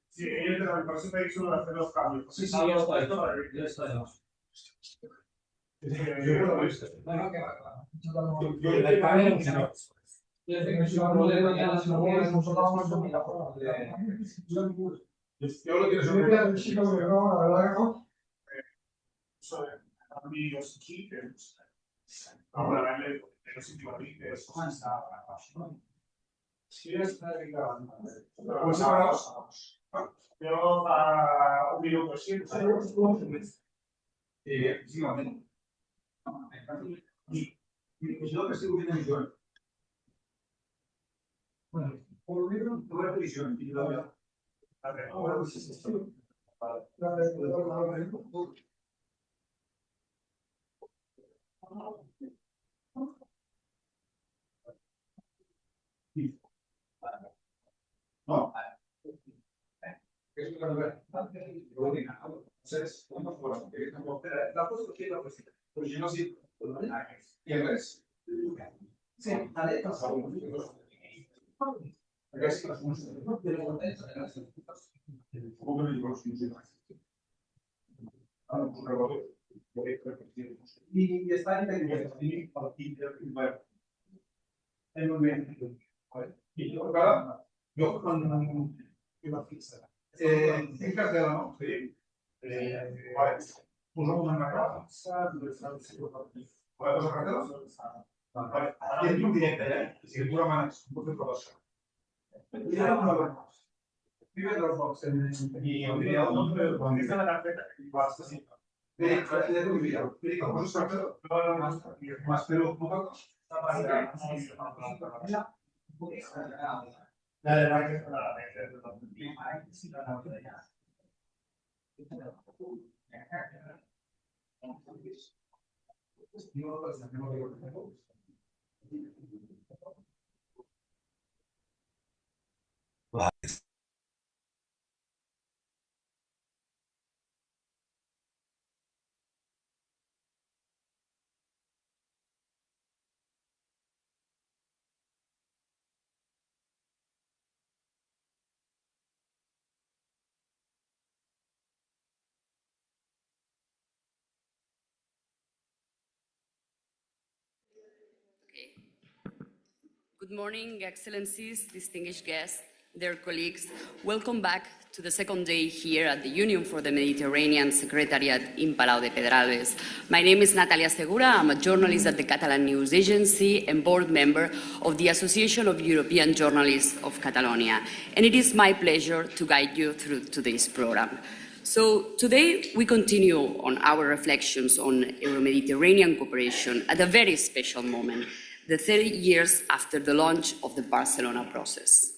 Sì, io te la prossima di solo per lo scambio. Sì, sì, io sto. Io un minuto, sì. No. In cartella no? Sì. Usiamo una carta, dove sta il sito partito. Cosa cartella? E più dirette, sicuramente non potete conoscere. Vive Dropbox di basta, sì. Vedi cosa sta facendo? Ma spero un po'. Good morning, Excellencies, distinguished guests, dear colleagues. Welcome back to the second day here at the Union for the Mediterranean Secretariat in Palau de Pedralbes. My name is Natalia Segura. I'm a journalist at the Catalan News Agency and board member of the Association of European Journalists of Catalonia. And it is my pleasure to guide you through today's program. So today we continue on our reflections on Euro-Mediterranean cooperation at a very special moment, the 30 years after the launch of the Barcelona process.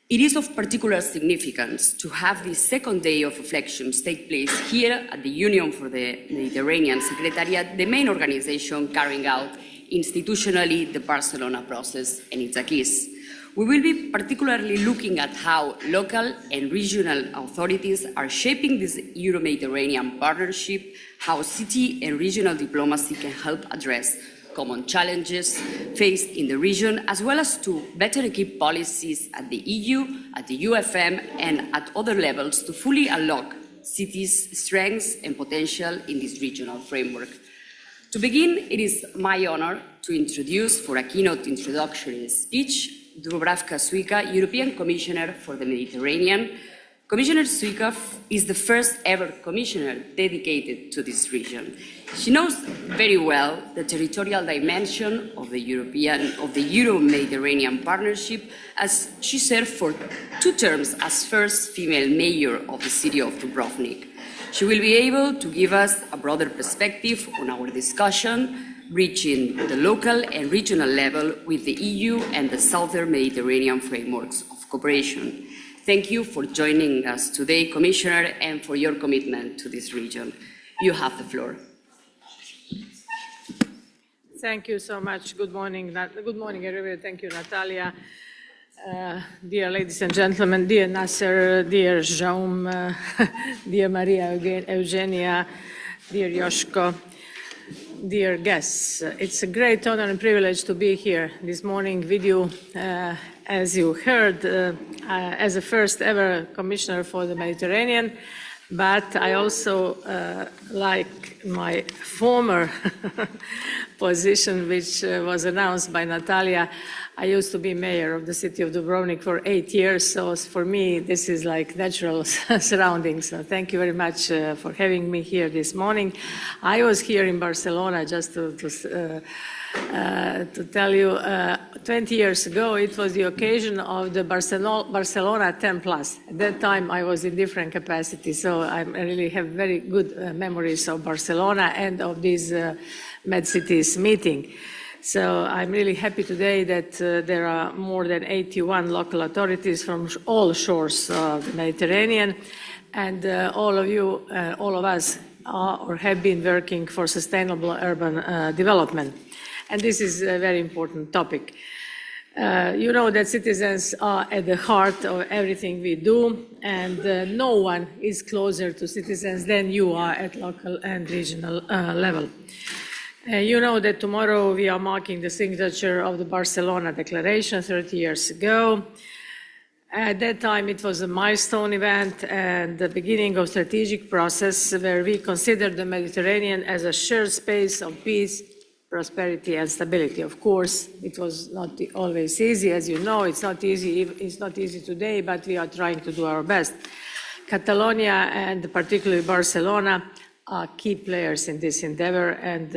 It is of particular significance to have this second day of reflections take place here at the Union for the Mediterranean Secretariat, the main organization carrying out institutionally the Barcelona process and its acquis. We will be particularly looking at how local and regional authorities are shaping this Euro-Mediterranean partnership, how city and regional diplomacy can help address common challenges faced in the region, as well as to better equip policies at the EU, at the UFM, and at other levels to fully unlock cities' strengths and potential in this regional framework. To begin, it is my honor to introduce, for a keynote introductory speech, Dubravka Suica, European Commissioner for the Mediterranean. Commissioner Suica is the first ever commissioner dedicated to this region. She knows very well the territorial dimension of the Euro-Mediterranean partnership, as she served for 2 terms as first female mayor of the city of Dubrovnik. She will be able to give us a broader perspective on our discussion, reaching the local and regional level with the EU and the Southern Mediterranean frameworks of cooperation. Thank you for joining us today, Commissioner, and for your commitment to this region. You have the floor. Thank you so much. Good morning, everybody. Thank you, Natalia. Dear ladies and gentlemen, dear Nasser, dear Jaume, dear Maria Eugenia, dear Joshko, dear guests, it's a great honor and privilege to be here this morning with you. As you heard, as the first ever Commissioner for the Mediterranean, but I also, like my former position, which was announced by Natalia, I used to be mayor of the city of Dubrovnik for 8 years, so for me this is like natural surroundings. So thank you very much for having me here this morning. I was here in Barcelona just to tell you, 20 years ago, it was the occasion of the Barcelona 10 Plus. At that time, I was in different capacity, so I really have very good memories of Barcelona and of this MedCities meeting. So I'm really happy today that there are more than 81 local authorities from all shores of the Mediterranean, and all of you, all of us are or have been working for sustainable urban development. And this is a very important topic. You know that citizens are at the heart of everything we do, and no one is closer to citizens than you are at local and regional level. You know that tomorrow we are marking the signature of the Barcelona Declaration 30 years ago. At that time it was a milestone event and the beginning of a strategic process where we considered the Mediterranean as a shared space of peace, prosperity and stability. Of course, it was not always easy, as you know. It's not easy today, but we are trying to do our best. Catalonia and particularly Barcelona are key players in this endeavor, and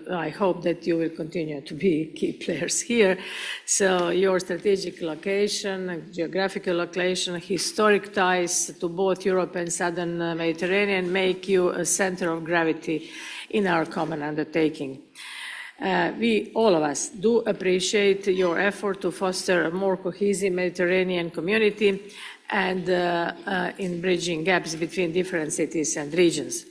I hope that you will continue to be key players here. So your strategic location, geographical location, historic ties to both Europe and Southern Mediterranean make you a center of gravity in our common undertaking. We, all of us, do appreciate your effort to foster a more cohesive Mediterranean community and in bridging gaps between different cities and regions.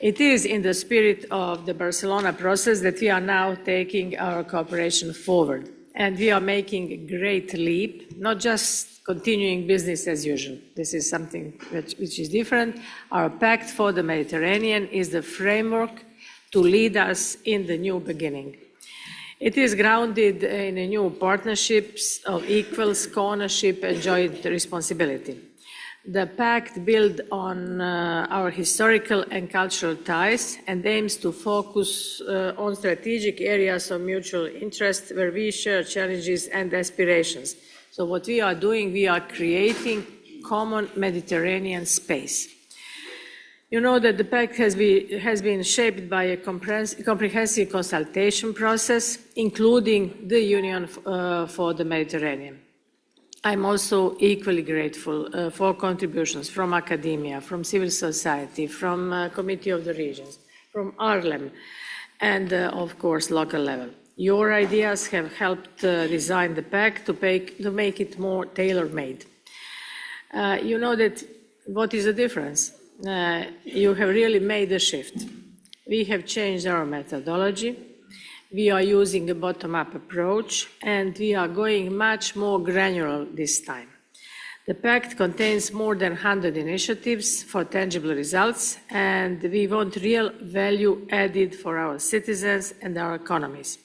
It is in the spirit of the Barcelona process that we are now taking our cooperation forward. And we are making a great leap, not just continuing business as usual. This is something which is different. Our Pact for the Mediterranean is the framework to lead us in the new beginning. It is grounded in a new partnerships of equals, co-ownership and joint responsibility. The pact builds on our historical and cultural ties and aims to focus on strategic areas of mutual interest where we share challenges and aspirations. So what we are doing, we are creating common Mediterranean space. You know that the pact has been shaped by a comprehensive consultation process, including the Union for the Mediterranean. I'm also equally grateful for contributions from academia, from civil society, from Committee of the Regions, from Arlem, and of course local level. Your ideas have helped design the pact to make it more tailor-made. You know that what is the difference? You have really made a shift. We have changed our methodology. We are using a bottom-up approach, and we are going much more granular this time. The pact contains more than 100 initiatives for tangible results, and we want real value added for our citizens and our economies.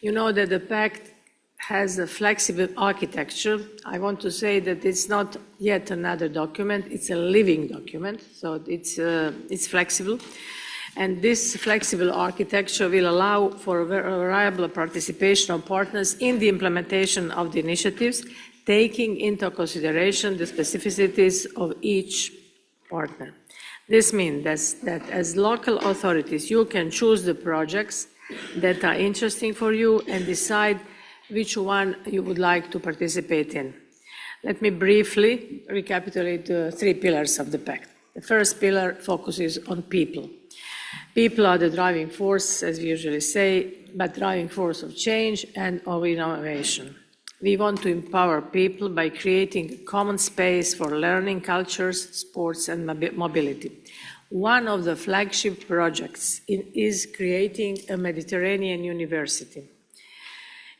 You know that the pact has a flexible architecture. I want to say that it's not yet another document, it's a living document, so it's flexible. And this flexible architecture will allow for variable participation of partners in the implementation of the initiatives, taking into consideration the specificities of each partner. This means that as local authorities, you can choose the projects that are interesting for you and decide which one you would like to participate in. Let me briefly recapitulate the 3 pillars of the pact. The first pillar focuses on people. People are the driving force, as we usually say, but driving force of change and of innovation. We want to empower people by creating a common space for learning, cultures, sports and mobility. One of the flagship projects is creating a Mediterranean university.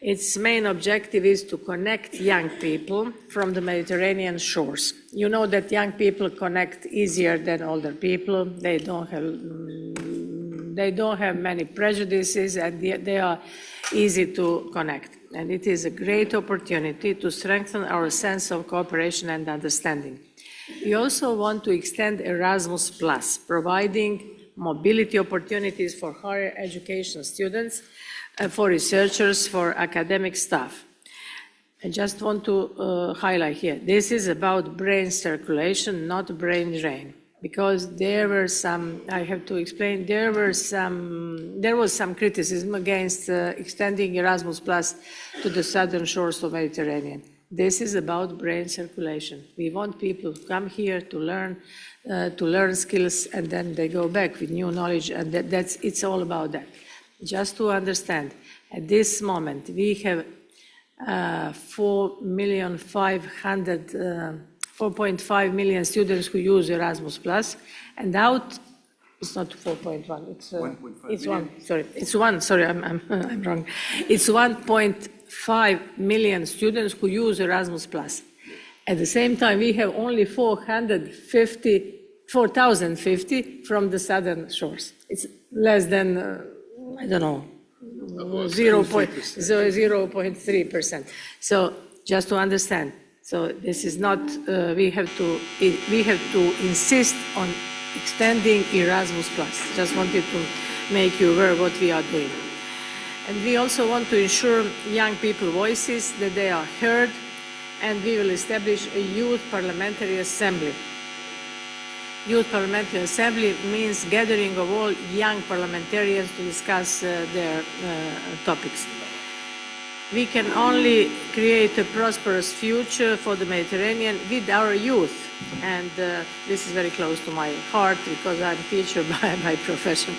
Its main objective is to connect young people from the Mediterranean shores. You know that young people connect easier than older people. They don't have many prejudices, and they are easy to connect. And it is a great opportunity to strengthen our sense of cooperation and understanding. We also want to extend Erasmus+, providing mobility opportunities for higher education students, for researchers, for academic staff. I just want to highlight here, this is about brain circulation, not brain drain, because there were some, I have to explain, there was some criticism against extending Erasmus Plus to the southern shores of Mediterranean. This is about brain circulation. We want people to come here to learn skills, and then they go back with new knowledge, and it's all about that. Just to understand, at this moment, we have 4.5 million students who use Erasmus+, and out, it's not 4.1, it's 1, sorry, I'm wrong. It's 1.5 million students who use Erasmus+. At the same time, we have only 4,050 from the southern shores. It's less than, I don't know, 0.3%. So just to understand, so this is not, we have to insist on extending Erasmus+. Just wanted to make you aware of what we are doing. And we also want to ensure young people voices, that they are heard, and we will establish a youth parliamentary assembly. Youth Parliamentary Assembly means gathering of all young parliamentarians to discuss their topics. We can only create a prosperous future for the Mediterranean with our youth, and this is very close to my heart because I'm a teacher by profession.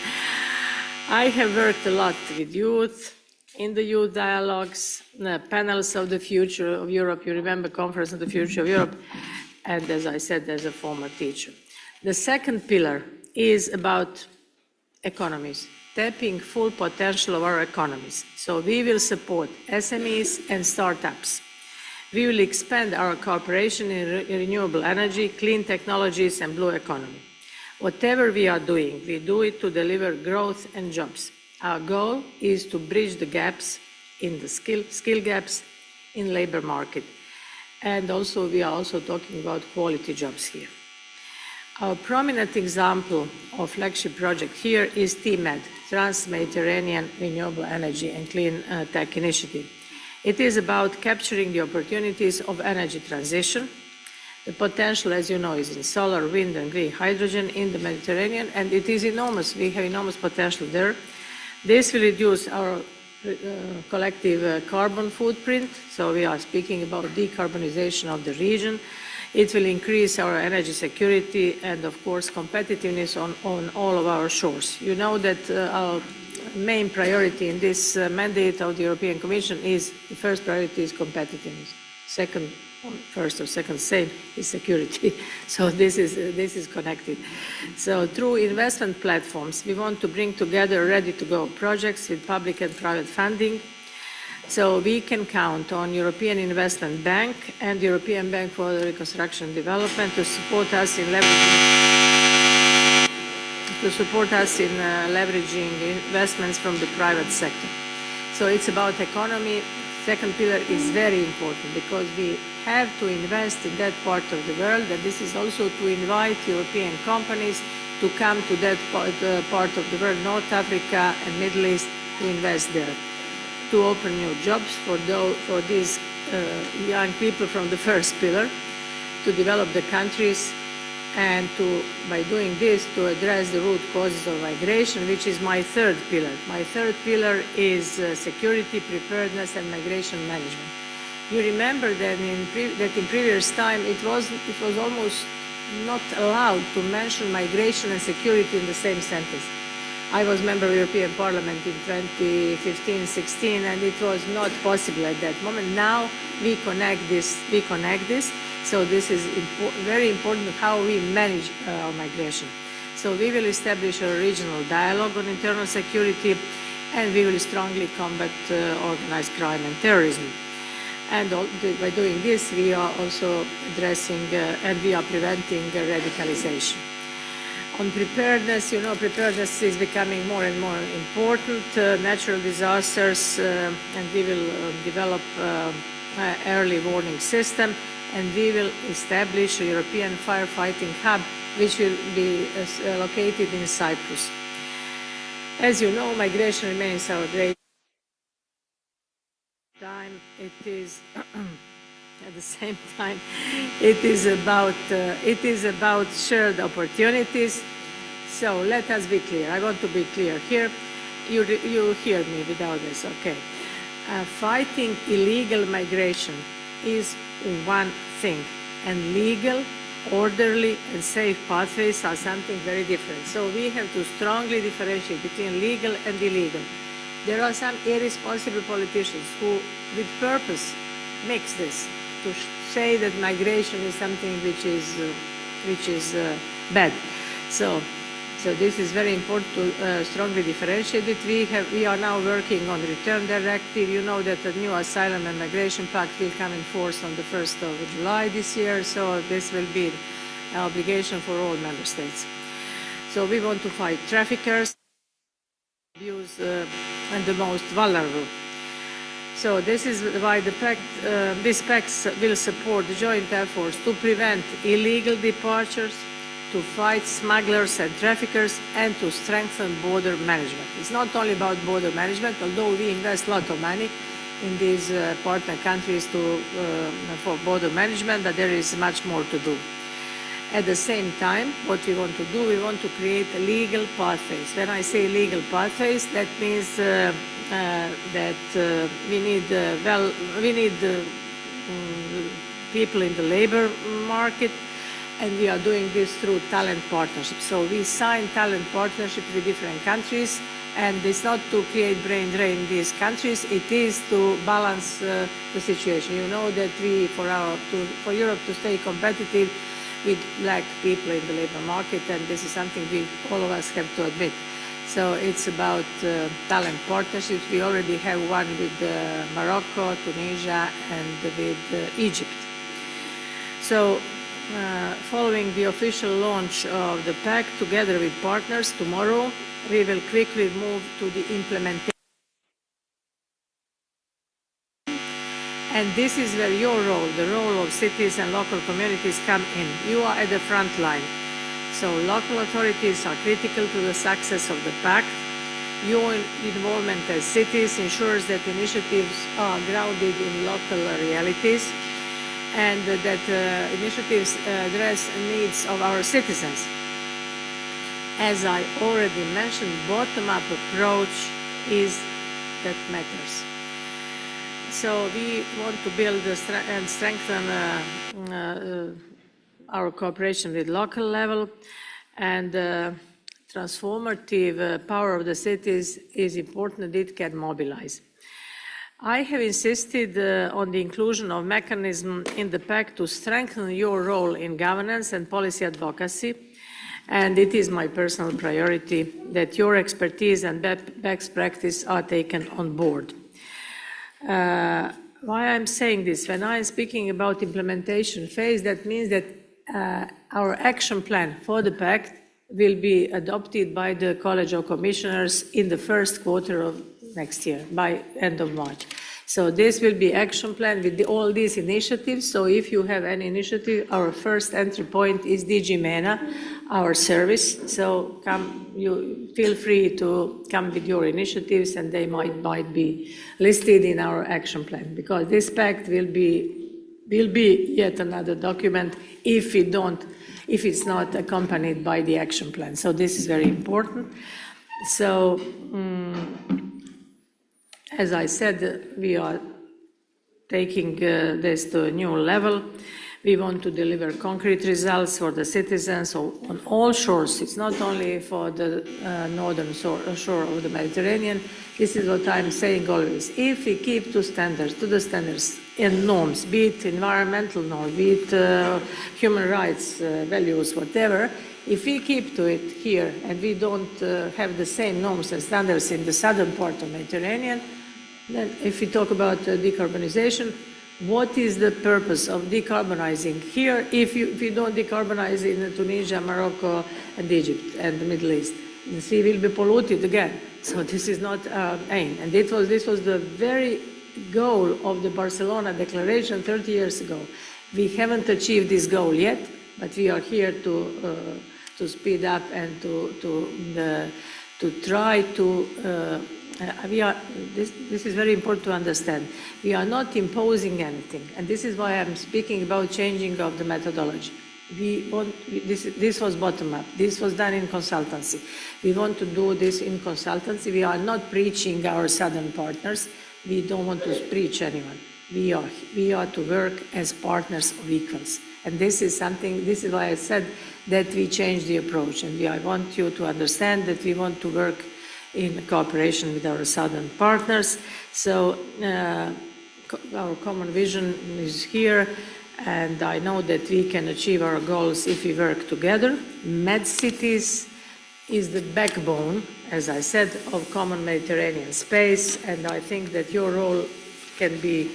I have worked a lot with youth, in the youth dialogues, panels of the future of Europe. You remember Conference on the Future of Europe, and as I said, as a former teacher. The second pillar is about economies, tapping full potential of our economies. So we will support SMEs and startups. We will expand our cooperation in renewable energy, clean technologies, and blue economy. Whatever we are doing, we do it to deliver growth and jobs. Our goal is to bridge the gaps in the skill gaps in labor market. And also, we are also talking about quality jobs here. Our prominent example of flagship project here is TMED, Trans-Mediterranean Renewable Energy and Clean Tech Initiative. It is about capturing the opportunities of energy transition. The potential, as you know, is in solar, wind, and green hydrogen in the Mediterranean, and it is enormous. We have enormous potential there. This will reduce our collective carbon footprint, so we are speaking about decarbonization of the region. It will increase our energy security and, of course, competitiveness on all of our shores. You know that our main priority in this mandate of the European Commission is, the first priority is competitiveness. First or second, same is security. So this is connected. So through investment platforms, we want to bring together ready-to-go projects with public and private funding. So we can count on European Investment Bank and the European Bank for Reconstruction and Development to support us in leveraging investments from the private sector. So it's about economy. Second pillar is very important because we have to invest in that part of the world, and this is also to invite European companies to come to that part of the world, North Africa and Middle East, to invest there, to open new jobs for these young people from the first pillar, to develop the countries, and by doing this, to address the root causes of migration, which is my third pillar. My third pillar is security, preparedness, and migration management. You remember that in previous time, it was almost not allowed to mention migration and security in the same sentence. I was member of European Parliament in 2015-16, and it was not possible at that moment. Now we connect this. So this is very important how we manage our migration. So we will establish a regional dialogue on internal security. and we will strongly combat organized crime and terrorism. And by doing this, we are also addressing and we are preventing radicalization. On preparedness, preparedness is becoming more and more important. Natural disasters, and we will develop early warning system, and we will establish a European firefighting hub, which will be located in Cyprus. As you know, migration remains our great time. It is at the same time it is about shared opportunities. So let us be clear. I want to be clear here. You hear me without this, okay? Fighting illegal migration is one thing, and legal, orderly and safe pathways are something very different. So we have to strongly differentiate between legal and illegal. There are some irresponsible politicians who, with purpose, mix this to say that migration is something which is bad. So this is very important to strongly differentiate it. We are now working on the return directive. You know that the new asylum and migration pact will come in force on the 1st of July this year. So this will be an obligation for all member states. So we want to fight traffickers, abuse, and the most vulnerable. So this is why this pact will support the joint efforts to prevent illegal departures, to fight smugglers and traffickers, and to strengthen border management. It's not only about border management, although we invest a lot of money in these partner countries for border management, but there is much more to do. At the same time, what we want to do, we want to create legal pathways. When I say legal pathways, that means that we need people in the labor market, and we are doing this through talent partnerships. So we sign talent partnerships with different countries, and it's not to create brain drain in these countries, it is to balance the situation. You know that for Europe to stay competitive, we lack people in the labor market, and this is something all of us have to admit. So it's about talent partnerships. We already have one with Morocco, Tunisia, and with Egypt. So following the official launch of the pact together with partners tomorrow, we will quickly move to the implementation. And this is where your role, the role of cities and local communities come in. You are at the front line. So local authorities are critical to the success of the pact. Your involvement as cities ensures that initiatives are grounded in local realities and that initiatives address needs of our citizens. As I already mentioned, bottom-up approach is that matters. So we want to build and strengthen our cooperation with local level, and transformative power of the cities is important that it can mobilize. I have insisted on the inclusion of mechanism in the pact to strengthen your role in governance and policy advocacy, and it is my personal priority that your expertise and best practice are taken on board. Why I'm saying this? When I'm speaking about implementation phase, that means that our action plan for the pact will be adopted by the College of Commissioners in the first quarter of next year, by end of March. So this will be action plan with all these initiatives. So if you have any initiative, our first entry point is DG MENA, our service. So you feel free to come with your initiatives, and they might be listed in our action plan, because this pact will be yet another document if it's not accompanied by the action plan. So this is very important. So as I said, we are taking this to a new level. We want to deliver concrete results for the citizens on all shores. It's not only for the northern shore of the Mediterranean. This is what I'm saying always. If we keep to the standards and norms, be it environmental norms, be it human rights, values, whatever, If we keep to it here and we don't have the same norms and standards in the southern part of Mediterranean, then if we talk about decarbonization, what is the purpose of decarbonizing here if you don't decarbonize in Tunisia, Morocco, and Egypt, and the Middle East? The sea will be polluted again. So this is not our aim. And this was the very goal of the Barcelona Declaration 30 years ago. We haven't achieved this goal yet, but we are here to speed up and to try to. This is very important to understand. We are not imposing anything, and this is why I'm speaking about changing of the methodology. This was bottom-up. This was done in consultancy. We want to do this in consultancy. We are not preaching our southern partners. We don't want to preach anyone. We are to work as partners of equals. And this is why I said that we change the approach. And I want you to understand that we want to work in cooperation with our southern partners. So our common vision is here, and I know that we can achieve our goals if we work together. MedCities is the backbone, as I said, of common Mediterranean space, and I think that your role can be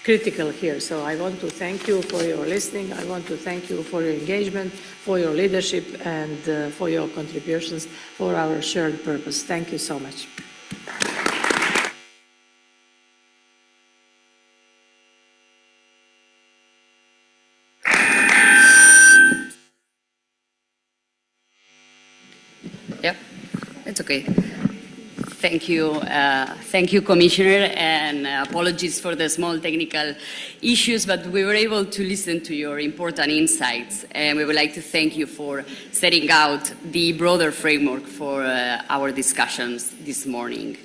critical here. So I want to thank you for your listening. I want to thank you for your engagement, for your leadership, and for your contributions for our shared purpose. Thank you so much. Yep, it's okay. Thank you, Commissioner, and apologies for the small technical issues, but we were able to listen to your important insights, and we would like to thank you for setting out the broader framework for our discussions this morning.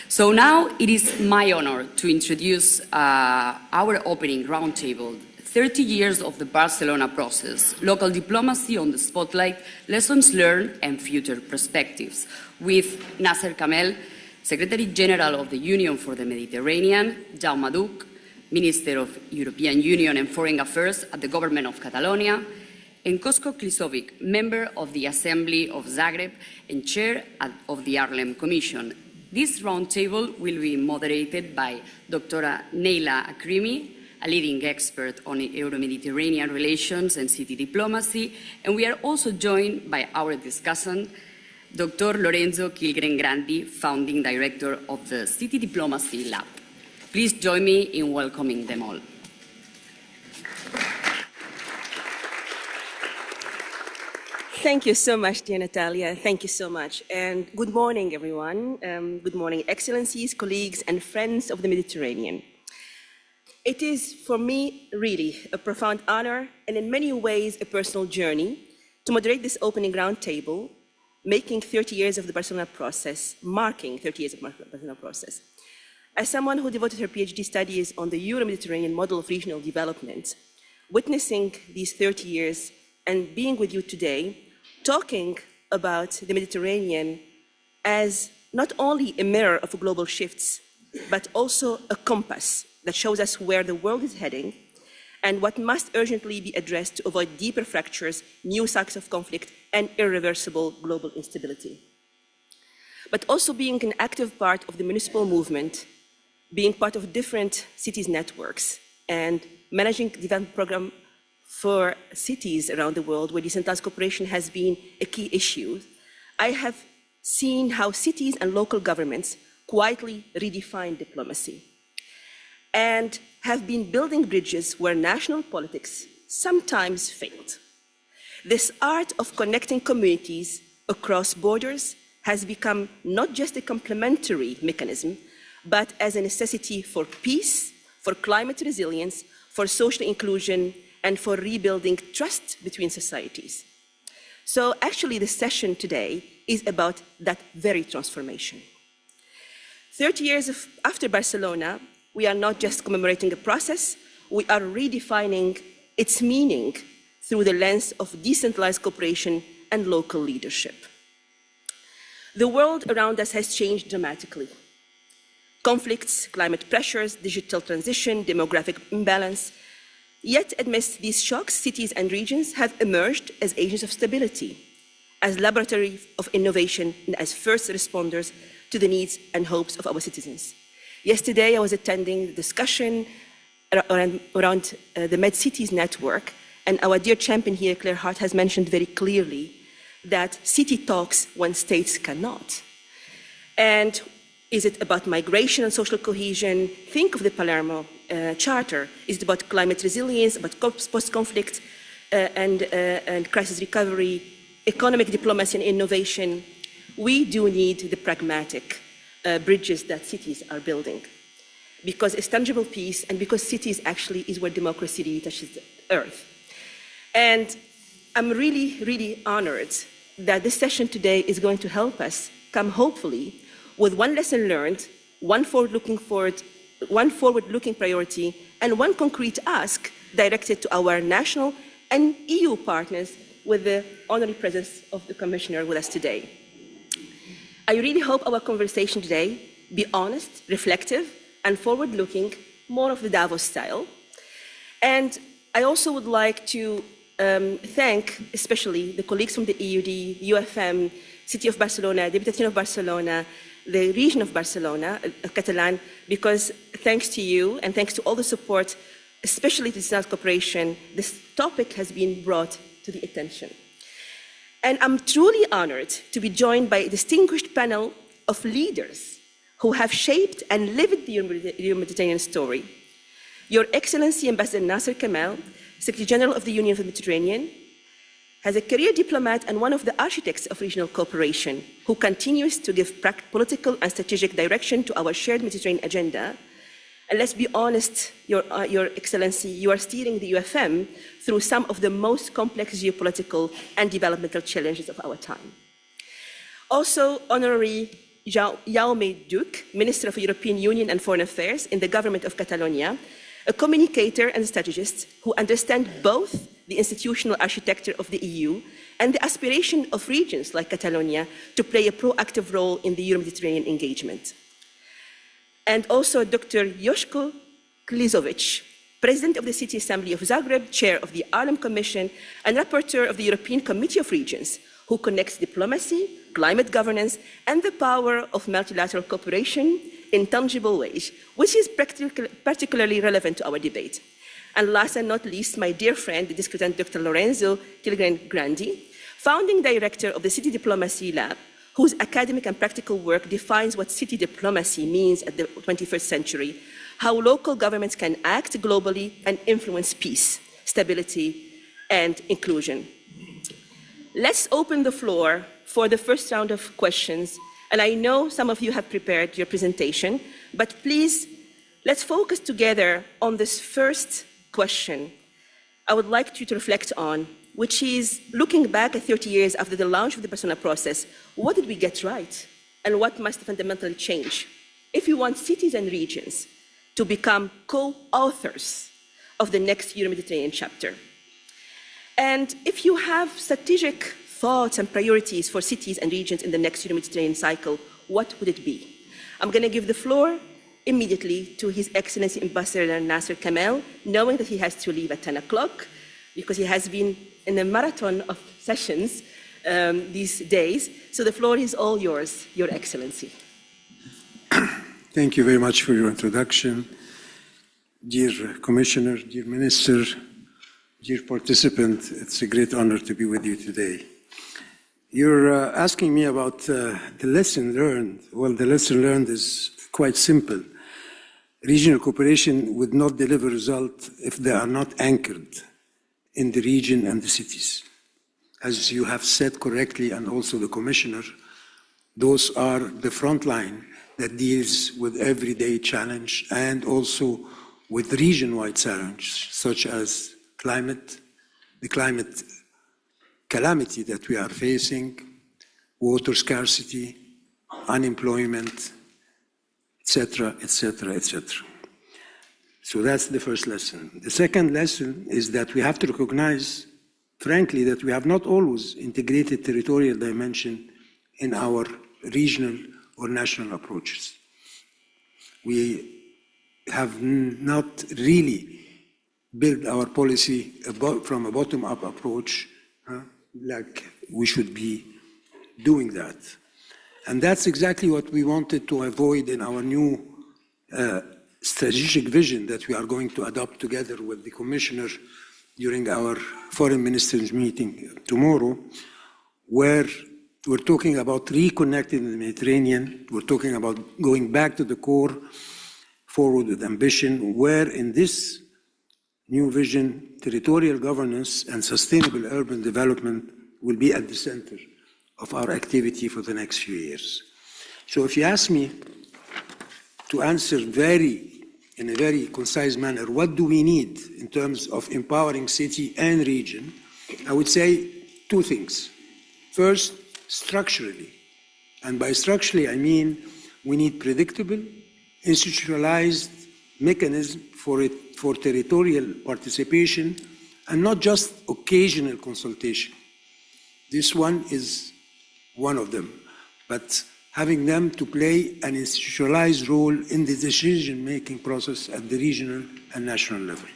So now it is my honor to introduce our opening roundtable, 30 years of the Barcelona process, local diplomacy on the spotlight, lessons learned and future perspectives, with Nasser Kamel, Secretary General of the Union for the Mediterranean, Jaume Duch, Minister of European Union and Foreign Affairs at the Government of Catalonia, and Kosko Klisovic, Member of the Assembly of Zagreb and Chair of the Harlem Commission. This roundtable will be moderated by Dr. Neila Akrimi, a leading expert on Euro-Mediterranean relations and city diplomacy, and we are also joined by our discussant, Dr. Lorenzo Kilgren Grandi, founding director of the City Diplomacy Lab. Please join me in welcoming them all. Thank you so much, dear Natalia. Thank you so much. And good morning, everyone. Good morning, Excellencies, colleagues, and friends of the Mediterranean. It is, for me, really a profound honor and in many ways a personal journey to moderate this opening roundtable, making 30 years of the Barcelona process, marking 30 years of the Barcelona process. As someone who devoted her PhD studies on the Euro-Mediterranean model of regional development, witnessing these 30 years and being with you today, talking about the Mediterranean as not only a mirror of global shifts, but also a compass that shows us where the world is heading and what must urgently be addressed to avoid deeper fractures, new cycles of conflict, and irreversible global instability. But also being an active part of the municipal movement, being part of different cities networks, and managing the development program for cities around the world where decentralized cooperation has been a key issue, I have seen how cities and local governments quietly redefine diplomacy and have been building bridges where national politics sometimes failed. This art of connecting communities across borders has become not just a complementary mechanism, but as a necessity for peace, for climate resilience, for social inclusion, and for rebuilding trust between societies. So actually the session today is about that very transformation. 30 years after Barcelona, we are not just commemorating a process, we are redefining its meaning through the lens of decentralized cooperation and local leadership. The world around us has changed dramatically. Conflicts, climate pressures, digital transition, demographic imbalance. Yet amidst these shocks, cities and regions have emerged as agents of stability, as laboratory of innovation and as first responders to the needs and hopes of our citizens. Yesterday, I was attending the discussion around the MedCities network, and our dear champion here, Claire Hart, has mentioned very clearly that city talks when states cannot. And is it about migration and social cohesion? Think of the Palermo Charter. Is it about climate resilience, about post-conflict and crisis recovery, economic diplomacy and innovation? We do need the pragmatic bridges that cities are building, because it's tangible peace and because cities actually is where democracy really touches the earth. And I'm really, really honored that this session today is going to help us come, hopefully, with one lesson learned, one forward-looking priority, and one concrete ask directed to our national and EU partners, with the honorary presence of the Commissioner with us today. I really hope our conversation today be honest, reflective, and forward-looking, more of the Davos style. And I also would like to thank especially the colleagues from the EUD, UFM, City of Barcelona, Deputation of Barcelona, the region of Barcelona, Catalan, because thanks to you and thanks to all the support, especially to Senate Cooperation, this topic has been brought to the attention. And I'm truly honored to be joined by a distinguished panel of leaders who have shaped and lived the Euro-Mediterranean story. Your Excellency Ambassador Nasser Kamel, Secretary General of the Union for the Mediterranean, has a career diplomat and one of the architects of regional cooperation, who continues to give political and strategic direction to our shared Mediterranean agenda. And let's be honest, Your Excellency, you are steering the UFM through some of the most complex geopolitical and developmental challenges of our time. Also, Honorary Jaume Duc, Minister of European Union and Foreign Affairs in the government of Catalonia, a communicator and strategist who understand both the institutional architecture of the EU and the aspiration of regions like Catalonia to play a proactive role in the Euro-Mediterranean engagement. And also Dr. Joško Klisovic, President of the City Assembly of Zagreb, Chair of the Arnhem Commission, and Rapporteur of the European Committee of Regions, who connects diplomacy, climate governance, and the power of multilateral cooperation in tangible ways, which is particularly relevant to our debate. And last and not least, my dear friend, the discutant Dr. Lorenzo Tilgren Grandi, founding director of the City Diplomacy Lab, whose academic and practical work defines what city diplomacy means at the 21st century, how local governments can act globally and influence peace, stability, and inclusion. Let's open the floor for the first round of questions. And I know some of you have prepared your presentation, but please, let's focus together on this first question I would like you to reflect on, which is looking back at 30 years after the launch of the Barcelona process, what did we get right? And what must fundamentally change if we want cities and regions to become co-authors of the next Euro-Mediterranean chapter? And if you have strategic thoughts and priorities for cities and regions in the next Euro-Mediterranean cycle, what would it be? I'm going to give the floor immediately to His Excellency Ambassador Nasser Kamel, knowing that he has to leave at 10 o'clock, because he has been in a marathon of sessions these days. So the floor is all yours, Your Excellency. Thank you very much for your introduction. Dear Commissioner, dear Minister, dear participant, it's a great honor to be with you today. You're asking me about the lesson learned. Well, the lesson learned is quite simple. Regional cooperation would not deliver results if they are not anchored in the region and the cities. As you have said correctly, and also the Commissioner, those are the front line that deals with everyday challenge and also with region-wide challenge, such as the climate calamity that we are facing, water scarcity, unemployment, etc., etc., etc. So that's the first lesson. The second lesson is that we have to recognize, frankly, that we have not always integrated territorial dimension in our regional or national approaches. We have not really built our policy from a bottom-up approach like we should be doing that. And that's exactly what we wanted to avoid in our new strategic vision that we are going to adopt together with the Commissioner during our foreign ministers meeting tomorrow, where we're talking about reconnecting the Mediterranean, we're talking about going back to the core, forward with ambition, where in this new vision, territorial governance and sustainable urban development will be at the center of our activity for the next few years. So if you ask me to answer in a very concise manner, what do we need in terms of empowering city and region, I would say two things. First, structurally. And by structurally, I mean we need predictable, institutionalized mechanism for territorial participation and not just occasional consultation. This one is one of them, but having them to play an institutionalized role in the decision-making process at the regional and national level.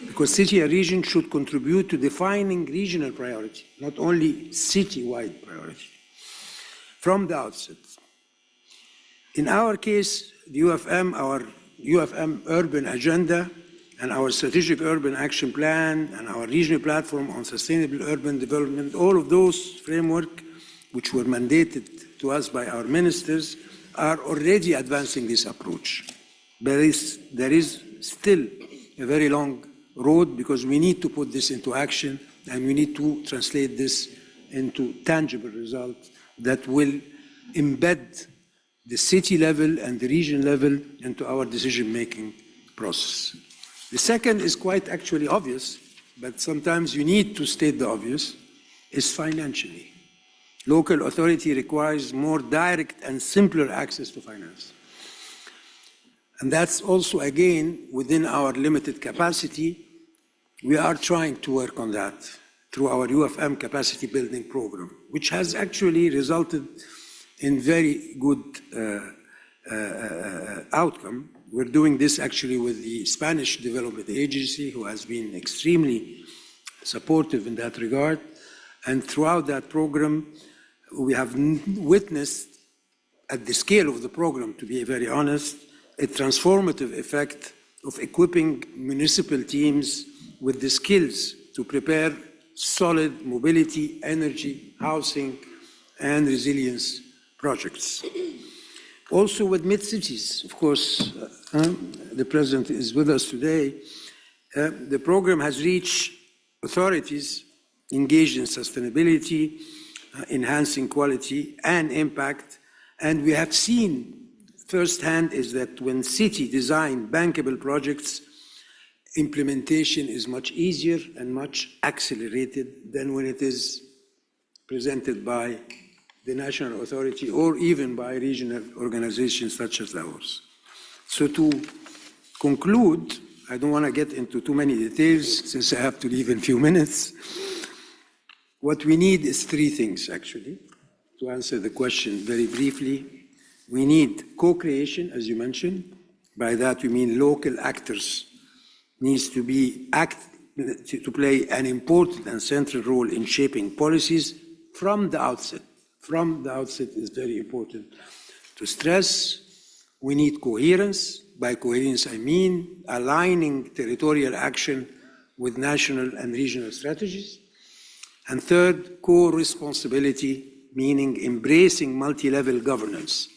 Because city and region should contribute to defining regional priority, not only city-wide priority, from the outset. In our case, the UFM, our UFM urban agenda and our strategic urban action plan and our regional platform on sustainable urban development, all of those framework which were mandated to us by our ministers are already advancing this approach. There is still a very long road because we need to put this into action and we need to translate this into tangible results that will embed the city level and the region level into our decision-making process. The second is quite actually obvious, but sometimes you need to state the obvious, is financially. Local authority requires more direct and simpler access to finance. And that's also, again, within our limited capacity. We are trying to work on that through our UFM capacity building program, which has actually resulted in very good outcome. We're doing this actually with the Spanish Development Agency, who has been extremely supportive in that regard. And throughout that program, we have witnessed, at the scale of the program, to be very honest, a transformative effect of equipping municipal teams with the skills to prepare solid mobility, energy, housing, and resilience projects. Also with mid-cities, of course, the President is with us today. The program has reached authorities engaged in sustainability, enhancing quality and impact, and we have seen firsthand is that when city design bankable projects, implementation is much easier and much accelerated than when it is presented by the national authority or even by regional organizations such as ours. So to conclude, I don't want to get into too many details since I have to leave in a few minutes. What we need is three things, actually, to answer the question very briefly. We need co-creation, as you mentioned. By that we mean local actors needs to to play an important and central role in shaping policies from the outset. From the outset is very important to stress. We need coherence. By coherence, I mean aligning territorial action with national and regional strategies. And third, co-responsibility, meaning embracing multi-level governance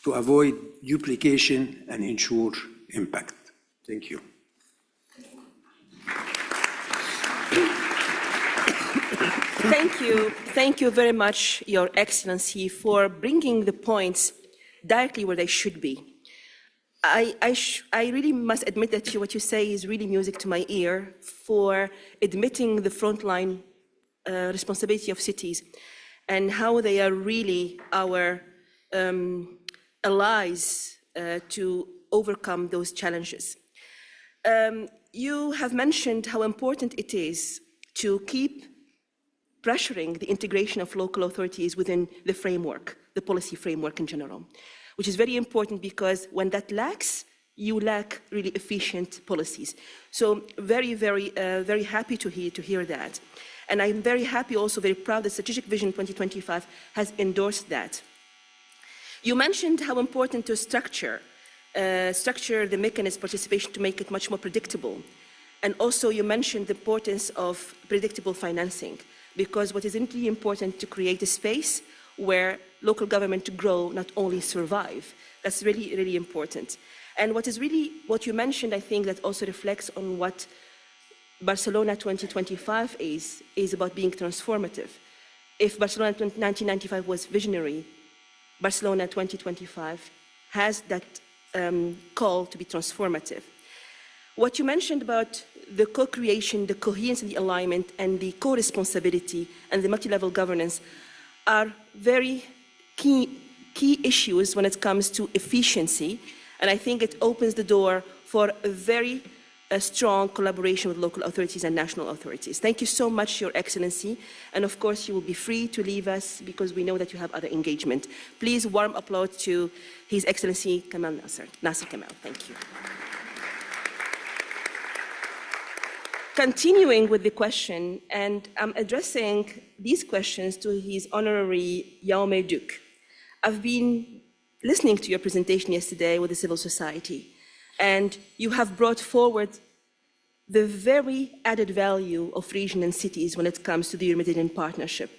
to avoid duplication and ensure impact. Thank you. Thank you very much, Your Excellency, for bringing the points directly where they should be. I really must admit that what you say is really music to my ear for admitting the frontline responsibility of cities and how they are really our allies to overcome those challenges. You have mentioned how important it is to keep pressuring the integration of local authorities within the framework, the policy framework in general, which is very important because when that lacks, you lack really efficient policies. So very happy to hear that. And I'm very happy, also very proud that Strategic Vision 2025 has endorsed that. You mentioned how important to structure the mechanism participation to make it much more predictable. And also you mentioned the importance of predictable financing, because what is really important to create a space where local government to grow, not only survive. That's really, really important. And what you mentioned, I think that also reflects on what Barcelona 2025 is about being transformative. If Barcelona 1995 was visionary, Barcelona 2025 has that call to be transformative. What you mentioned about the co-creation, the coherence and the alignment, and the co-responsibility and the multi-level governance are very key issues when it comes to efficiency. And I think it opens the door for a very strong collaboration with local authorities and national authorities. Thank you so much, Your Excellency. And of course, you will be free to leave us because we know that you have other engagement. Please warm applause to His Excellency Kamal Nasser Kamal. Thank you. Continuing with the question, and I'm addressing these questions to His Honorary Jaume Duc. I've been listening to your presentation yesterday with the civil society, and you have brought forward the very added value of region and cities when it comes to the Euro-Mediterranean partnership.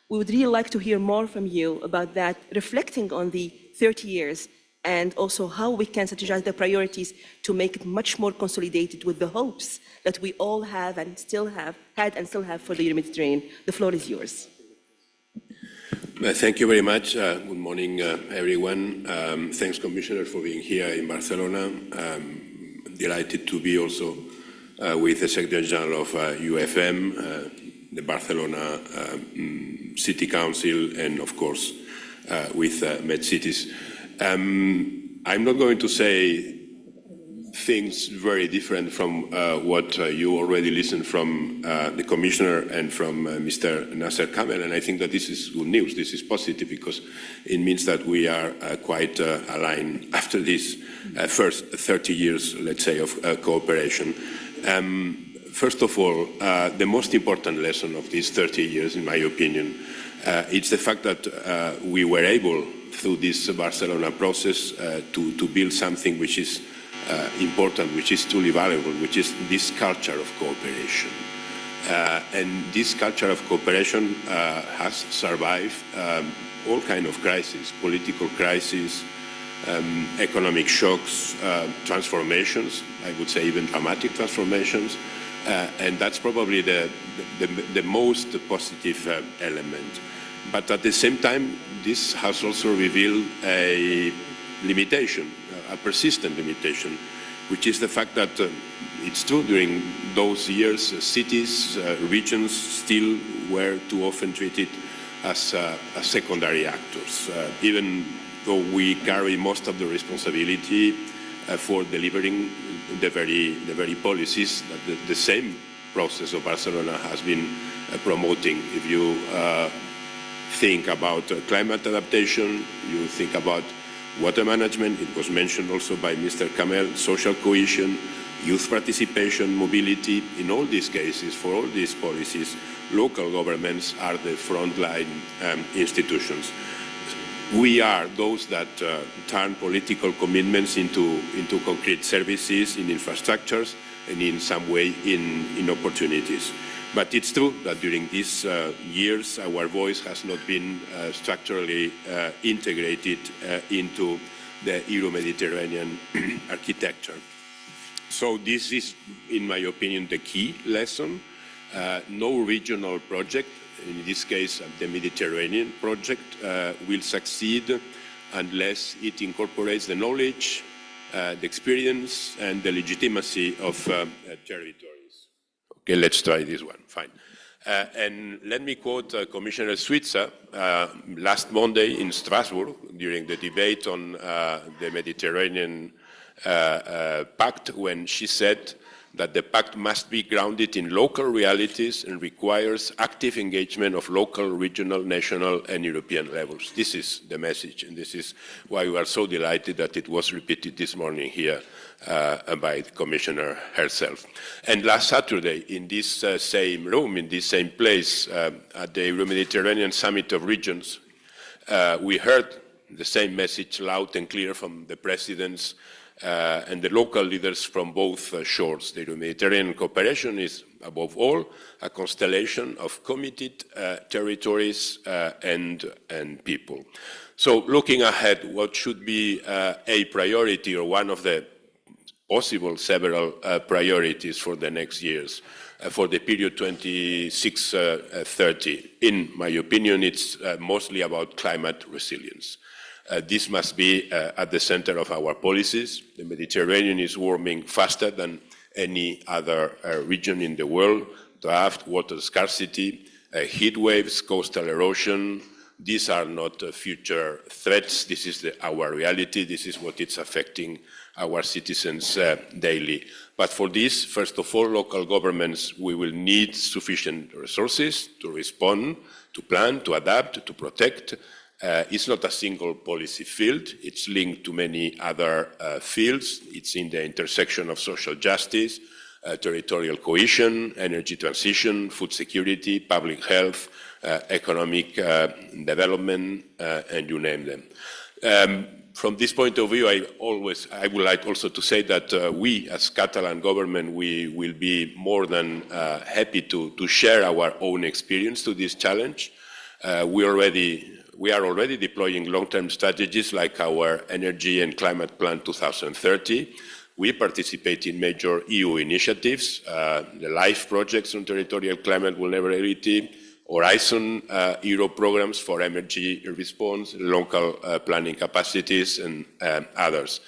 We would really like to hear more from you about that, reflecting on the 30 years and also how we can strategize the priorities to make it much more consolidated with the hopes that we all have and still have, had and still have for the Euro-Mediterranean. The floor is yours. Thank you very much. Good morning, everyone. Thanks, Commissioner, for being here in Barcelona. Delighted to be also with the Secretary General of UFM, the Barcelona City Council, and of course with MedCities. I'm not going to say things very different from what you already listened from the Commissioner and from Mr. Nasser Kamel, and I think that this is good news. This is positive because it means that we are quite aligned after this first 30 years, let's say, of cooperation. First of all, the most important lesson of these 30 years, in my opinion, it's the fact that we were able, through this Barcelona process, to build something which is important, which is truly valuable, which is this culture of cooperation. And this culture of cooperation has survived all kinds of crises, political crises, economic shocks, transformations, I would say even dramatic transformations, and that's probably the most positive element. But at the same time, this has also revealed a limitation, a persistent limitation, which is the fact that it's true during those years, cities, regions still were too often treated as secondary actors, even though we carry most of the responsibility for delivering the very policies that the same process of Barcelona has been promoting. If you think about climate adaptation, you think about water management, it was mentioned also by Mr. Kamel, social cohesion, youth participation, mobility. In all these cases, for all these policies, local governments are the frontline institutions. We are those that turn political commitments into concrete services, in infrastructures, and in some way in opportunities. But it's true that during these years, our voice has not been structurally integrated into the Euro-Mediterranean architecture. So this is, in my opinion, the key lesson. No regional project, in this case the Mediterranean project, will succeed unless it incorporates the knowledge, the experience, and the legitimacy of territories. Okay, let's try this one, fine. And let me quote Commissioner Suiza last Monday in Strasbourg during the debate on the Mediterranean Pact, when she said that the pact must be grounded in local realities and requires active engagement of local, regional, national, and European levels. This is the message, and this is why we are so delighted that it was repeated this morning here by the Commissioner herself. And last Saturday, in this same room, in this same place, at the Euro-Mediterranean Summit of Regions, we heard the same message loud and clear from the presidents and the local leaders from both shores. The Euro-Mediterranean cooperation is, above all, a constellation of committed territories and people. So looking ahead, what should be a priority or one of the possible several priorities for the next years, for the period 26-30? In my opinion, it's mostly about climate resilience. This must be at the center of our policies. The Mediterranean is warming faster than any other region in the world. Drought, water scarcity, heat waves, coastal erosion. These are not future threats. This is our reality. This is what it's affecting our citizens daily. But for this, first of all, local governments, we will need sufficient resources to respond, to plan, to adapt, to protect. It's not a single policy field. It's linked to many other fields. It's in the intersection of social justice, territorial cohesion, energy transition, food security, public health, economic development, and you name them. From this point of view, I would like also to say that we, as Catalan government, we will be more than happy to share our own experience to this challenge. We are already deploying long-term strategies like our Energy and Climate Plan 2030. We participate in major EU initiatives, the LIFE projects on territorial climate vulnerability, Horizon Europe programs for energy response, local planning capacities, and others.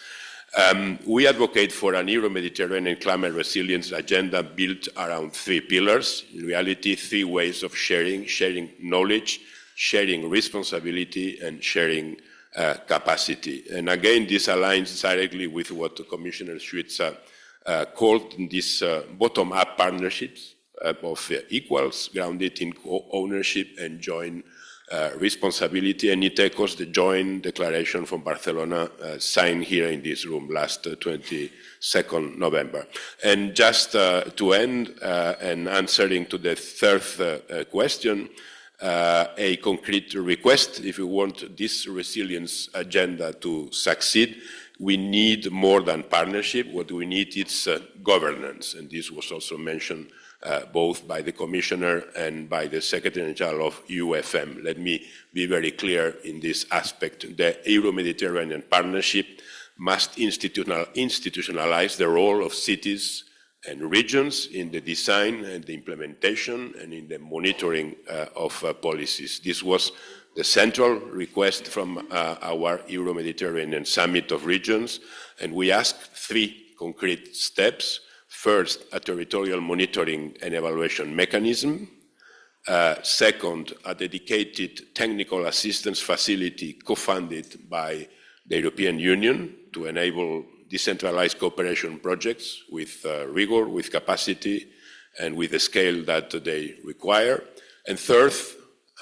We advocate for an Euro-Mediterranean climate resilience agenda built around 3 pillars. In reality, 3 ways of sharing knowledge, sharing responsibility, and sharing capacity. And again, this aligns directly with what Commissioner Suiza called these bottom-up partnerships of equals, grounded in ownership and joint responsibility, and it echoes the joint declaration from Barcelona signed here in this room last 22nd November. And just to end and answering to the third question, a concrete request: if we want this resilience agenda to succeed, we need more than partnership. What we need is governance, and this was also mentioned both by the Commissioner and by the Secretary General of UFM. Let me be very clear in this aspect. The Euro-Mediterranean Partnership must institutionalize the role of cities and regions in the design and the implementation and in the monitoring of policies. This was the central request from our Euro-Mediterranean Summit of Regions, and we asked 3 concrete steps. First, a territorial monitoring and evaluation mechanism. Second, a dedicated technical assistance facility co-funded by the European Union to enable decentralized cooperation projects with rigor, with capacity, and with the scale that they require. And third,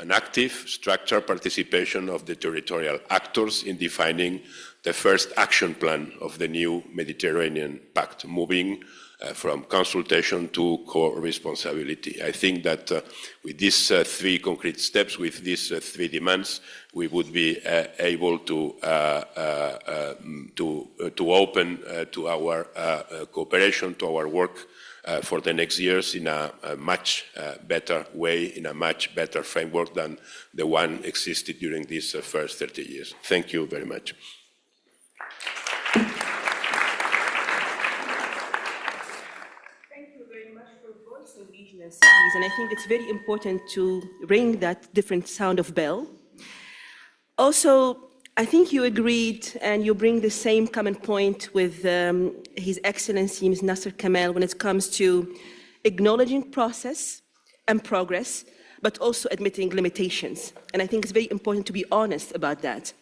an active structured participation of the territorial actors in defining the first action plan of the new Mediterranean Pact, moving from consultation to co-responsibility. I think that with these 3 concrete steps, with these 3 demands, we would be able to open to our cooperation, to our work for the next years in a much better way, in a much better framework than the one existed during these first 30 years. Thank you very much. And I think it's very important to ring that different sound of bell. Also, I think you agreed and you bring the same common point with His Excellency Ms. Nasser Kamel when it comes to acknowledging process and progress, but also admitting limitations. And I think it's very important to be honest about that.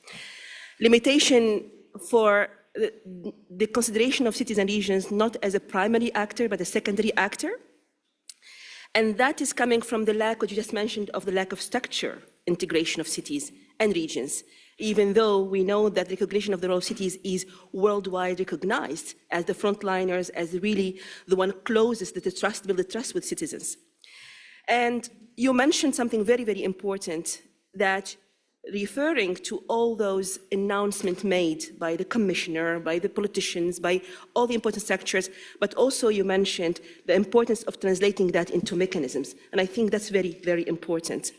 Limitation for the consideration of cities and regions not as a primary actor, but a secondary actor. And that is coming from the lack, what you just mentioned, of the lack of structure integration of cities and regions, even though we know that the recognition of the role of cities is worldwide recognized as the frontliners, as really the one closest to the trust, build the trust with citizens. And you mentioned something very, very important, that referring to all those announcements made by the commissioner, by the politicians, by all the important structures, but also you mentioned the importance of translating that into mechanisms. And I think that's very, very important.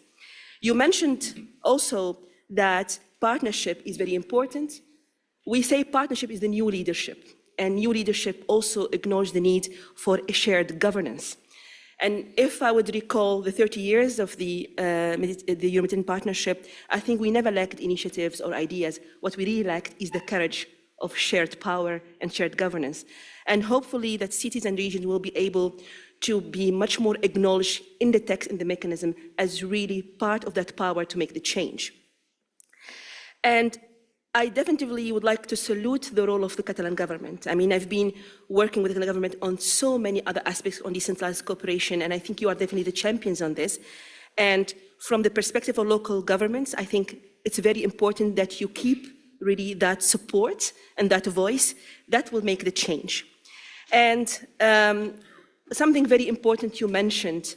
You mentioned also that partnership is very important. We say partnership is the new leadership, and new leadership also acknowledges the need for a shared governance. And if I would recall the 30 years of the European partnership, I think we never lacked initiatives or ideas. What we really lacked is the courage of shared power and shared governance. And hopefully that cities and regions will be able to be much more acknowledged in the text, in the mechanism, as really part of that power to make the change. And I definitely would like to salute the role of the Catalan government. I mean, I've been working with the Catalan government on so many other aspects on decentralized cooperation, and I think you are definitely the champions on this. And from the perspective of local governments, I think it's very important that you keep really that support and that voice that will make the change. And something very important you mentioned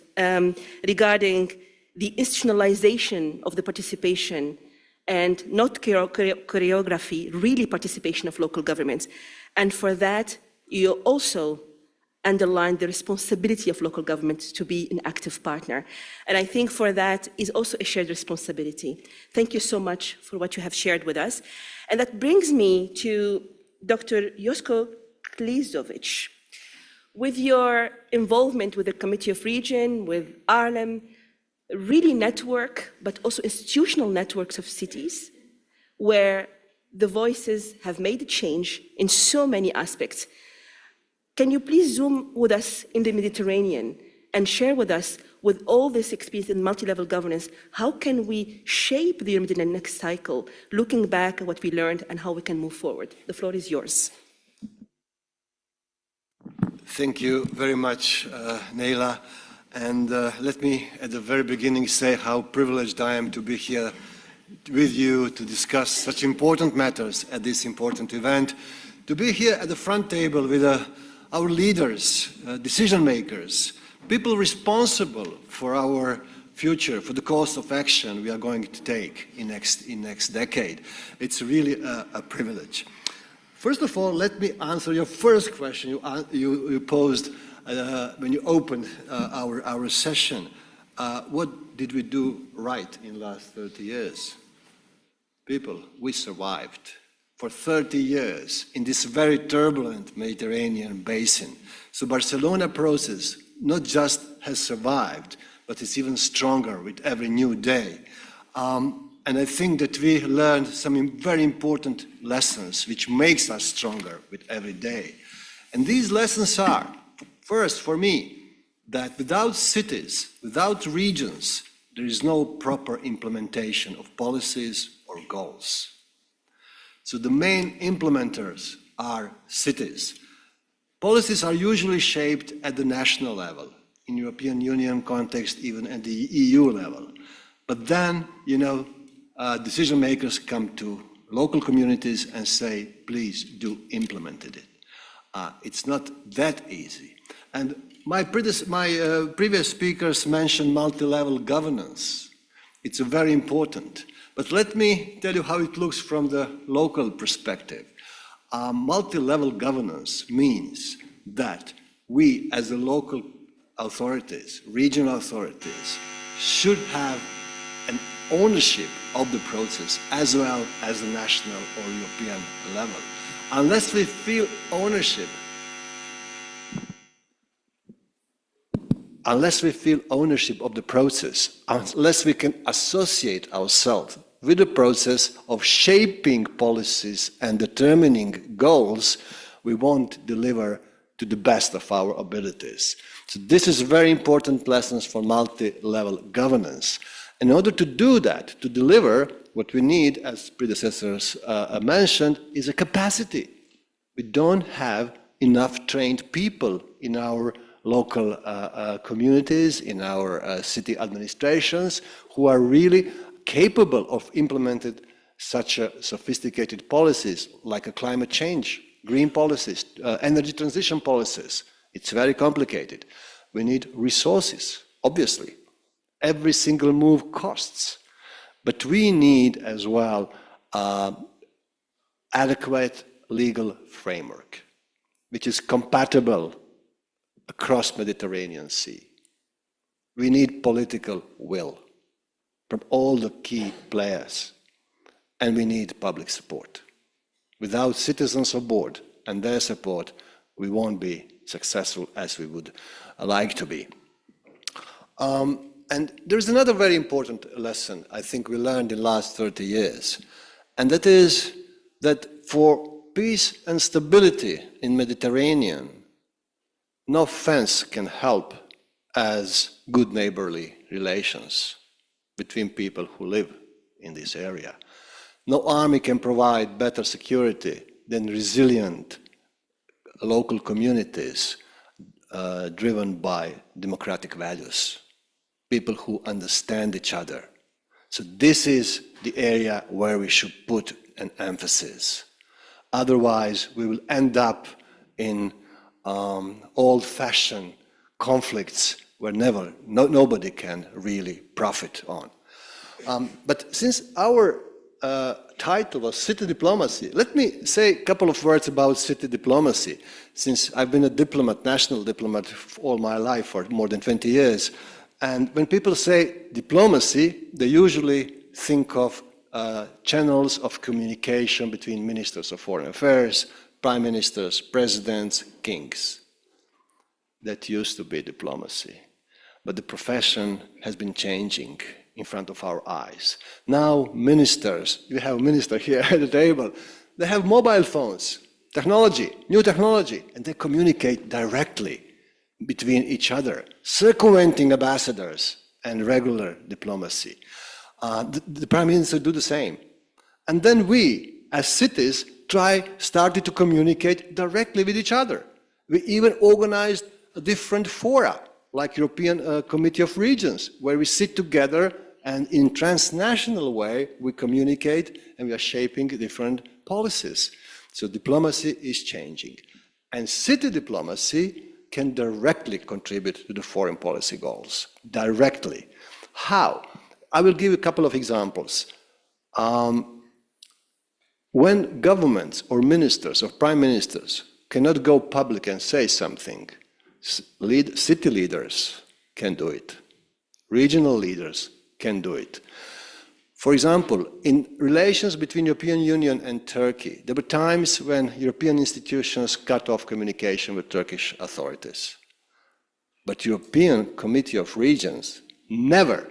regarding the institutionalization of the participation and not choreography, really participation of local governments. And for that, you also underline the responsibility of local governments to be an active partner. And I think for that is also a shared responsibility. Thank you so much for what you have shared with us. And that brings me to Dr. Josko Klizovic. With your involvement with the Committee of Region, with Arnhem, really network, but also institutional networks of cities where the voices have made a change in so many aspects. Can you please zoom with us in the Mediterranean and share with us, with all this experience in multi-level governance, how can we shape the Mediterranean next cycle, looking back at what we learned and how we can move forward? The floor is yours. Thank you very much, Neila. And let me, at the very beginning, say how privileged I am to be here with you to discuss such important matters at this important event, to be here at the front table with our leaders, decision makers, people responsible for our future, for the course of action we are going to take in next decade. It's really a privilege. First of all, let me answer your first question you posed when you opened our session. What did we do right in the last 30 years? People, we survived for 30 years in this very turbulent Mediterranean basin. So Barcelona process not just has survived, but it's even stronger with every new day. And I think that we learned some very important lessons which makes us stronger with every day. And these lessons are, first, for me, that without cities, without regions, there is no proper implementation of policies or goals. So the main implementers are cities. Policies are usually shaped at the national level, in European Union context, even at the EU level. But then, decision makers come to local communities and say, please do implement it. It's not that easy. And my previous speakers mentioned multi-level governance. It's very important. But let me tell you how it looks from the local perspective. Multi-level governance means that we, as the local authorities, regional authorities, should have an ownership of the process as well as the national or European level. Unless we feel ownership, of the process, unless we can associate ourselves with the process of shaping policies and determining goals, we won't deliver to the best of our abilities. So this is very important lessons for multi-level governance. In order to do that, to deliver, what we need, as predecessors mentioned, is a capacity We don't have enough trained people in our local communities, in our city administrations, who are really capable of implementing such sophisticated policies like a climate change, green policies, energy transition policies. It's very complicated. We need resources, obviously. Every single move costs. But we need as well adequate legal framework, which is compatible across Mediterranean Sea. We need political will from all the key players, and we need public support. Without citizens on board and their support, we won't be successful as we would like to be. And there's another very important lesson I think we learned in the last 30 years, and that is that for peace and stability in Mediterranean, no fence can help as good neighborly relations between people who live in this area. No army can provide better security than resilient local communities driven by democratic values, people who understand each other. So this is the area where we should put an emphasis. Otherwise, we will end up in old-fashioned conflicts where nobody can really profit on. But since our title was city diplomacy, let me say a couple of words about city diplomacy. Since I've been a diplomat, national diplomat, all my life, for more than 20 years, and when people say diplomacy, they usually think of channels of communication between ministers of foreign affairs, prime ministers, presidents, kings. That used to be diplomacy. But the profession has been changing in front of our eyes. Now ministers, you have a minister here at the table, they have mobile phones, technology, new technology, and they communicate directly between each other, circumventing ambassadors and regular diplomacy. The prime minister do the same. And then we, as cities, started to communicate directly with each other. We even organized a different fora, like European Committee of Regions, where we sit together and in transnational way we communicate and we are shaping different policies. So diplomacy is changing. And city diplomacy can directly contribute to the foreign policy goals. Directly. How? I will give a couple of examples. When governments or ministers or prime ministers cannot go public and say something, city leaders can do it. Regional leaders can do it. For example, in relations between European Union and Turkey, there were times when European institutions cut off communication with Turkish authorities. But European Committee of Regions never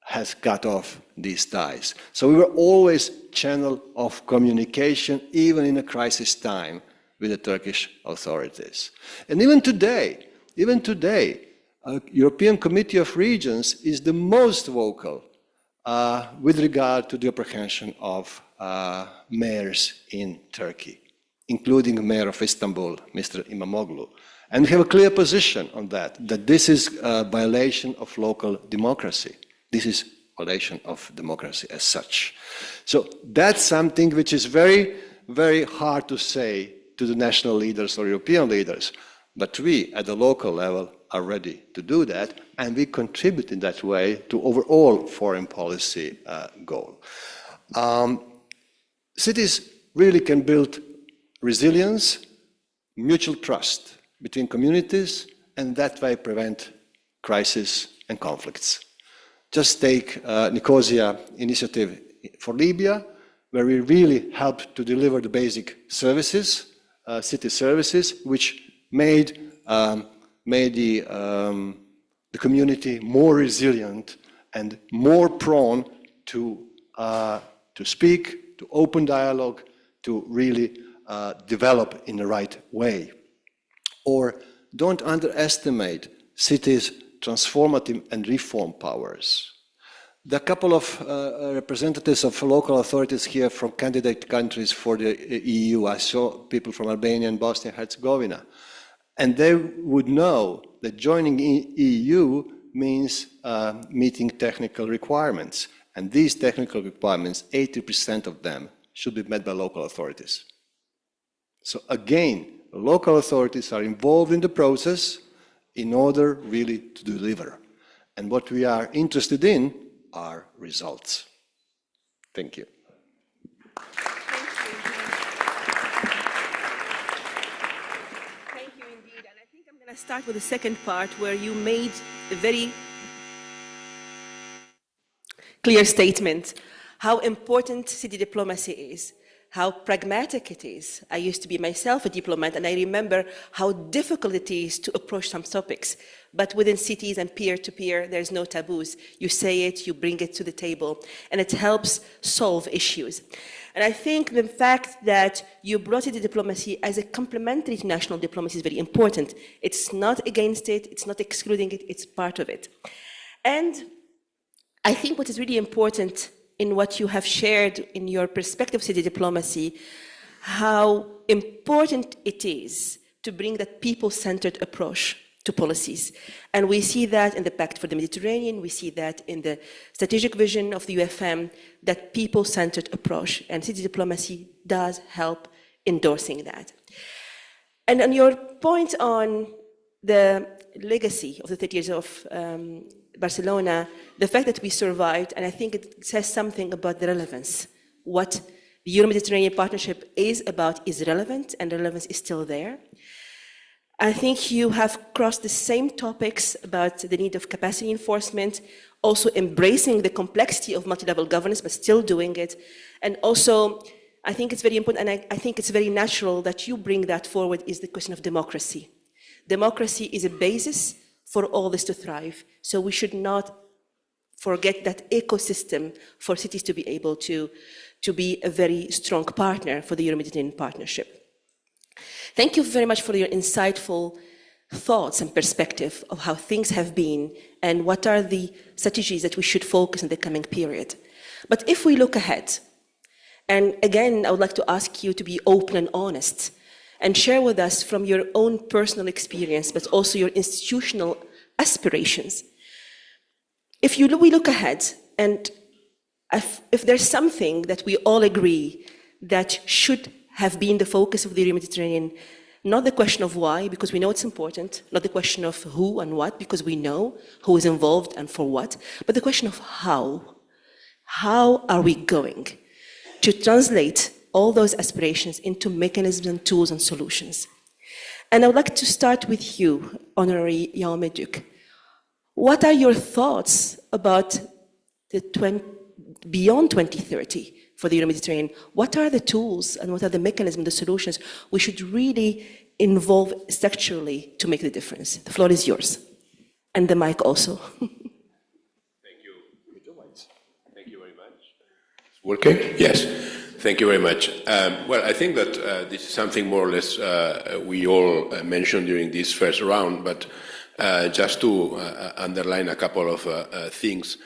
has cut off these ties. So we were always channel of communication, even in a crisis time, with the Turkish authorities. And even today, European Committee of Regions is the most vocal with regard to the apprehension of mayors in Turkey, including the mayor of Istanbul, Mr. Imamoglu. And we have a clear position on that this is a violation of local democracy. This is a violation of democracy as such. So that's something which is very, very hard to say to the national leaders or European leaders. But we, at the local level, are ready to do that, and we contribute in that way to overall foreign policy goal. Cities really can build resilience, mutual trust between communities, and that way prevent crises and conflicts. Just take Nicosia initiative for Libya, where we really helped to deliver the basic services, city services, which made the community more resilient and more prone to speak, to open dialogue, to really develop in the right way. Or don't underestimate cities' transformative and reform powers. There are a couple of representatives of local authorities here from candidate countries for the EU. I saw people from Albania and Bosnia and Herzegovina. And they would know that joining EU means meeting technical requirements. And these technical requirements, 80% of them should be met by local authorities. So again, local authorities are involved in the process in order really to deliver. And what we are interested in are results. Thank you. Thank you indeed. And I think I'm going to start with the second part where you made a very clear statement how important city diplomacy is, how pragmatic it is. I used to be myself a diplomat, and I remember how difficult it is to approach some topics. But within cities and peer-to-peer, there's no taboos. You say it, you bring it to the table, and it helps solve issues. And I think the fact that you brought city diplomacy as a complementary to national diplomacy is very important. It's not against it, it's not excluding it, it's part of it. And I think what is really important in what you have shared in your perspective of city diplomacy, how important it is to bring that people-centered approach to policies. And we see that in the Pact for the Mediterranean, we see that in the strategic vision of the UFM, that people-centered approach, and city diplomacy does help endorsing that. And on your point on the legacy of the 30 years of Barcelona, the fact that we survived, and I think it says something about the relevance. What the Euro-Mediterranean partnership is about is relevant, and the relevance is still there. I think you have crossed the same topics about the need of capacity enforcement, also embracing the complexity of multi-level governance, but still doing it. And also, I think it's very important, and I think it's very natural that you bring that forward, is the question of democracy. Democracy is a basis for all this to thrive. So we should not forget that ecosystem for cities to be able to be a very strong partner for the Euro-Mediterranean partnership. Thank you very much for your insightful thoughts and perspective of how things have been and what are the strategies that we should focus in the coming period. But if we look ahead, and again, I would like to ask you to be open and honest and share with us from your own personal experience, but also your institutional aspirations. If we look ahead, and if there's something that we all agree that should have been the focus of the Euro-Mediterranean, not the question of why, because we know it's important, not the question of who and what, because we know who is involved and for what, but the question of how. How are we going to translate all those aspirations into mechanisms and tools and solutions? And I would like to start with you, Honorary Jan-Meduc. What are your thoughts about the beyond 2030 for the Euro-Mediterranean? What are the tools and what are the mechanisms, the solutions we should really involve structurally to make the difference? The floor is yours. And the mic also. Thank you. Thank you very much. It's working? Yes. Thank you very much. Well, I think that this is something more or less we all mentioned during this first round, but just to underline a couple of things.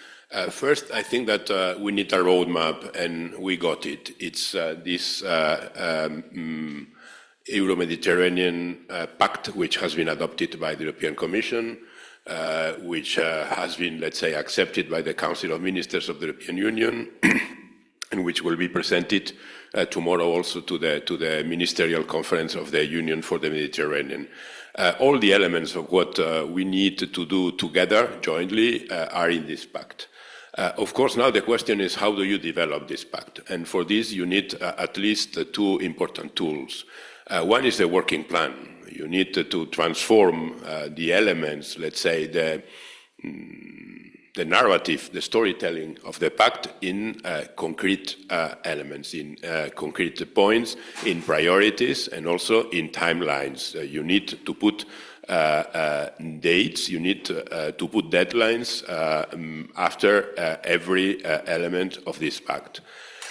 First, I think that we need a roadmap, and we got it. It's this Euro-Mediterranean Pact, which has been adopted by the European Commission, which has been, let's say, accepted by the Council of Ministers of the European Union, and which will be presented tomorrow also to the Ministerial Conference of the Union for the Mediterranean. All the elements of what we need to do together, jointly, are in this pact. Of course, now the question is, how do you develop this pact? And for this, you need at least two important tools. One is the working plan. You need to transform the elements, let's say, the narrative, the storytelling of the pact in concrete elements, in concrete points, in priorities, and also in timelines. You need to put dates, you need to put deadlines after every element of this pact.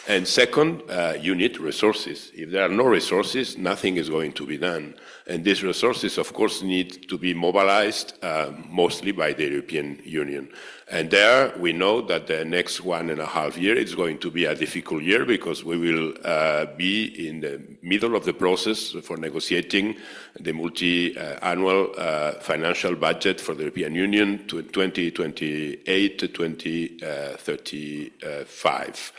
And second, you need resources. If there are no resources, nothing is going to be done. And these resources, of course, need to be mobilized mostly by the European Union. And there we know that the next 1.5 years is going to be a difficult year because we will be in the middle of the process for negotiating the multi-annual financial budget for the European Union to 2028 to 2035.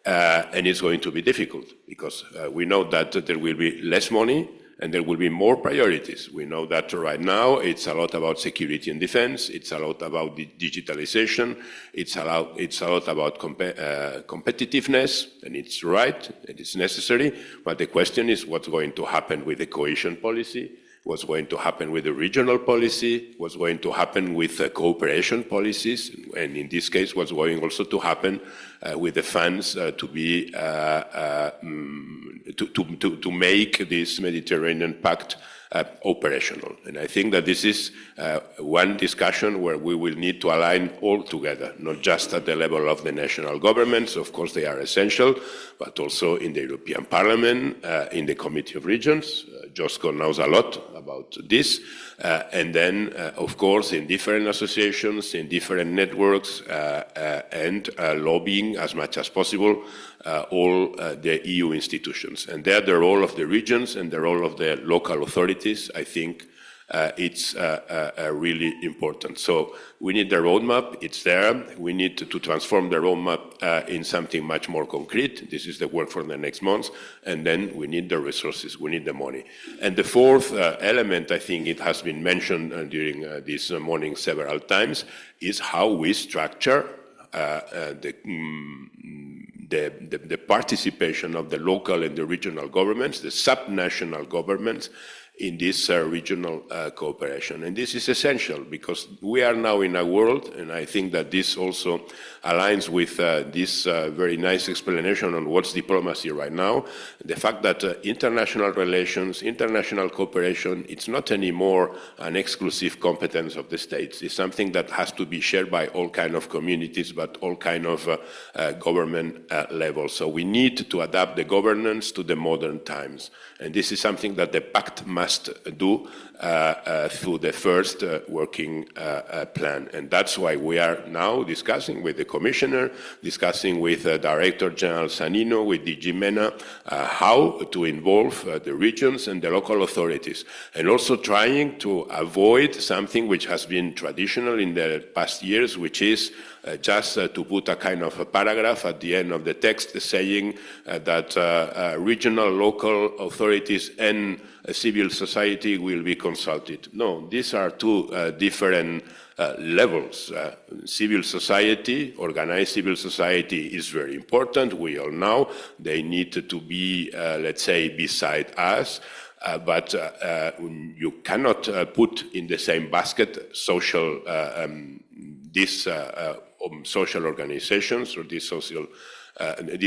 And it's going to be difficult because we know that there will be less money and there will be more priorities. We know that right now it's a lot about security and defense, it's a lot about digitalization, it's a lot about competitiveness, and it's right, and it's necessary, but the question is what's going to happen with the cohesion policy, what's going to happen with the regional policy, what's going to happen with cooperation policies, and in this case, what's going also to happen with the funds to be to make this Mediterranean Pact operational. And I think that this is one discussion where we will need to align all together, not just at the level of the national governments, of course they are essential, but also in the European Parliament, in the Committee of Regions. Josko knows a lot about this. And then, of course, in different associations, in different networks, and lobbying as much as possible all the EU institutions. And there, the role of the regions and the role of the local authorities, I think, it's really important. So we need the roadmap, it's there. We need to transform the roadmap in something much more concrete. This is the work for the next months. And then we need the resources, we need the money. And the fourth element, I think it has been mentioned during this morning several times, is how we structure the participation of the local and the regional governments, the subnational governments, in this regional cooperation. And this is essential because we are now in a world, and I think that this also aligns with this very nice explanation on what's diplomacy right now, the fact that international relations, international cooperation, it's not anymore an exclusive competence of the states. It's something that has to be shared by all kind of communities, but all kind of government levels. So we need to adapt the governance to the modern times. And this is something that the Pact must do through the first working plan. And that's why we are now discussing with the Commissioner, discussing with Director General Sanino, with DG MENA, how to involve the regions and the local authorities. And also trying to avoid something which has been traditional in the past years, which is just to put a kind of a paragraph at the end of the text saying that regional, local authorities and civil society will be consulted. No, these are two different levels. Civil society, organized civil society is very important. We all know they need to be, let's say, beside us. But you cannot put in the same basket social social organizations or this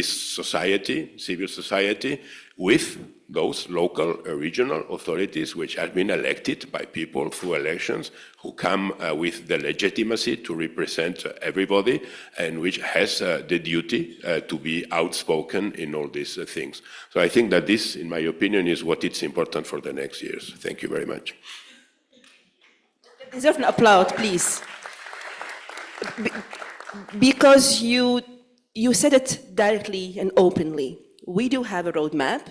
society, civil society, with those local regional authorities which have been elected by people through elections, who come with the legitimacy to represent everybody and which has the duty to be outspoken in all these things. So I think that this, in my opinion, is what is important for the next years. Thank you very much. Deserve an applause, please. Because you said it directly and openly. We do have a roadmap,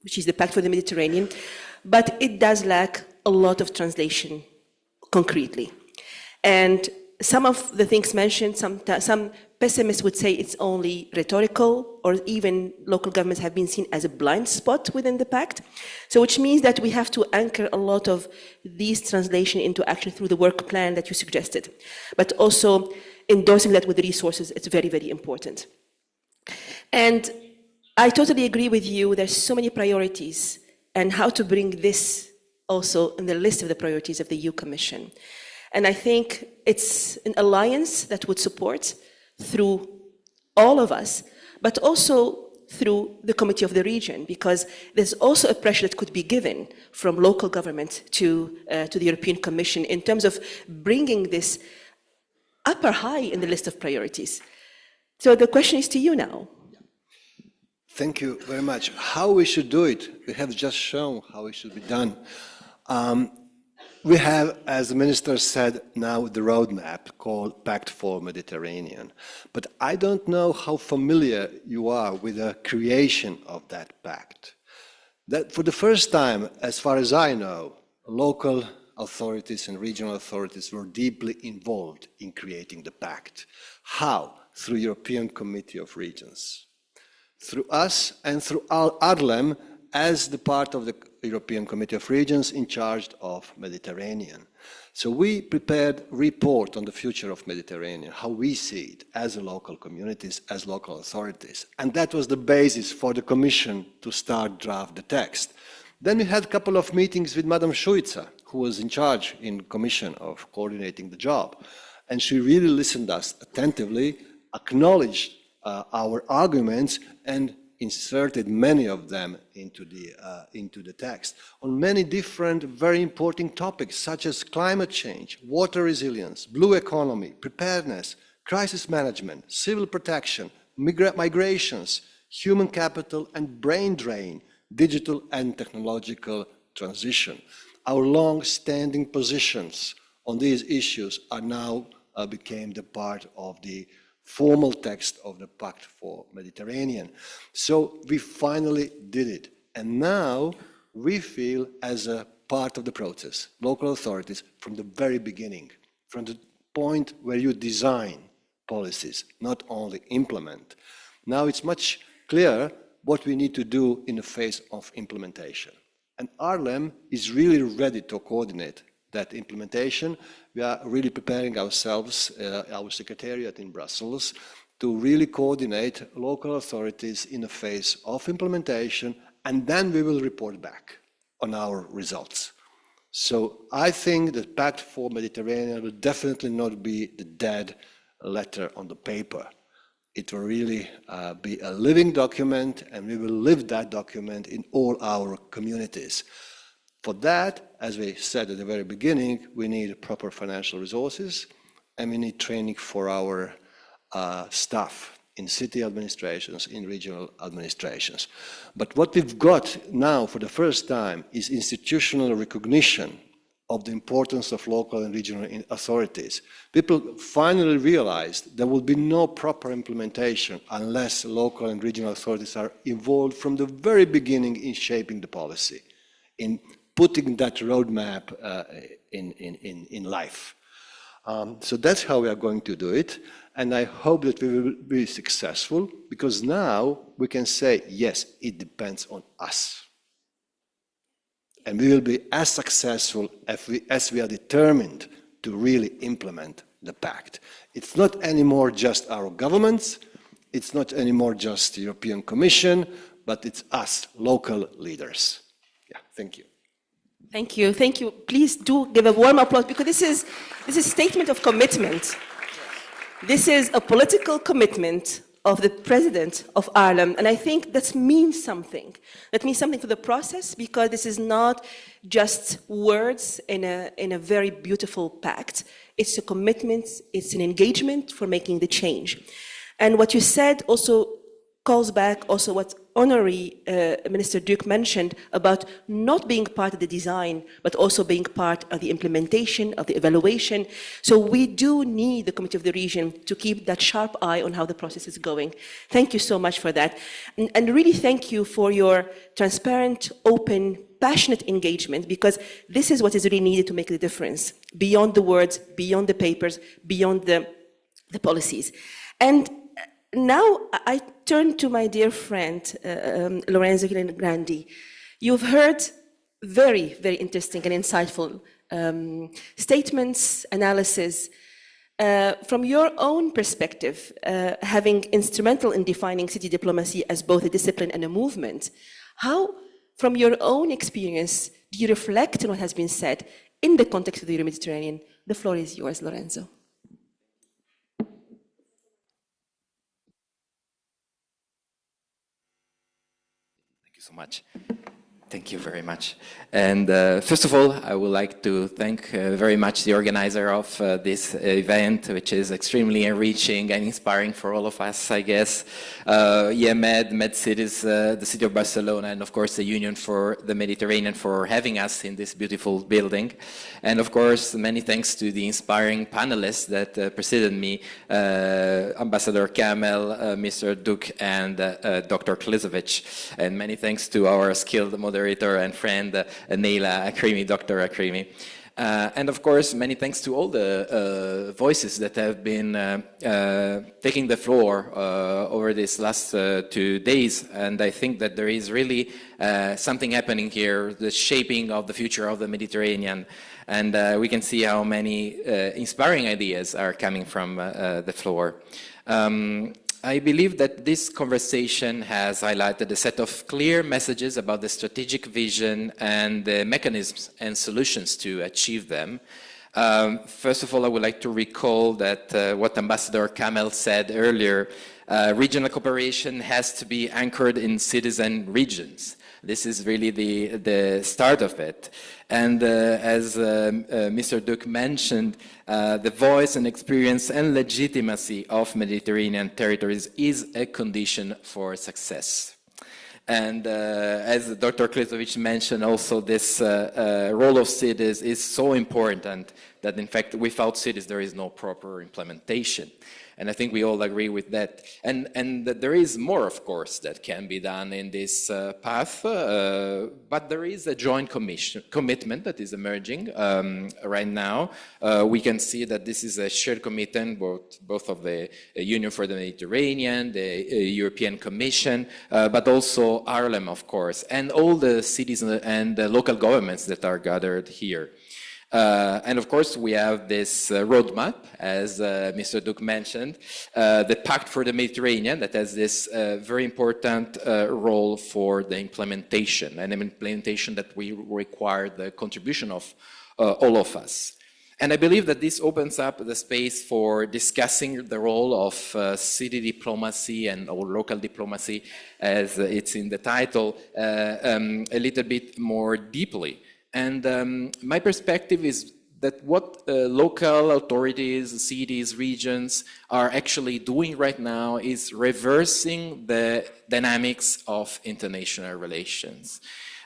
which is the Pact for the Mediterranean, but it does lack a lot of translation concretely. And some of the things mentioned, some pessimists would say it's only rhetorical, or even local governments have been seen as a blind spot within the pact. So which means that we have to anchor a lot of these translation into action through the work plan that you suggested. But also endorsing that with resources, it's very, very important. And I totally agree with you, there's so many priorities, and how to bring this also in the list of the priorities of the EU Commission. And I think it's an alliance that would support through all of us, but also through the Committee of the Region, because there's also a pressure that could be given from local government to the European Commission in terms of bringing this upper high in the list of priorities. So the question is to you now. Thank you very much. How we should do it, we have just shown how it should be done. We have, as the Minister said, now the roadmap called Pact for Mediterranean. But I don't know how familiar you are with the creation of that pact. That for the first time, as far as I know, local authorities and regional authorities were deeply involved in creating the pact. How? Through European Committee of Regions. Through us and through ARLEM as the part of the European Committee of Regions in charge of Mediterranean. So we prepared a report on the future of Mediterranean, how we see it as local communities, as local authorities. And that was the basis for the Commission to start draft the text. Then we had a couple of meetings with Madam Šuica, who was in charge in Commission of coordinating the job. And she really listened to us attentively, acknowledged our arguments, and inserted many of them into the text on many different, very important topics, such as climate change, water resilience, blue economy, preparedness, crisis management, civil protection, migrations, human capital and brain drain, digital and technological transition. Our long-standing positions on these issues are now became the part of the formal text of the Pact for Mediterranean. So we finally did it. And now we feel as a part of the process, local authorities, from the very beginning, from the point where you design policies, not only implement. Now it's much clearer what we need to do in the phase of implementation. And ARLEM is really ready to coordinate that implementation. We are really preparing ourselves, our secretariat in Brussels, to really coordinate local authorities in the phase of implementation, and then we will report back on our results. So I think the Pact for Mediterranean will definitely not be the dead letter on the paper. It will really be a living document, and we will live that document in all our communities. For that, as we said at the very beginning, we need proper financial resources, and we need training for our staff in city administrations, in regional administrations. But what we've got now for the first time is institutional recognition of the importance of local and regional authorities. People finally realized there will be no proper implementation unless local and regional authorities are involved from the very beginning in shaping the policy, in putting that roadmap in life. So that's how we are going to do it. And I hope that we will be successful, because now we can say, yes, it depends on us. And we will be as successful as we are determined to really implement the pact. It's not anymore just our governments, it's not anymore just the European Commission, but it's us, local leaders. Yeah, thank you. Thank you, thank you. Please do give a warm applause, because this is a statement of commitment. This is a political commitment of the President of Ireland, and I think that means something. That means something for the process, because this is not just words in a very beautiful pact. It's a commitment, it's an engagement for making the change. And what you said also calls back also what Honorary Minister Duke mentioned about not being part of the design, but also being part of the implementation, of the evaluation. So we do need the Committee of the Region to keep that sharp eye on how the process is going. Thank you so much for that. And really thank you for your transparent, open, passionate engagement, because this is what is really needed to make the difference, beyond the words, beyond the papers, beyond the policies. And now I turn to my dear friend, Lorenzo Grandi. You've heard very, very interesting and insightful statements, analysis. From your own perspective, having instrumental in defining city diplomacy as both a discipline and a movement, how, from your own experience, do you reflect on what has been said in the context of the Euro-Mediterranean? The floor is yours, Lorenzo. So much. Thank you very much. And first of all, I would like to thank very much the organizer of this event, which is extremely enriching and inspiring for all of us, I guess. MedCities, the city of Barcelona, and of course the Union for the Mediterranean for having us in this beautiful building. And of course, many thanks to the inspiring panelists that preceded me, Ambassador Kamel, Mr. Duk, and Dr. Klizovic. And many thanks to our skilled moderator and friend, Neila Akrimi, Dr. Akrimi. And of course, many thanks to all the voices that have been taking the floor over these last 2 days. And I think that there is really something happening here, the shaping of the future of the Mediterranean. And we can see how many inspiring ideas are coming from the floor. I believe that this conversation has highlighted a set of clear messages about the strategic vision and the mechanisms and solutions to achieve them. First of all, I would like to recall that what Ambassador Kamel said earlier, regional cooperation has to be anchored in cities and regions. This is really the start of it. And as Mr. Duk mentioned, the voice and experience and legitimacy of Mediterranean territories is a condition for success. And as Dr. Klizovic mentioned, also this role of cities is so important that, in fact, without cities, there is no proper implementation. And I think we all agree with that. And that there is more, of course, that can be done in this path, but there is a joint commitment that is emerging right now. We can see that this is a shared commitment, both of the Union for the Mediterranean, the European Commission, but also Ireland, of course, and all the cities and the local governments that are gathered here. And of course, we have this roadmap, as Mr. Duk mentioned, the Pact for the Mediterranean that has this very important role for the implementation, and an implementation that we require the contribution of all of us. And I believe that this opens up the space for discussing the role of city diplomacy and or local diplomacy, as it's in the title, a little bit more deeply. And my perspective is that what local authorities, cities, regions are actually doing right now is reversing the dynamics of international relations.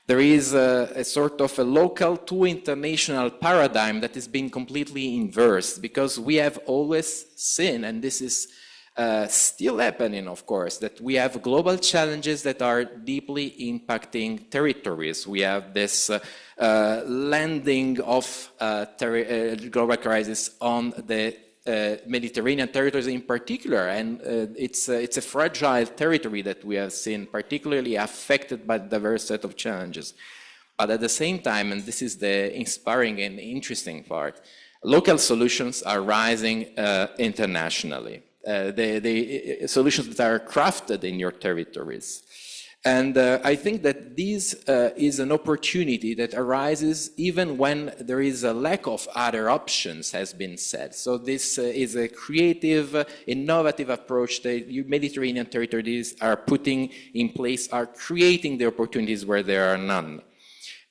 There is a sort of a local to international paradigm that is being completely inversed, because we have always seen, and this is still happening, of course, that we have global challenges that are deeply impacting territories. We have this landing of global crisis on the Mediterranean territories in particular, and it's a fragile territory that we have seen particularly affected by a diverse set of challenges. But at the same time, and this is the inspiring and interesting part, local solutions are rising internationally. The solutions that are crafted in your territories. And I think that this is an opportunity that arises even when there is a lack of other options, has been said. So this is a creative, innovative approach that Mediterranean territories are putting in place, are creating the opportunities where there are none.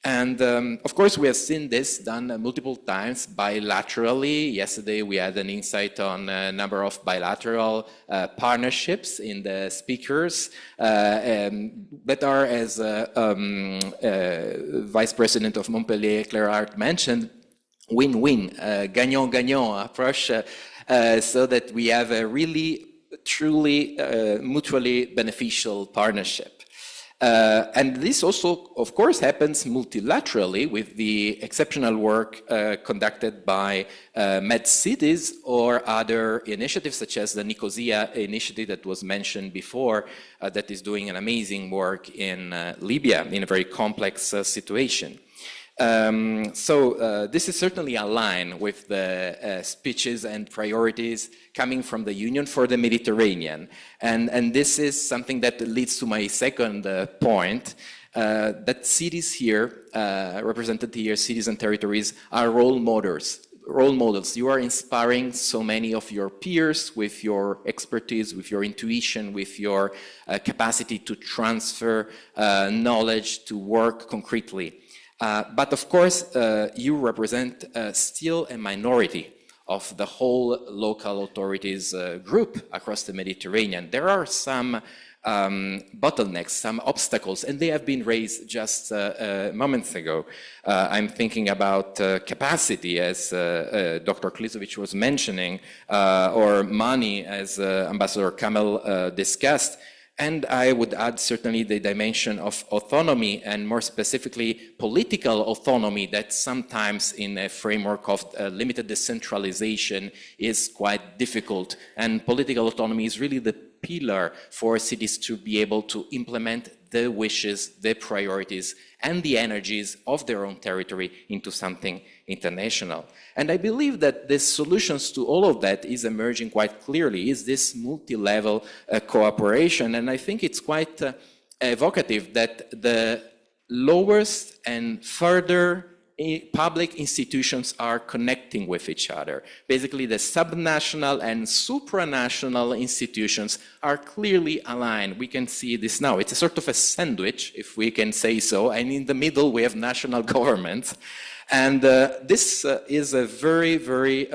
And of course, we have seen this done multiple times bilaterally. Yesterday, we had an insight on a number of bilateral partnerships in the speakers that are, as Vice President of Montpellier, Claire Hart, mentioned, win-win, gagnant-gagnant approach, so that we have a really, truly mutually beneficial partnership. And this also, of course, happens multilaterally with the exceptional work conducted by MedCities or other initiatives such as the Nicosia initiative that was mentioned before, that is doing an amazing work in Libya in a very complex situation. This is certainly aligned with the speeches and priorities coming from the Union for the Mediterranean. And this is something that leads to my second point, that cities here, represented here, cities and territories, are role models role models. You are inspiring so many of your peers with your expertise, with your intuition, with your capacity to transfer knowledge, to work concretely. But of course, you represent still a minority of the whole local authorities group across the Mediterranean. There are some bottlenecks, some obstacles, and they have been raised just moments ago. I'm thinking about capacity, as Dr. Klisovic was mentioning, or money, as Ambassador Kamel discussed. And I would add certainly the dimension of autonomy, and more specifically political autonomy, that sometimes in a framework of limited decentralization is quite difficult. And political autonomy is really the pillar for cities to be able to implement the wishes, the priorities, and the energies of their own territory into something international. And I believe that the solutions to all of that is emerging quite clearly, is this multi-level cooperation. And I think it's quite evocative that the lowest and further public institutions are connecting with each other. Basically, the subnational and supranational institutions are clearly aligned. We can see this now. It's a sort of a sandwich, if we can say so, and in the middle we have national governments. And this is a very, very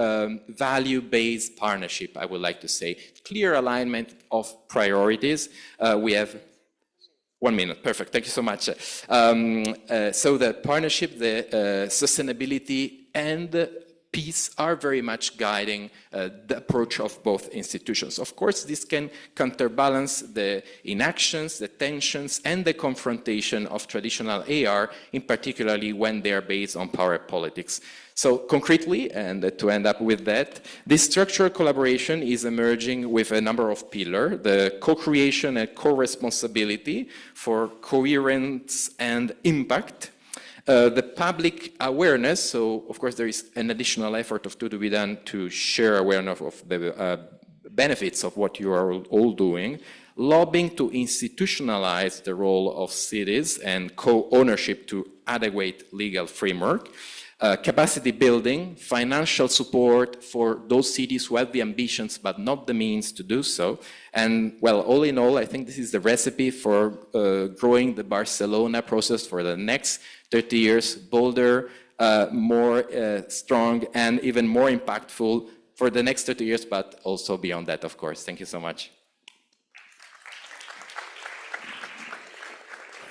value-based partnership, I would like to say. Clear alignment of priorities. We have 1 minute, perfect, thank you so much. So the partnership, the sustainability, and peace are very much guiding the approach of both institutions. Of course, this can counterbalance the inactions, the tensions, and the confrontation of traditional AR, in particularly when they are based on power politics. So concretely, and to end up with that, this structural collaboration is emerging with a number of pillars: the co-creation and co-responsibility for coherence and impact, the public awareness. So of course there is an additional effort to be done to share awareness of the benefits of what you are all doing, lobbying to institutionalize the role of cities and co-ownership to adequate legal framework, capacity building, financial support for those cities who have the ambitions but not the means to do so. And well, all in all, I think this is the recipe for growing the Barcelona process for the next 30 years, bolder, more strong, and even more impactful for the next 30 years, but also beyond that, of course. Thank you so much.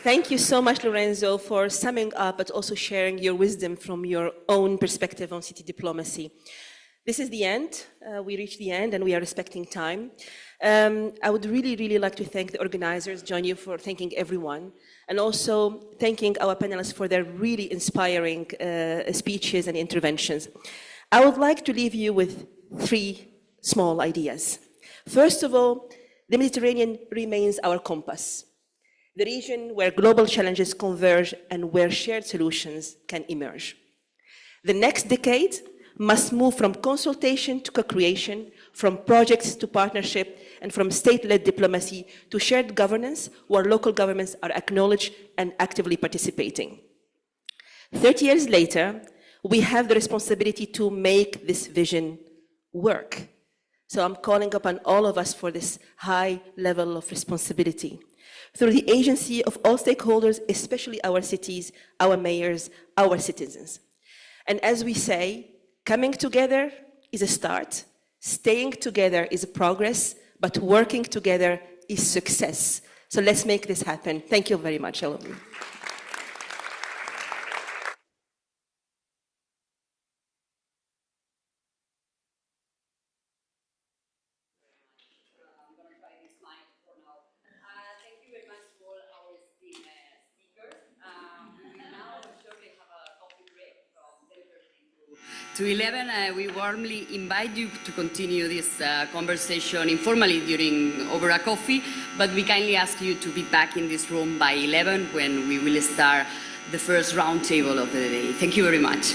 Thank you so much, Lorenzo, for summing up, but also sharing your wisdom from your own perspective on city diplomacy. This is the end. We reached the end, and we are respecting time. I would really, really like to thank the organizers, join you for thanking everyone, and also thanking our panelists for their really inspiring speeches and interventions. I would like to leave you with 3 small ideas. First of all, the Mediterranean remains our compass, the region where global challenges converge and where shared solutions can emerge. The next decade must move from consultation to co-creation, from projects to partnership, and from state-led diplomacy to shared governance, where local governments are acknowledged and actively participating. 30 years later, we have the responsibility to make this vision work. So I'm calling upon all of us for this high level of responsibility, through the agency of all stakeholders, especially our cities, our mayors, our citizens. And as we say, coming together is a start, staying together is a progress, but working together is success. So let's make this happen. Thank you very much, all of you. To 11, we warmly invite you to continue this conversation informally over a coffee, but we kindly ask you to be back in this room by 11 when we will start the first roundtable of the day. Thank you very much.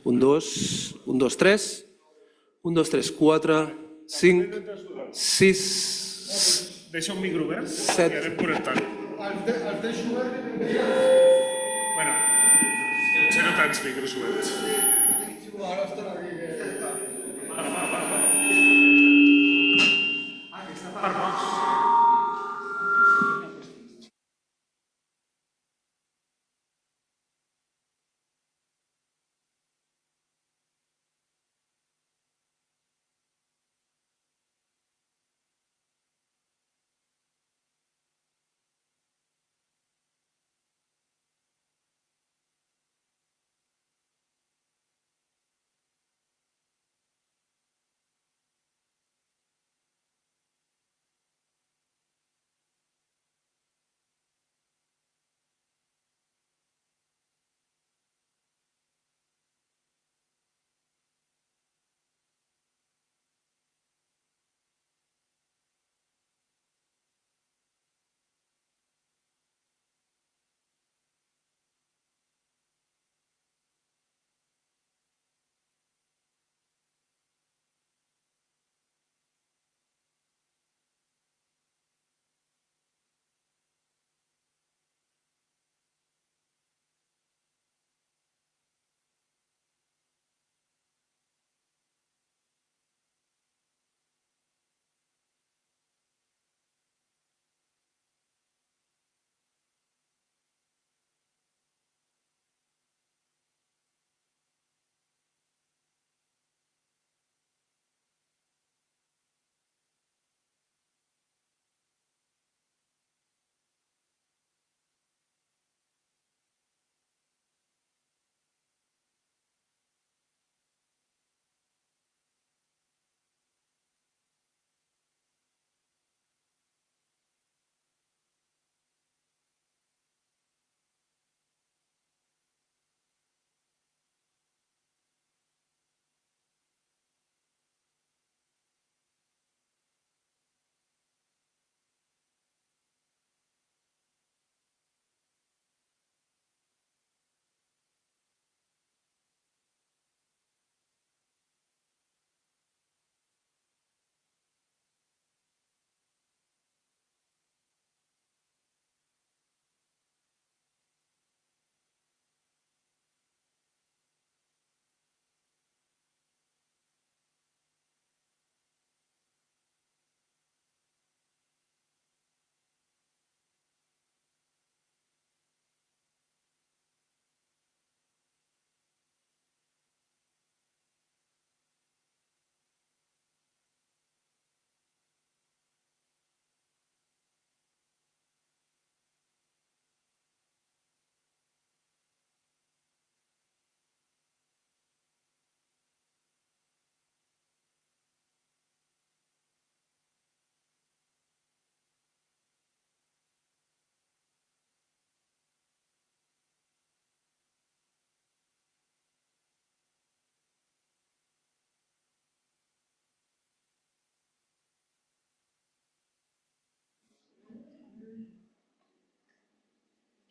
Un, dos, un, dos, tres. Un, dos, tres, quatre, cinc, sis, Deixa un micro obert set. i anem connectant. Els deixo obert. Bueno, potser no tants micros oberts. Ara estan aquí. Per pocs.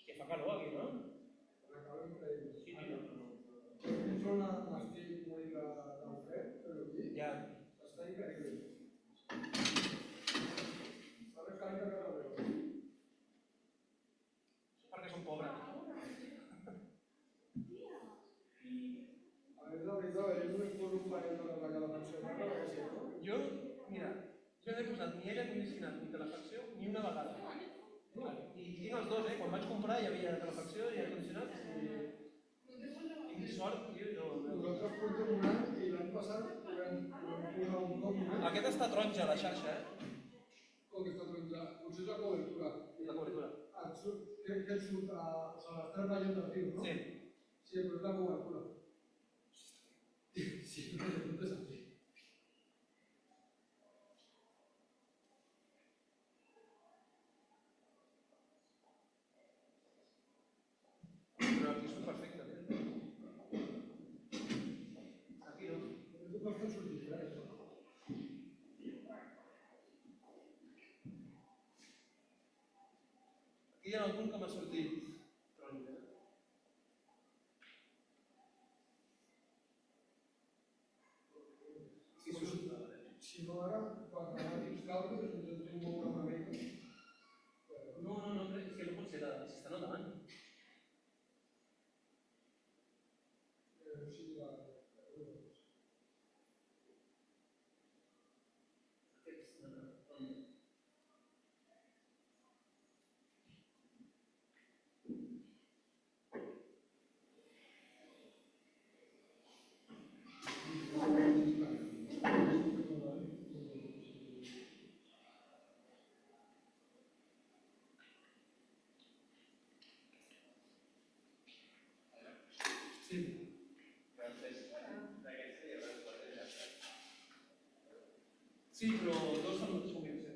Que fa calor aquí, no? Zona estic molt del fred, però aquí Ja. està increïble. Està més calent que a casa meva. Perquè som pobres. A més, la veritat, jo només poso un parell d'hores de calefacció a casa, perquè si no... Jo, mira, jo no he posat ni aire condicionat ni calefacció ni una vegada. I tinc els dos, quan vaig comprar hi havia calefacció i aire condicionat i tinc sort, tio, i no... Nosaltres portem un any i l'any passat vam posar un cop només. Aquest està taronja a la xarxa, Com que està taronja? Potser és la cobertura. La cobertura. Et surt, què et surt? O sigui, les tres ratlles de riu, no? Sí. Sí, però és la cobertura. Sí, no té sentit. Però aquí és perfecte, aquí no. Tu pots fer sortir, això. Aquí hi ha algun que m'ha sortit taronja. Si no, ara, quan dramàtics càlculs, ens hem de moure una mica. No, és que no pot ser, s'estan endavant. Sí, sí, però dos fan el mateix combinació.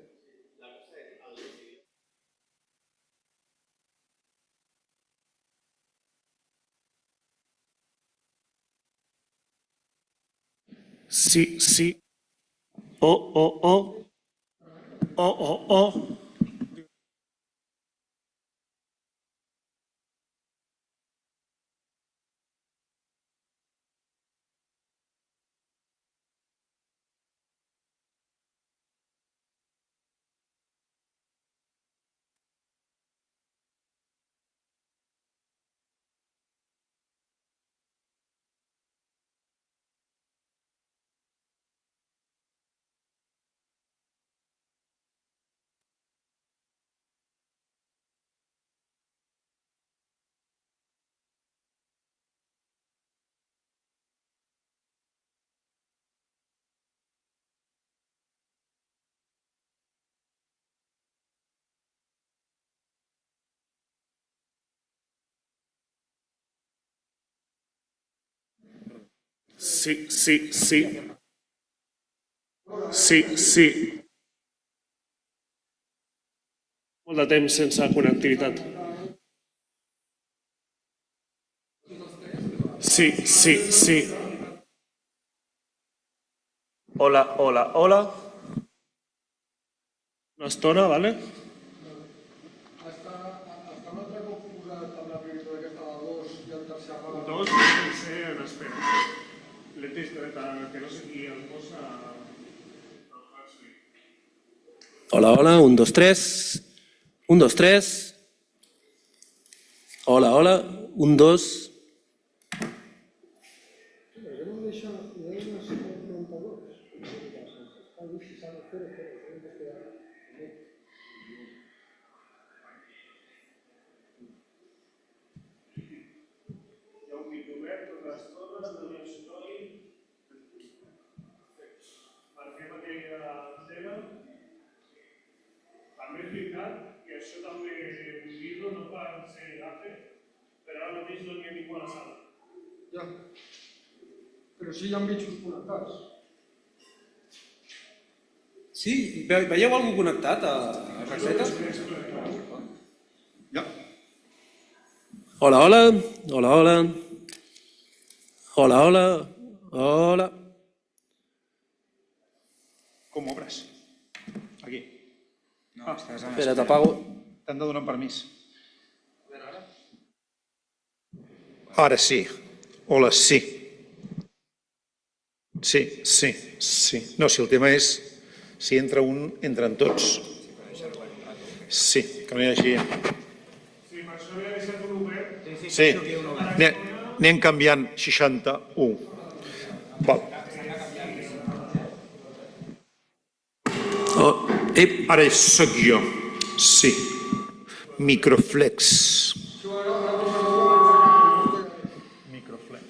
Sí, sí. Oh, oh, oh. Oh, oh, oh. Sí, sí, sí. Sí, sí. Molt de temps sense connectivitat. Sí, sí, sí. Hola, hola, hola. Una estona, vale? Està un altre cop posat amb la prioritat aquesta de dos i el tercer apagat. Dos, no sé, en espera. Que no sé qui el posa... Hola, hola, un, dos, tres. Un, dos, tres. Hola, hola, un, dos. Hi ha un vídeo obert tota l'estona, no hi estoy. Marquem aquella tela. També és veritat que això també vull dir-ho, no per ser gafe, però ara mateix no n'hi ha ningú a la sala. Ja. Però sí hi ha bitxos connectats. Sí, veieu algú connectat a Rexeta? Ja. Hola, hola, hola, hola. Hola, hola, hola. Com obres? Aquí. No, estàs en Espera, t'apago. T'han de donar un permís. Ara sí. Hola, sí. Sí, sí, sí. No, si el tema és si entra un, entren tots. Sí, que no hi hagi... Sí, per això havia deixat un obert. Sí, anem canviant 61. Val. Oh, ep. Ara sóc jo. Sí. Microflex. Microflex.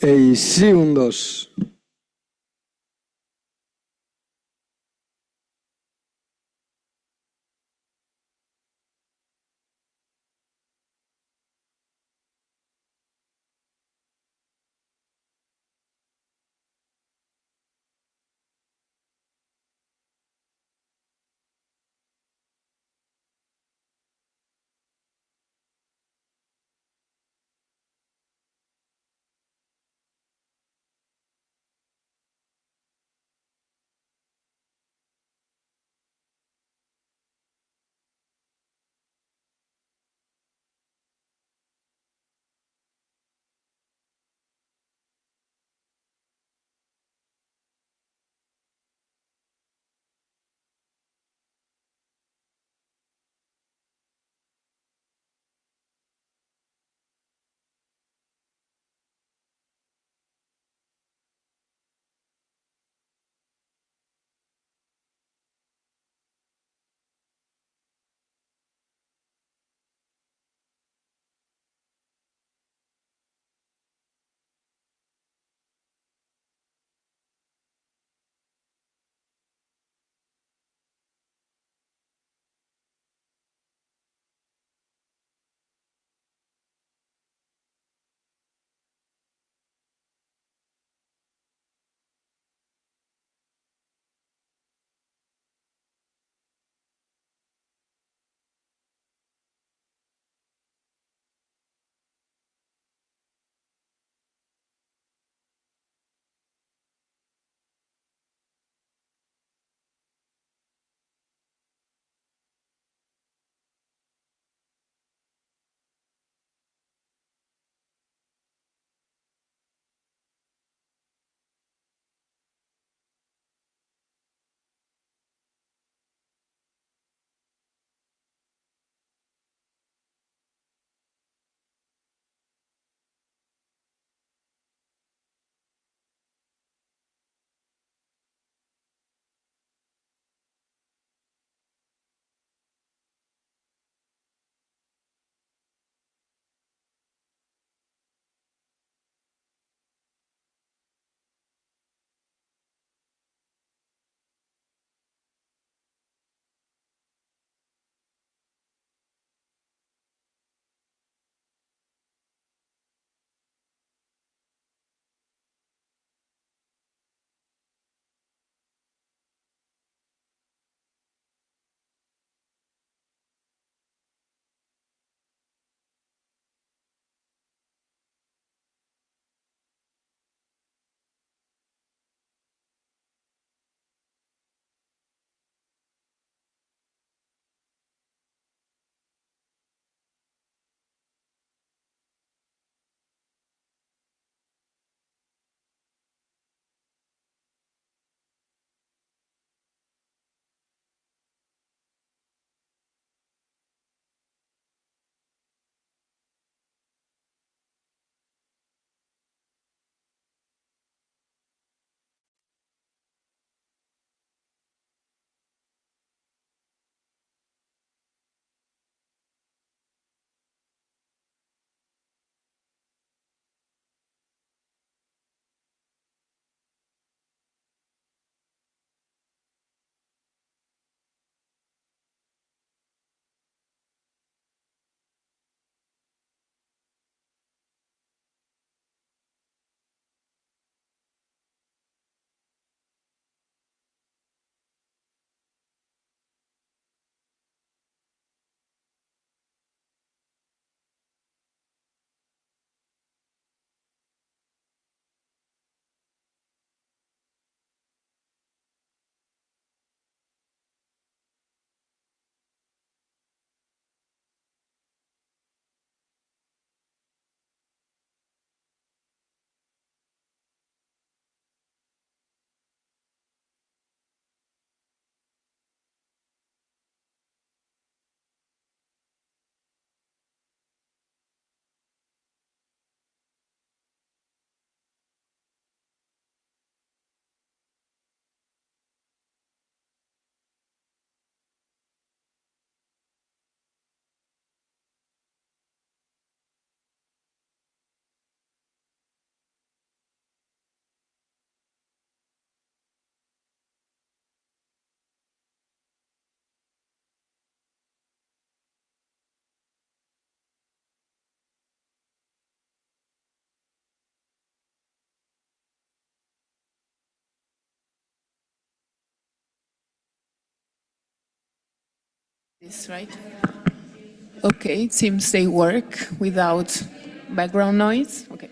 Ei, sí, un, dos. This right? Okay, it seems they work without background noise. Okay.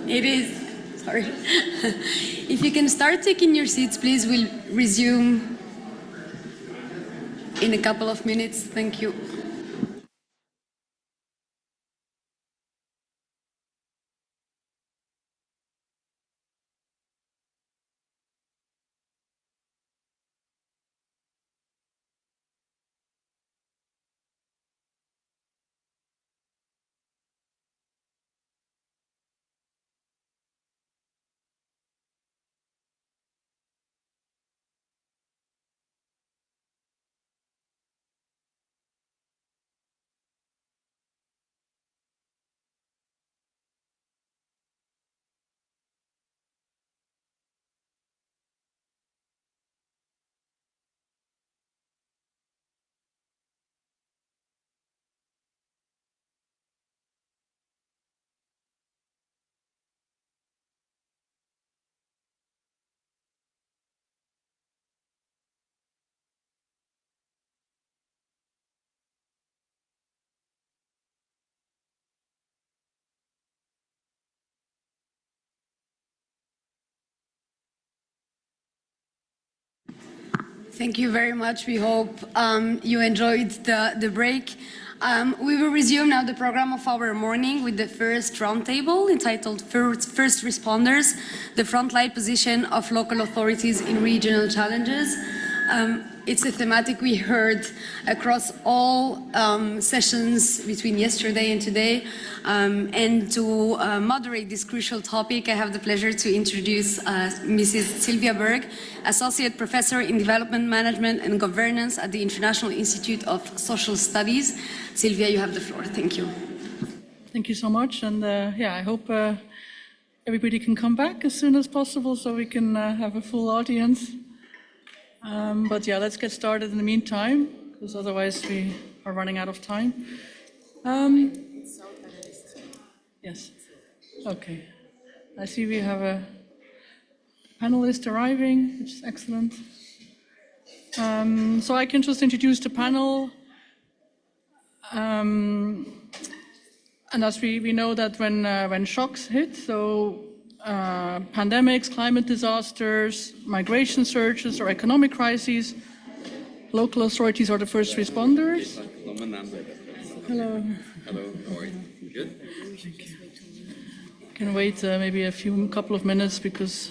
It is, sorry. If you can start taking your seats, please, we'll resume in a couple of minutes. Thank you. Thank you very much. We hope you enjoyed the break. We will resume now the program of our morning with the first roundtable entitled First Responders, the Frontline Position of Local Authorities in Regional Challenges. It's a thematic we heard across all sessions between yesterday and today. And to moderate this crucial topic, I have the pleasure to introduce Mrs. Sylvia Berg, Associate Professor in Development Management and Governance at the International Institute of Social Studies. Sylvia, you have the floor. Thank you. Thank you so much. And I hope everybody can come back as soon as possible so we can have a full audience. But let's get started in the meantime, because otherwise we are running out of time. Yes. Okay. I see we have a panelist arriving, which is excellent. So I can just introduce the panel. And as we know that when shocks hit, so pandemics, climate disasters, migration surges, or economic crises, local authorities are the first responders. Hello. Hello, how are you? Good? Can wait maybe a couple of minutes because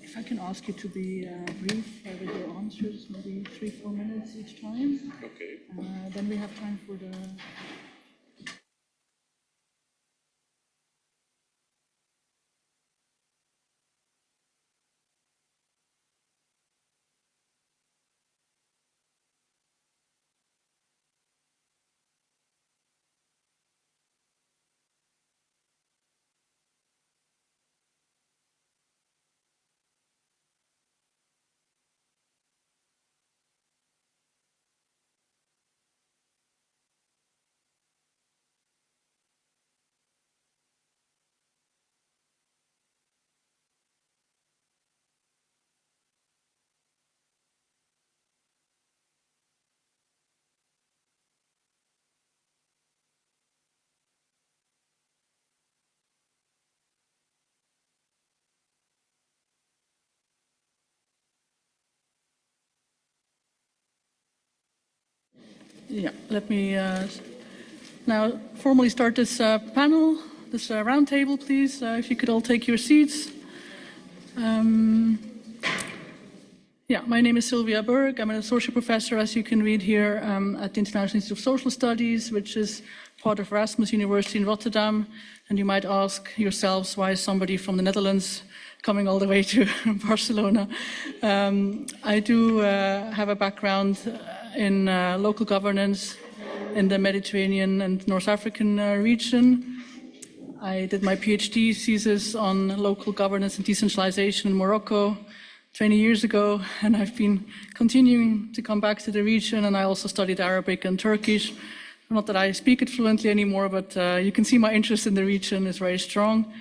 if I can ask you to be brief with your answers, maybe 3-4 minutes each time. Okay. Then we have time for the. Let me now formally start this panel, this roundtable, please. If you could all take your seats. My name is Sylvia Berg. I'm an associate professor, as you can read here, at the International Institute of Social Studies, which is part of Erasmus University in Rotterdam. And you might ask yourselves, why is somebody from the Netherlands coming all the way to Barcelona? I do have a background in local governance in the Mediterranean and North African region. I did my PhD thesis on local governance and decentralization in Morocco 20 years ago, and I've been continuing to come back to the region, and I also studied Arabic and Turkish. Not that I speak it fluently anymore, but you can see my interest in the region is very strong,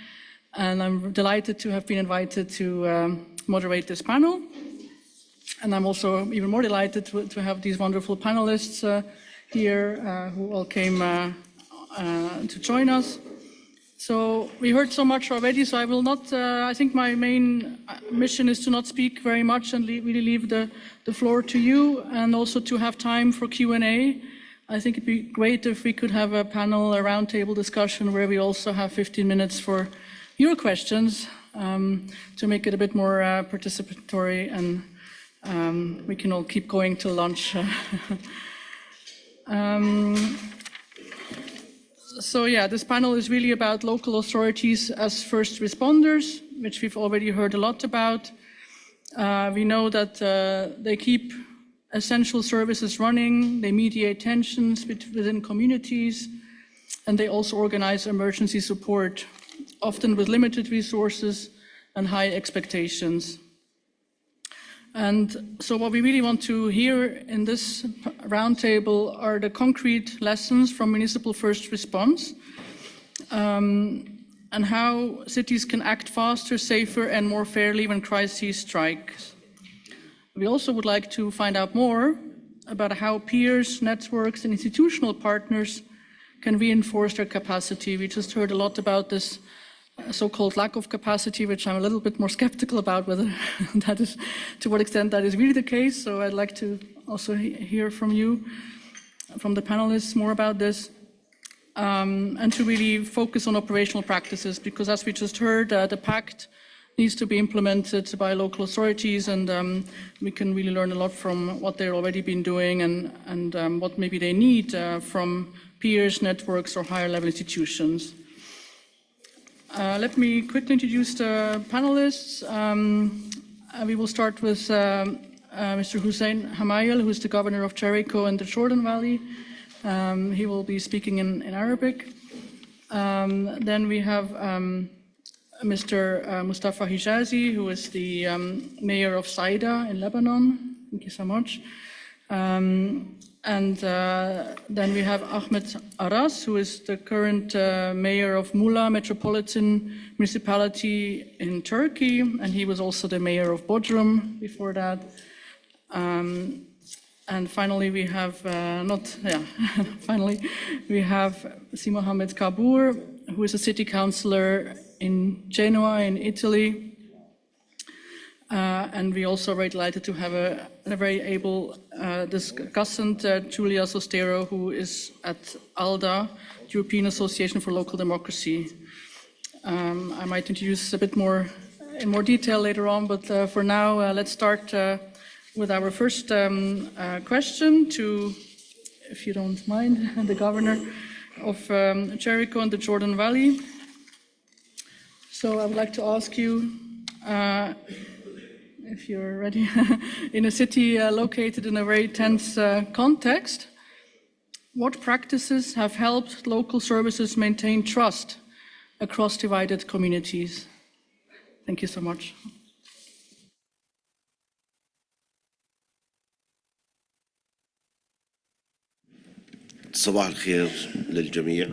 and I'm delighted to have been invited to moderate this panel. And I'm also even more delighted to have these wonderful panelists here who all came to join us. So we heard so much already, so I will not, I think my main mission is to not speak very much and really leave the floor to you, and also to have time for Q&A. I think it'd be great if we could have a panel, a roundtable discussion where we also have 15 minutes for your questions to make it a bit more participatory, and we can all keep going till lunch. This panel is really about local authorities as first responders, which we've already heard a lot about. We know that they keep essential services running, they mediate tensions within communities, and they also organize emergency support, often with limited resources and high expectations. And so what we really want to hear in this roundtable are the concrete lessons from municipal first response, and how cities can act faster, safer, and more fairly when crises strike. We also would like to find out more about how peers, networks, and institutional partners can reinforce their capacity. We just heard a lot about this so-called lack of capacity, which I'm a little bit more skeptical about whether that is, to what extent that is really the case. So I'd like to also hear from you, from the panelists, more about this. And to really focus on operational practices, because as we just heard, the pact needs to be implemented by local authorities, and we can really learn a lot from what they've already been doing and what maybe they need from peers, networks, or higher level institutions. Let me quickly introduce the panelists. We will start with Mr. Hussein Hamayel, who is the governor of Jericho and the Jordan Valley. He will be speaking in Arabic. Then we have Mr. Mustafa Hijazi, who is the mayor of Saida in Lebanon. Thank you so much. And then we have Ahmed Aras, who is the current mayor of Muğla Metropolitan Municipality in Turkey, and he was also the mayor of Bodrum before that. And finally, we have finally we have Si Mohamed Kabour, who is a city councillor in Genoa in Italy. And we also are very delighted to have a very able discussant, Giulia Sostero, who is at ALDA, European Association for Local Democracy. I might introduce a bit more in more detail later on, but for now, let's start with our first question to, if you don't mind, the governor of Jericho and the Jordan Valley. So I would like to ask you, if you're ready, in a city located in a very tense context, what practices have helped local services maintain trust across divided communities? Thank you so much. صباح الخير للجميع.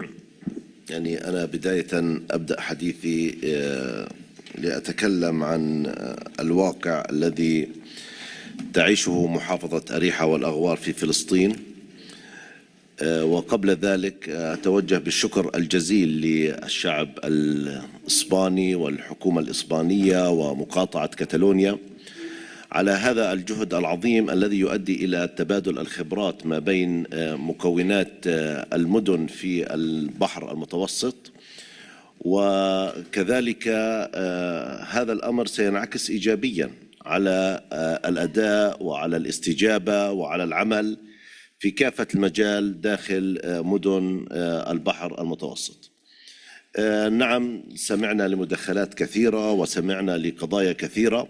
يعني أنا بداية أبدأ حديثي لأتكلم عن الواقع الذي تعيشه محافظة أريحة والأغوار في فلسطين، وقبل ذلك أتوجه بالشكر الجزيل للشعب الإسباني والحكومة الإسبانية ومقاطعة كتالونيا على هذا الجهد العظيم الذي يؤدي إلى تبادل الخبرات ما بين مكونات المدن في البحر المتوسط، وكذلك هذا الأمر سينعكس إيجابيا على الأداء وعلى الاستجابة وعلى العمل في كافة المجال داخل مدن البحر المتوسط. نعم، سمعنا لمداخلات كثيرة وسمعنا لقضايا كثيرة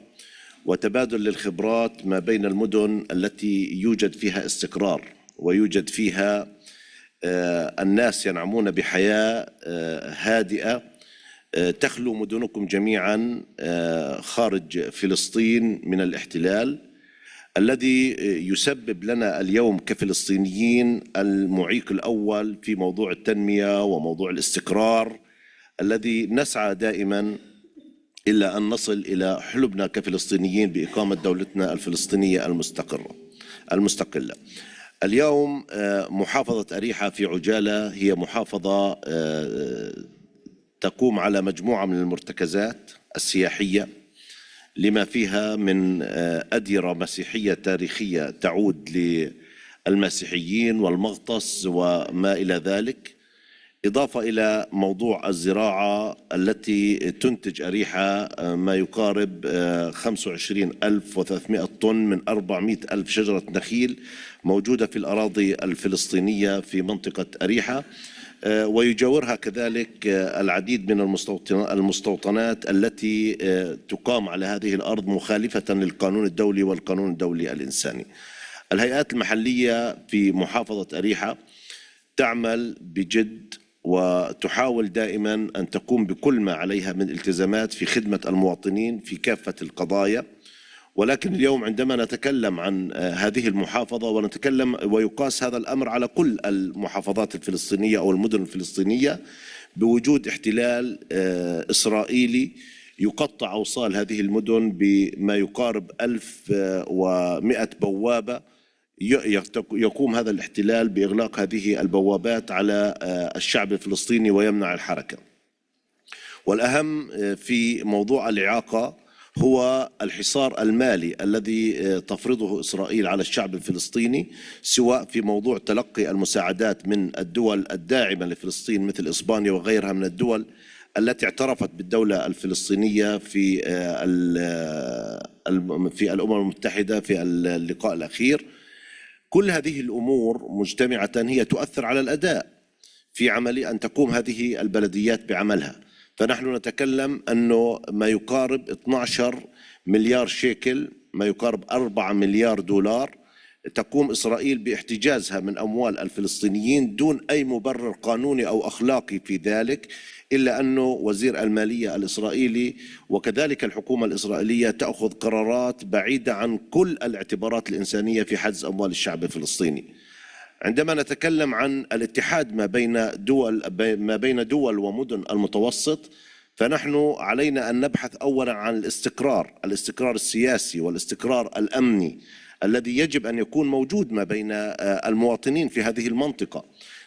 وتبادل للخبرات ما بين المدن التي يوجد فيها استقرار ويوجد فيها الناس ينعمون بحياة هادئة. تخلو مدنكم جميعا خارج فلسطين من الاحتلال الذي يسبب لنا اليوم كفلسطينيين المعيق الأول في موضوع التنمية وموضوع الاستقرار الذي نسعى دائما إلا أن نصل إلى حلمنا كفلسطينيين بإقامة دولتنا الفلسطينية المستقلة. اليوم محافظة أريحة في عجالة هي محافظة تقوم على مجموعة من المرتكزات السياحية لما فيها من أديرة مسيحية تاريخية تعود للمسيحيين والمغطس وما إلى ذلك، إضافة إلى موضوع الزراعة التي تنتج أريحة ما يقارب 25,300 طن من 400,000 شجرة نخيل موجودة في الأراضي الفلسطينية في منطقة أريحة، ويجاورها كذلك العديد من المستوطنات التي تقام على هذه الأرض مخالفة للقانون الدولي والقانون الدولي الإنساني. الهيئات المحلية في محافظة أريحة تعمل بجد وتحاول دائما أن تقوم بكل ما عليها من التزامات في خدمة المواطنين في كافة القضايا، ولكن اليوم عندما نتكلم عن هذه المحافظة ونتكلم ويقاس هذا الأمر على كل المحافظات الفلسطينية أو المدن الفلسطينية بوجود احتلال إسرائيلي يقطع أوصال هذه المدن بما يقارب 1100 بوابة، يقوم هذا الاحتلال بإغلاق هذه البوابات على الشعب الفلسطيني ويمنع الحركة. والأهم في موضوع الإعاقة هو الحصار المالي الذي تفرضه إسرائيل على الشعب الفلسطيني، سواء في موضوع تلقي المساعدات من الدول الداعمة لفلسطين مثل إسبانيا وغيرها من الدول التي اعترفت بالدولة الفلسطينية في الأمم المتحدة في اللقاء الأخير. كل هذه الأمور مجتمعة هي تؤثر على الأداء في عمل أن تقوم هذه البلديات بعملها. فنحن نتكلم أنه ما يقارب 12 مليار شيكل، ما يقارب 4 مليار دولار تقوم إسرائيل باحتجازها من أموال الفلسطينيين دون أي مبرر قانوني أو أخلاقي في ذلك، إلا أنه وزير المالية الإسرائيلي وكذلك الحكومة الإسرائيلية تأخذ قرارات بعيدة عن كل الاعتبارات الإنسانية في حجز أموال الشعب الفلسطيني. عندما نتكلم عن الاتحاد ما بين دول ومدن المتوسط، فنحن علينا أن نبحث أولا عن الاستقرار السياسي والاستقرار الأمني الذي يجب أن يكون موجود ما بين المواطنين في هذه المنطقة،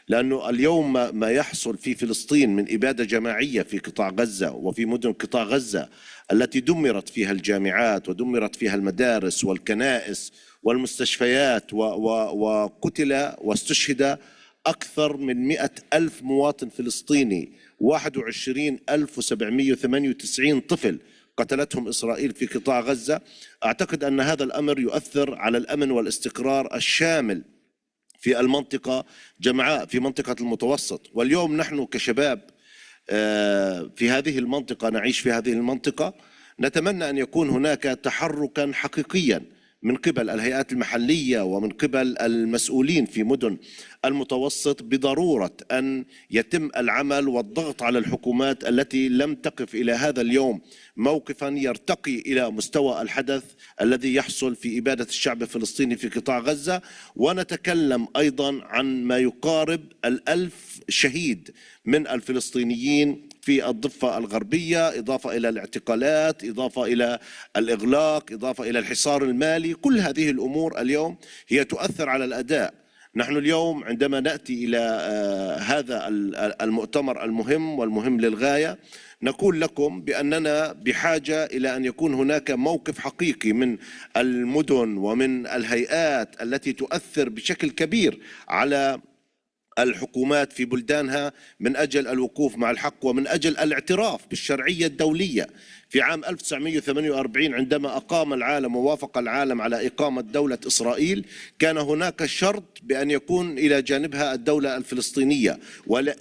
لأنه اليوم ما يحصل في فلسطين من إبادة جماعية في قطاع غزة وفي مدن قطاع غزة التي دمرت فيها الجامعات ودمرت فيها المدارس والكنائس والمستشفيات وقتل واستشهد أكثر من 100,000 مواطن فلسطيني، 21,798 طفل قتلتهم إسرائيل في قطاع غزة. أعتقد أن هذا الأمر يؤثر على الأمن والاستقرار الشامل في المنطقة جمعاء، في منطقة المتوسط. واليوم نحن كشباب في هذه المنطقة نعيش في هذه المنطقة، نتمنى أن يكون هناك تحركا حقيقيا من قبل الهيئات المحلية ومن قبل المسؤولين في مدن المتوسط بضرورة أن يتم العمل والضغط على الحكومات التي لم تقف إلى هذا اليوم موقفا يرتقي إلى مستوى الحدث الذي يحصل في إبادة الشعب الفلسطيني في قطاع غزة. ونتكلم أيضا عن ما يقارب 1000 شهيد من الفلسطينيين في الضفة الغربية، إضافة إلى الاعتقالات، إضافة إلى الإغلاق، إضافة إلى الحصار المالي. كل هذه الأمور اليوم هي تؤثر على الأداء. نحن اليوم عندما نأتي إلى هذا المؤتمر المهم والمهم للغاية، نقول لكم بأننا بحاجة إلى أن يكون هناك موقف حقيقي من المدن ومن الهيئات التي تؤثر بشكل كبير على الحكومات في بلدانها من أجل الوقوف مع الحق ومن أجل الاعتراف بالشرعية الدولية. في عام 1948 عندما أقام العالم ووافق العالم على إقامة دولة إسرائيل، كان هناك شرط بأن يكون إلى جانبها الدولة الفلسطينية،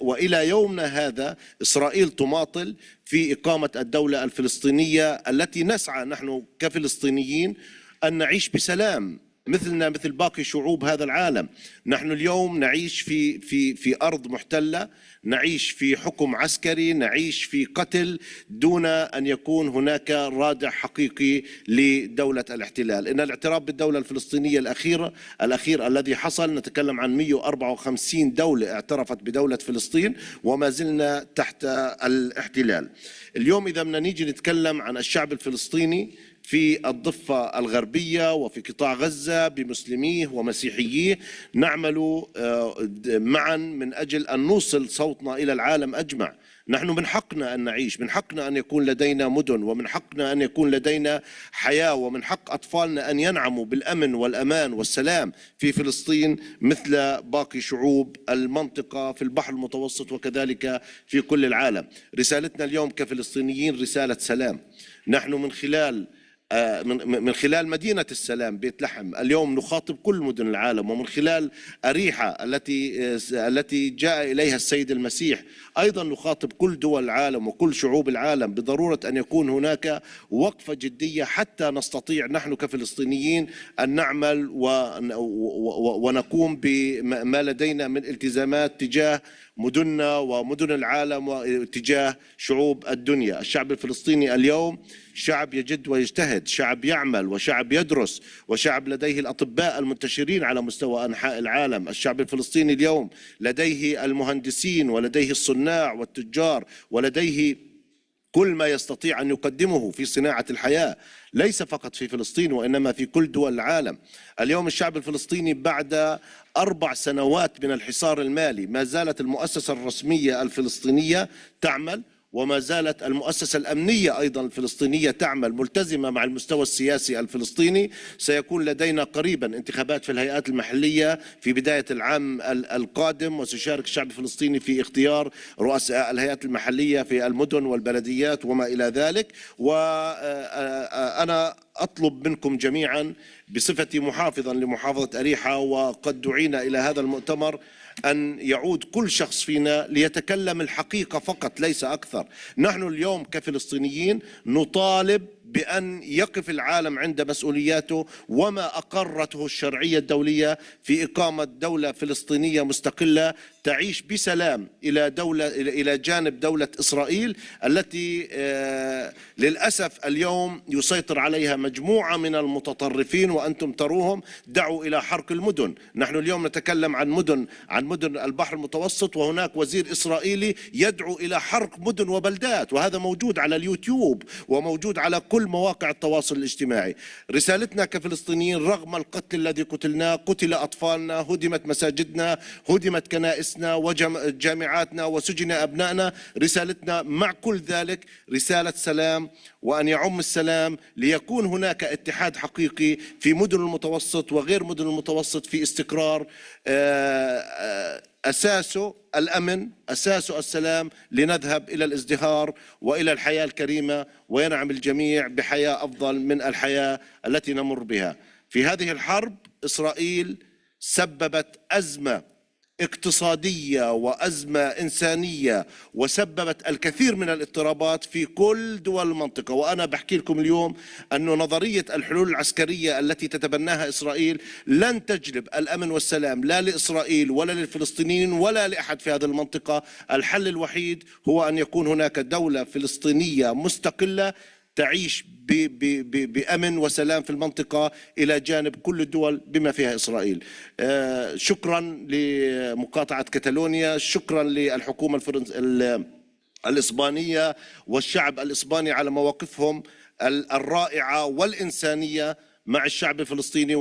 وإلى يومنا هذا إسرائيل تماطل في إقامة الدولة الفلسطينية التي نسعى نحن كفلسطينيين أن نعيش بسلام مثلنا مثل باقي شعوب هذا العالم. نحن اليوم نعيش في أرض محتلة، نعيش في حكم عسكري، نعيش في قتل دون أن يكون هناك رادع حقيقي لدولة الاحتلال. إن الاعتراف بالدولة الفلسطينية الأخير الذي حصل، نتكلم عن 154 دولة اعترفت بدولة فلسطين وما زلنا تحت الاحتلال. اليوم إذا بدنا نيجي نتكلم عن الشعب الفلسطيني في الضفة الغربية وفي قطاع غزة بمسلميه ومسيحييه، نعمل معا من أجل أن نوصل صوتنا إلى العالم أجمع. نحن من حقنا أن نعيش، من حقنا أن يكون لدينا مدن، ومن حقنا أن يكون لدينا حياة، ومن حق أطفالنا أن ينعموا بالأمن والأمان والسلام في فلسطين مثل باقي شعوب المنطقة في البحر المتوسط وكذلك في كل العالم. رسالتنا اليوم كفلسطينيين رسالة سلام. نحن من خلال مدينة السلام بيت لحم اليوم نخاطب كل مدن العالم، ومن خلال أريحة التي جاء إليها السيد المسيح أيضا نخاطب كل دول العالم وكل شعوب العالم بضرورة أن يكون هناك وقفة جدية حتى نستطيع نحن كفلسطينيين أن نعمل ونقوم بما لدينا من التزامات تجاه مدننا ومدن العالم واتجاه شعوب الدنيا. الشعب الفلسطيني اليوم شعب يجد ويجتهد، شعب يعمل وشعب يدرس وشعب لديه الأطباء المنتشرين على مستوى أنحاء العالم. الشعب الفلسطيني اليوم لديه المهندسين ولديه الصناع والتجار ولديه كل ما يستطيع أن يقدمه في صناعة الحياة، ليس فقط في فلسطين وإنما في كل دول العالم. اليوم الشعب الفلسطيني بعد 4 سنوات من الحصار المالي ما زالت المؤسسة الرسمية الفلسطينية تعمل وما زالت المؤسسة الأمنية أيضا الفلسطينية تعمل ملتزمة مع المستوى السياسي الفلسطيني. سيكون لدينا قريبا انتخابات في الهيئات المحلية في بداية العام القادم، وسيشارك الشعب الفلسطيني في اختيار رؤساء الهيئات المحلية في المدن والبلديات وما إلى ذلك. وأنا أطلب منكم جميعا بصفتي محافظا لمحافظة أريحة، وقد دعينا إلى هذا المؤتمر، أن يعود كل شخص فينا ليتكلم الحقيقة فقط ليس أكثر. نحن اليوم كفلسطينيين نطالب بأن يقف العالم عند مسؤولياته وما أقرته الشرعية الدولية في إقامة دولة فلسطينية مستقلة تعيش بسلام إلى جانب دولة إسرائيل التي للأسف اليوم يسيطر عليها مجموعة من المتطرفين، وأنتم تروهم دعوا إلى حرق المدن. نحن اليوم نتكلم عن مدن البحر المتوسط، وهناك وزير إسرائيلي يدعو إلى حرق مدن وبلدات، وهذا موجود على اليوتيوب وموجود على كل مواقع التواصل الاجتماعي. رسالتنا كفلسطينيين رغم القتل الذي قتلناه، قتل أطفالنا، هدمت مساجدنا، هدمت كنائسنا وجامعاتنا، وسجن أبنائنا، رسالتنا مع كل ذلك رسالة سلام، وأن يعم السلام ليكون هناك اتحاد حقيقي في مدن المتوسط وغير مدن المتوسط في استقرار أساسه الأمن، أساسه السلام، لنذهب إلى الازدهار وإلى الحياة الكريمة، وينعم الجميع بحياة أفضل من الحياة التي نمر بها. في هذه الحرب إسرائيل سببت أزمة اقتصادية وأزمة إنسانية، وسببت الكثير من الاضطرابات في كل دول المنطقة. وأنا بحكي لكم اليوم أن نظرية الحلول العسكرية التي تتبناها إسرائيل لن تجلب الأمن والسلام لا لإسرائيل ولا للفلسطينيين ولا لأحد في هذه المنطقة. الحل الوحيد هو أن يكون هناك دولة فلسطينية مستقلة تعيش بأمن وسلام في المنطقة إلى جانب كل الدول بما فيها إسرائيل. شكرا لمقاطعة كتالونيا، شكرا للحكومة الإسبانية والشعب الإسباني على مواقفهم الرائعة والإنسانية مع الشعب الفلسطيني،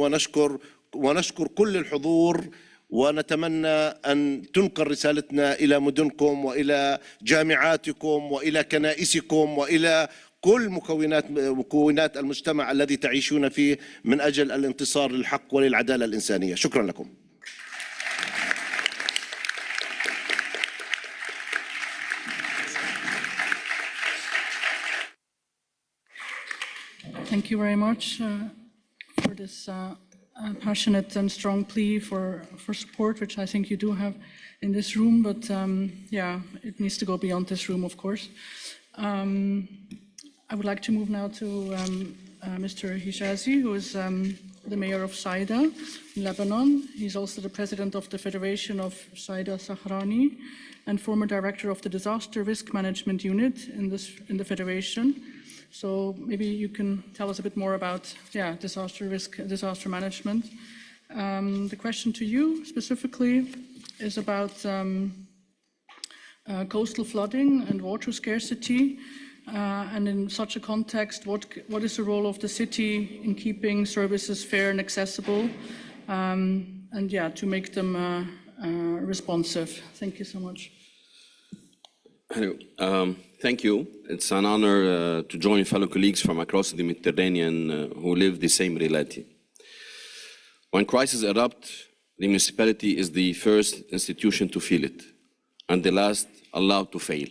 ونشكر كل الحضور، ونتمنى أن تنقل رسالتنا إلى مدنكم وإلى جامعاتكم وإلى كنائسكم وإلى كل مكونات المجتمع الذي تعيشون فيه من أجل الانتصار للحق وللعدالة الإنسانية. شكرا لكم. Thank you very much for this passionate and strong plea for support, which I think you do have in this room, but yeah, it needs to go beyond this room, of course. I would like to move now to Mr. Hijazi, who is the mayor of Saida in Lebanon. He's also the president of the Federation of Saida Sahrani and former director of the Disaster Risk Management Unit in the Federation. So maybe you can tell us a bit more about disaster management. The question to you specifically is about coastal flooding and water scarcity. And in such a context, what is the role of the city in keeping services fair and accessible, and to make them responsive? Thank you so much. Hello. Thank you. It's an honor to join fellow colleagues from across the Mediterranean who live the same reality. When crises erupt, the municipality is the first institution to feel it, and the last allowed to fail.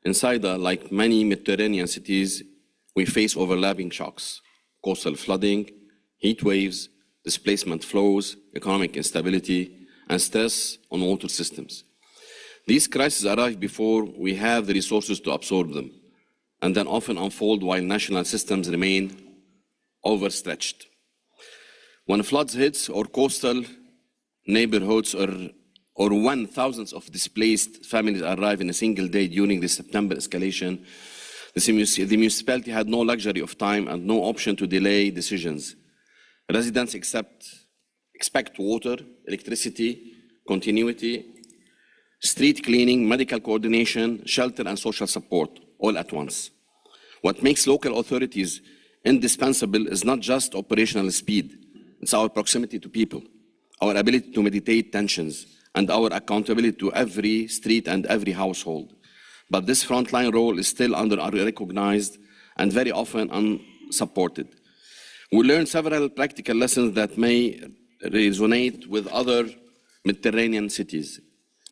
In Saida, like many Mediterranean cities, we face overlapping shocks: coastal flooding, heat waves, displacement flows, economic instability, and stress on water systems. These crises arrive before we have the resources to absorb them, and then often unfold while national systems remain overstretched. When floods hit or coastal neighborhoods or when thousands of displaced families arrive in a single day during the September escalation, the municipality had no luxury of time and no option to delay decisions. Residents expect water, electricity, continuity, street cleaning, medical coordination, shelter, and social support all at once. What makes local authorities indispensable is not just operational speed, it's our proximity to people, our ability to mediate tensions, and our accountability to every street and every household. But this frontline role is still under-recognized and very often unsupported. We learned several practical lessons that may resonate with other Mediterranean cities.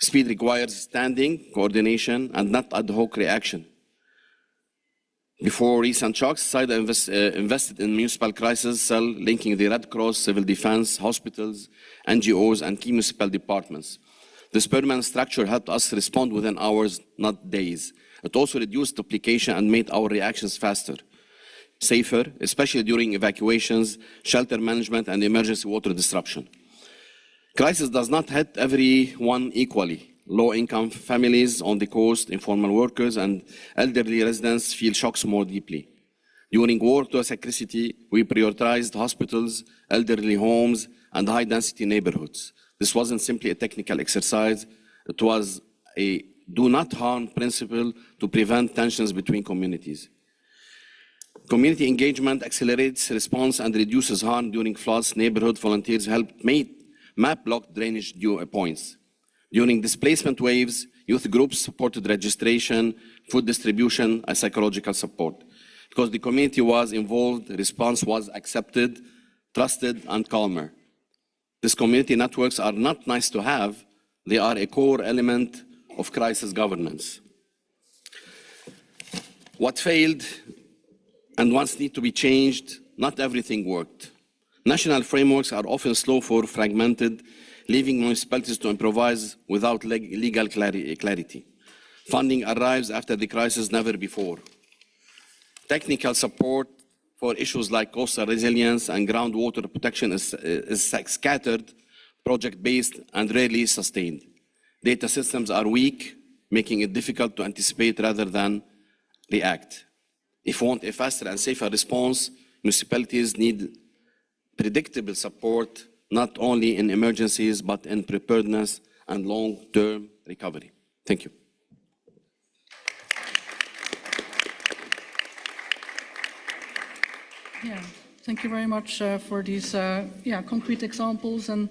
Speed requires standing, coordination, and not ad hoc reaction. Before recent shocks, SIDA invested in municipal crisis cell linking the Red Cross, civil defense, hospitals, NGOs, and key municipal departments. This permanent structure helped us respond within hours, not days. It also reduced duplication and made our reactions faster, safer, especially during evacuations, shelter management, and emergency water disruption. Crisis does not hit everyone equally. Low-income families on the coast, informal workers, and elderly residents feel shocks more deeply. During war to scarcity, we prioritized hospitals, elderly homes, and high-density neighborhoods. This wasn't simply a technical exercise. It was a do-not-harm principle to prevent tensions between communities. Community engagement accelerates response and reduces harm during floods. Neighborhood volunteers helped map blocked drainage points. During displacement waves, youth groups supported registration, food distribution, and psychological support. Because the community was involved, the response was accepted, trusted, and calmer. These community networks are not nice to have, they are a core element of crisis governance. What failed and once need to be changed, not everything worked. National frameworks are often slow for fragmented, leaving municipalities to improvise without legal clarity. Funding arrives after the crisis, never before. Technical support for issues like coastal resilience and groundwater protection is scattered, project-based, and rarely sustained. Data systems are weak, making it difficult to anticipate rather than react. If we want a faster and safer response, municipalities need predictable support, not only in emergencies, but in preparedness and long-term recovery. Thank you. Yeah, thank you very much for these concrete examples and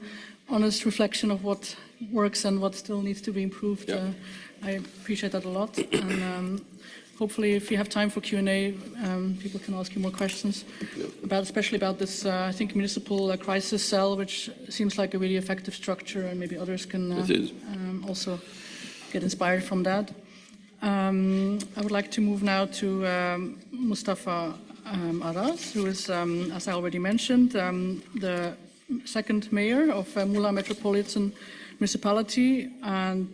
honest reflection of what works and what still needs to be improved. Yeah. I appreciate that a lot. And hopefully, if you have time for Q&A, people can ask you more questions, especially about this, I think, municipal crisis cell, which seems like a really effective structure, and maybe others can also get inspired from that. I would like to move now to Mustafa Aras, who is, as I already mentioned, the second mayor of Muğla Metropolitan Municipality, and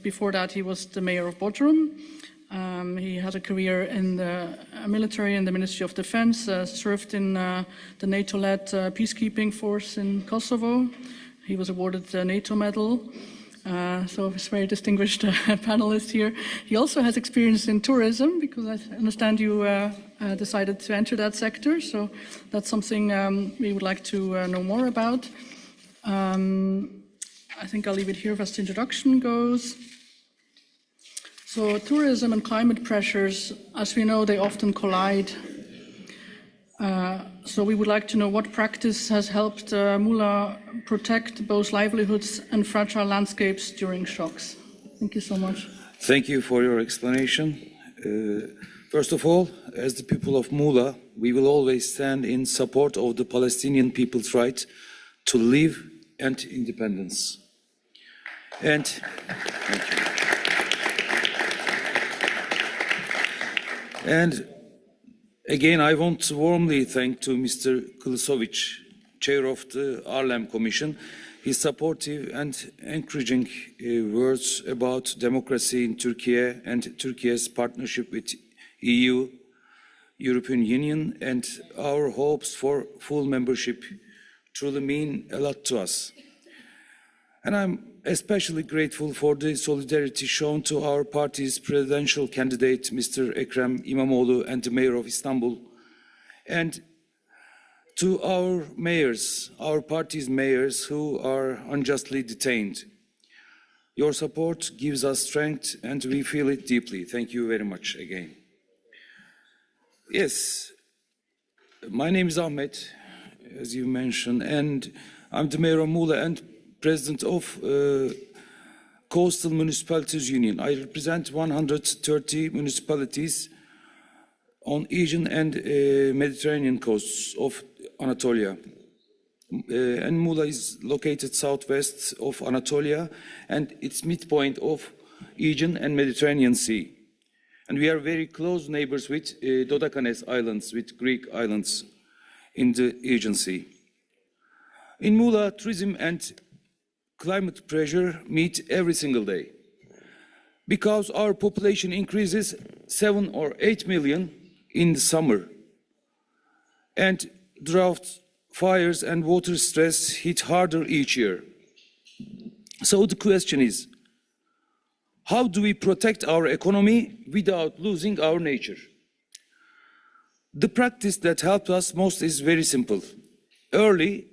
before that he was the mayor of Bodrum. He had a career in the military in the Ministry of Defense, served in the NATO-led peacekeeping force in Kosovo. He was awarded the NATO medal, so he's a very distinguished panelist here. He also has experience in tourism, because I understand you decided to enter that sector, so that's something we would like to know more about. I think I'll leave it here as the introduction goes. So tourism and climate pressures, as we know, they often collide. So we would like to know what practice has helped Muğla protect both livelihoods and fragile landscapes during shocks. Thank you so much. Thank you for your explanation. First of all, as the people of Muğla, we will always stand in support of the Palestinian people's right to live and independence. And thank you. And again, I want to warmly thank to Mr. Kılıçovic, Chair of the Arlem Commission, his supportive and encouraging words about democracy in Turkey and Turkey's partnership with EU, European Union, and our hopes for full membership truly mean a lot to us. And I'm especially grateful for the solidarity shown to our party's presidential candidate, Mr. Ekrem İmamoğlu, and the mayor of Istanbul, and to our mayors, our party's mayors who are unjustly detained. Your support gives us strength and we feel it deeply. Thank you very much again. Yes, my name is Ahmet, as you mentioned, and I'm the mayor of Muğla and president of Coastal Municipalities Union. I represent 130 municipalities on Aegean and Mediterranean coasts of Anatolia. And Muğla is located southwest of Anatolia and it's midpoint of Aegean and Mediterranean Sea. And we are very close neighbors with Dodekanes Islands, with Greek islands in the Aegean Sea. In Muğla, tourism and climate pressure meet every single day. Because our population increases 7 or 8 million in the summer. And drought, fires and water stress hit harder each year. So the question is, how do we protect our economy without losing our nature? The practice that helped us most is very simple. Early,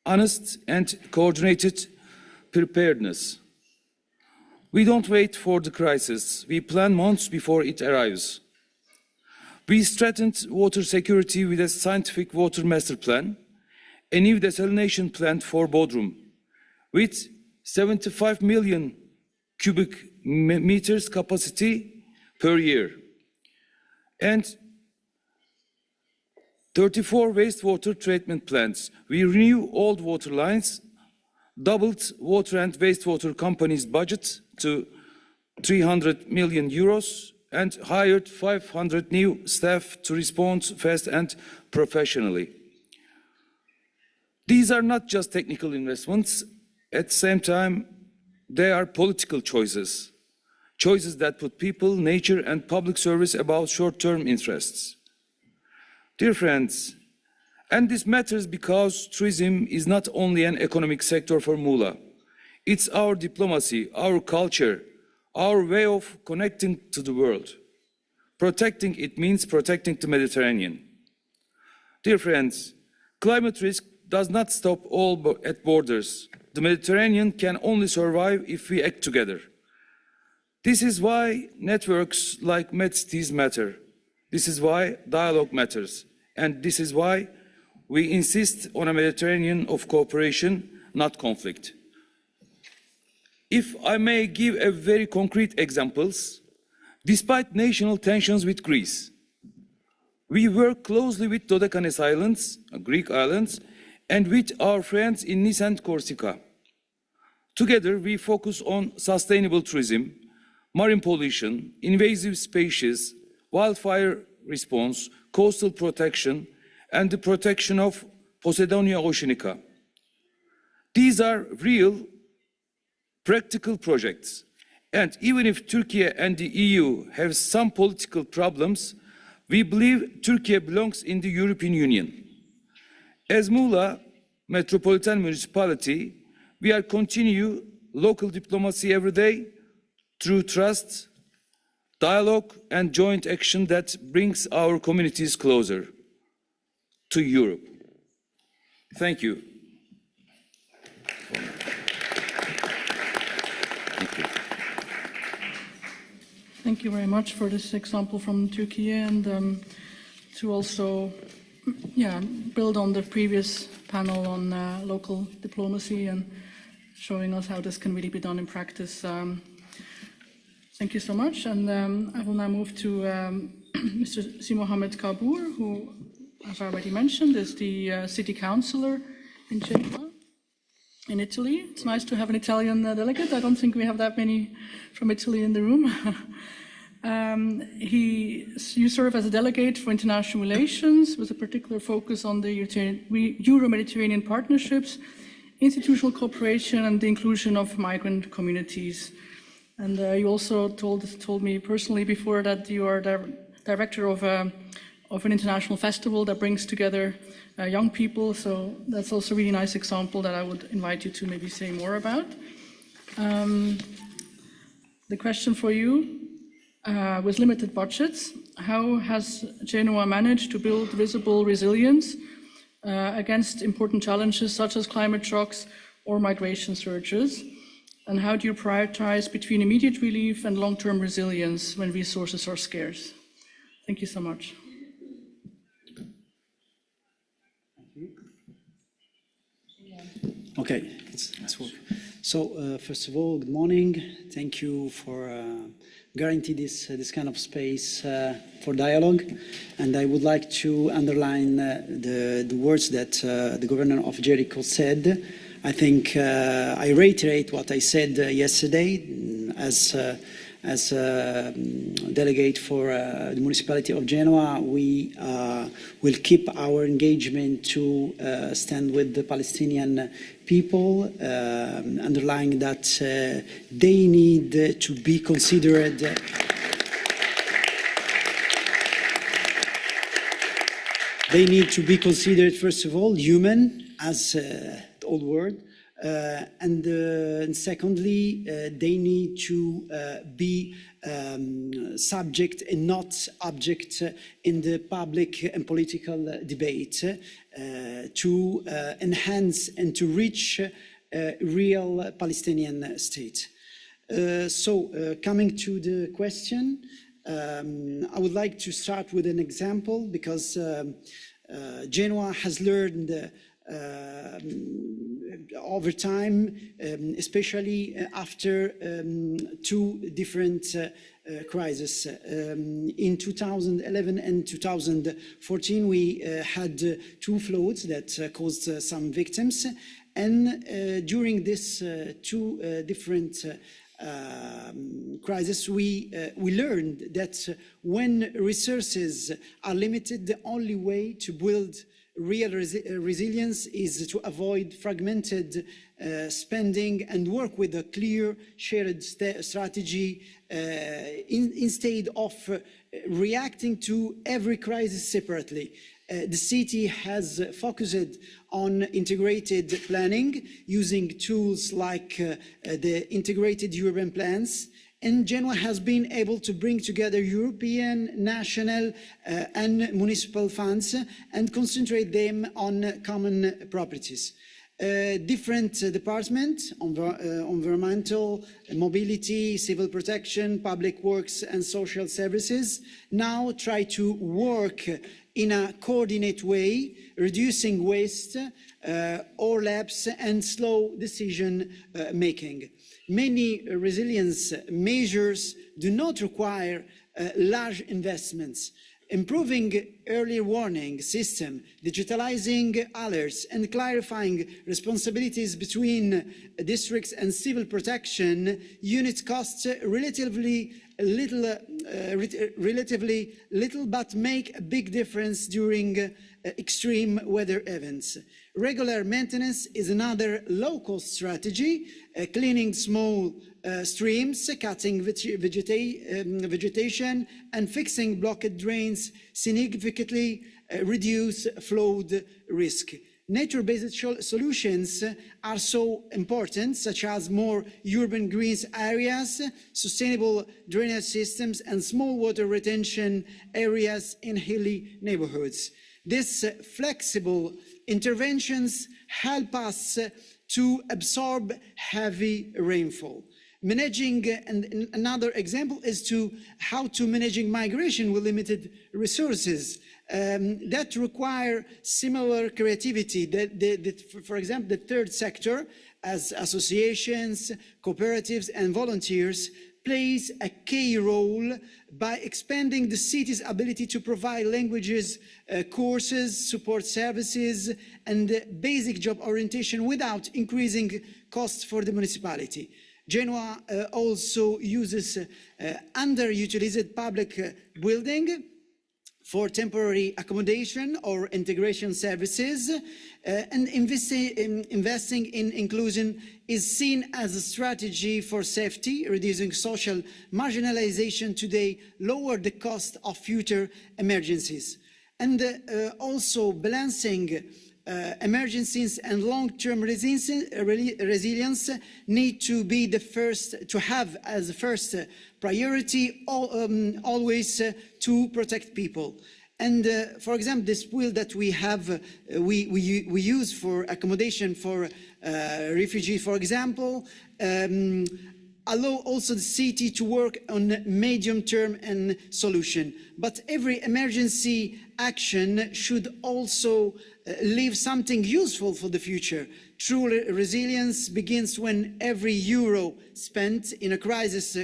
honest and coordinated preparedness. We don't wait for the crisis. We plan months before it arrives. We strengthened water security with a scientific water master plan, a new desalination plant for Bodrum, with 75 million cubic meters capacity per year, and 34 wastewater treatment plants. We renew old water lines, doubled water and wastewater companies' budget to 300 million euros, and hired 500 new staff to respond fast and professionally. These are not just technical investments. At the same time, they are political choices. Choices that put people, nature, and public service above short-term interests. Dear friends, and this matters because tourism is not only an economic sector for Muğla. It's our diplomacy, our culture, our way of connecting to the world. Protecting it means protecting the Mediterranean. Dear friends, climate risk does not stop all at borders. The Mediterranean can only survive if we act together. This is why networks like MedCities matter. This is why dialogue matters. And this is why we insist on a Mediterranean of cooperation, not conflict. If I may give a very concrete examples, despite national tensions with Greece, we work closely with Dodekanes Islands, Greek islands, and with our friends in Nice and Corsica. Together, we focus on sustainable tourism, marine pollution, invasive species, wildfire response, coastal protection, and the protection of Posidonia oceanica. These are real, practical projects. And even if Turkey and the EU have some political problems, we believe Turkey belongs in the European Union. As Muğla Metropolitan Municipality, we are continue local diplomacy every day through trust, dialogue, and joint action that brings our communities closer to Europe. Thank you. Thank you very much for this example from Turkey, and to also build on the previous panel on local diplomacy and showing us how this can really be done in practice. Thank you so much, and I will now move to Mr. Si Mohamed Kabour, who, as I already mentioned, is the city councillor in Genoa, in Italy. It's nice to have an Italian delegate. I don't think we have that many from Italy in the room. You serve as a delegate for international relations with a particular focus on the Euro-Mediterranean partnerships, institutional cooperation, and the inclusion of migrant communities. And you also told me personally before that you are director of an international festival that brings together young people. So that's also a really nice example that I would invite you to maybe say more about. The question for you, with limited budgets, how has Genoa managed to build visible resilience against important challenges such as climate shocks or migration surges? And how do you prioritize between immediate relief and long-term resilience when resources are scarce? Thank you so much. Okay, let's work. So, first of all, good morning. Thank you for guaranteeing this kind of space for dialogue. And I would like to underline the words that the governor of Jericho said. I think I reiterate what I said yesterday as delegate for the municipality of Genoa. We will keep our engagement to stand with the Palestinian people, underlying that they need to be considered they need to be considered, first of all, human, as the old word, and secondly, they need to be subject and not object in the public and political debate to enhance and to reach a real Palestinian state. So, coming to the question, I would like to start with an example because Genoa has learned over time, especially after two different crises. In 2011 and 2014, we had two floods that caused some victims. And during these two different crisis, we learned that when resources are limited, the only way to build real resilience is to avoid fragmented spending and work with a clear shared strategy instead of reacting to every crisis separately. The city has focused on integrated planning using tools like the integrated urban plans, and Genoa has been able to bring together European, national and municipal funds and concentrate them on common properties. Different departments, environmental, mobility, civil protection, public works and social services, now try to work in a coordinated way, reducing waste, overlaps and slow decision making. Many resilience measures do not require large investments. Improving early warning system, digitalizing alerts, and clarifying responsibilities between districts and civil protection units cost relatively little, but make a big difference during extreme weather events. Regular maintenance is another low-cost strategy, cleaning small streams, cutting vegetation, and fixing blocked drains significantly reduce flood risk. Nature-based solutions are so important, such as more urban green areas, sustainable drainage systems, and small water retention areas in hilly neighborhoods. These flexible interventions help us to absorb heavy rainfall. Managing, and another example is how to managing migration with limited resources that require similar creativity. For example, the third sector, as associations, cooperatives, and volunteers, plays a key role by expanding the city's ability to provide languages, courses, support services, and basic job orientation without increasing costs for the municipality. Genoa also uses underutilized public building for temporary accommodation or integration services, and investing in inclusion is seen as a strategy for safety, reducing social marginalization today, lower the cost of future emergencies, and also balancing emergencies and long-term resilience need to be to have as the first priority always to protect people. And for example, this pool that we have, we use for accommodation for refugees, for example, allow also the city to work on medium-term and solution. But every emergency action should also leave something useful for the future. True resilience begins when every euro spent in a crisis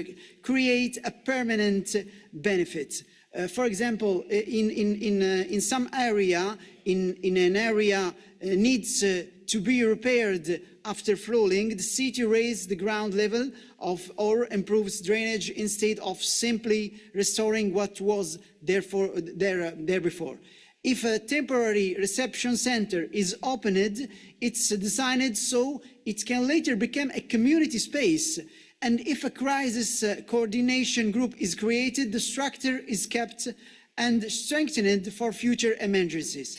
creates a permanent benefit. For example, in some area, in an area needs to be repaired after flooding, the city raised the ground level or improves drainage instead of simply restoring what was there before. If a temporary reception center is opened, it's designed so it can later become a community space. And if a crisis coordination group is created, the structure is kept and strengthened for future emergencies.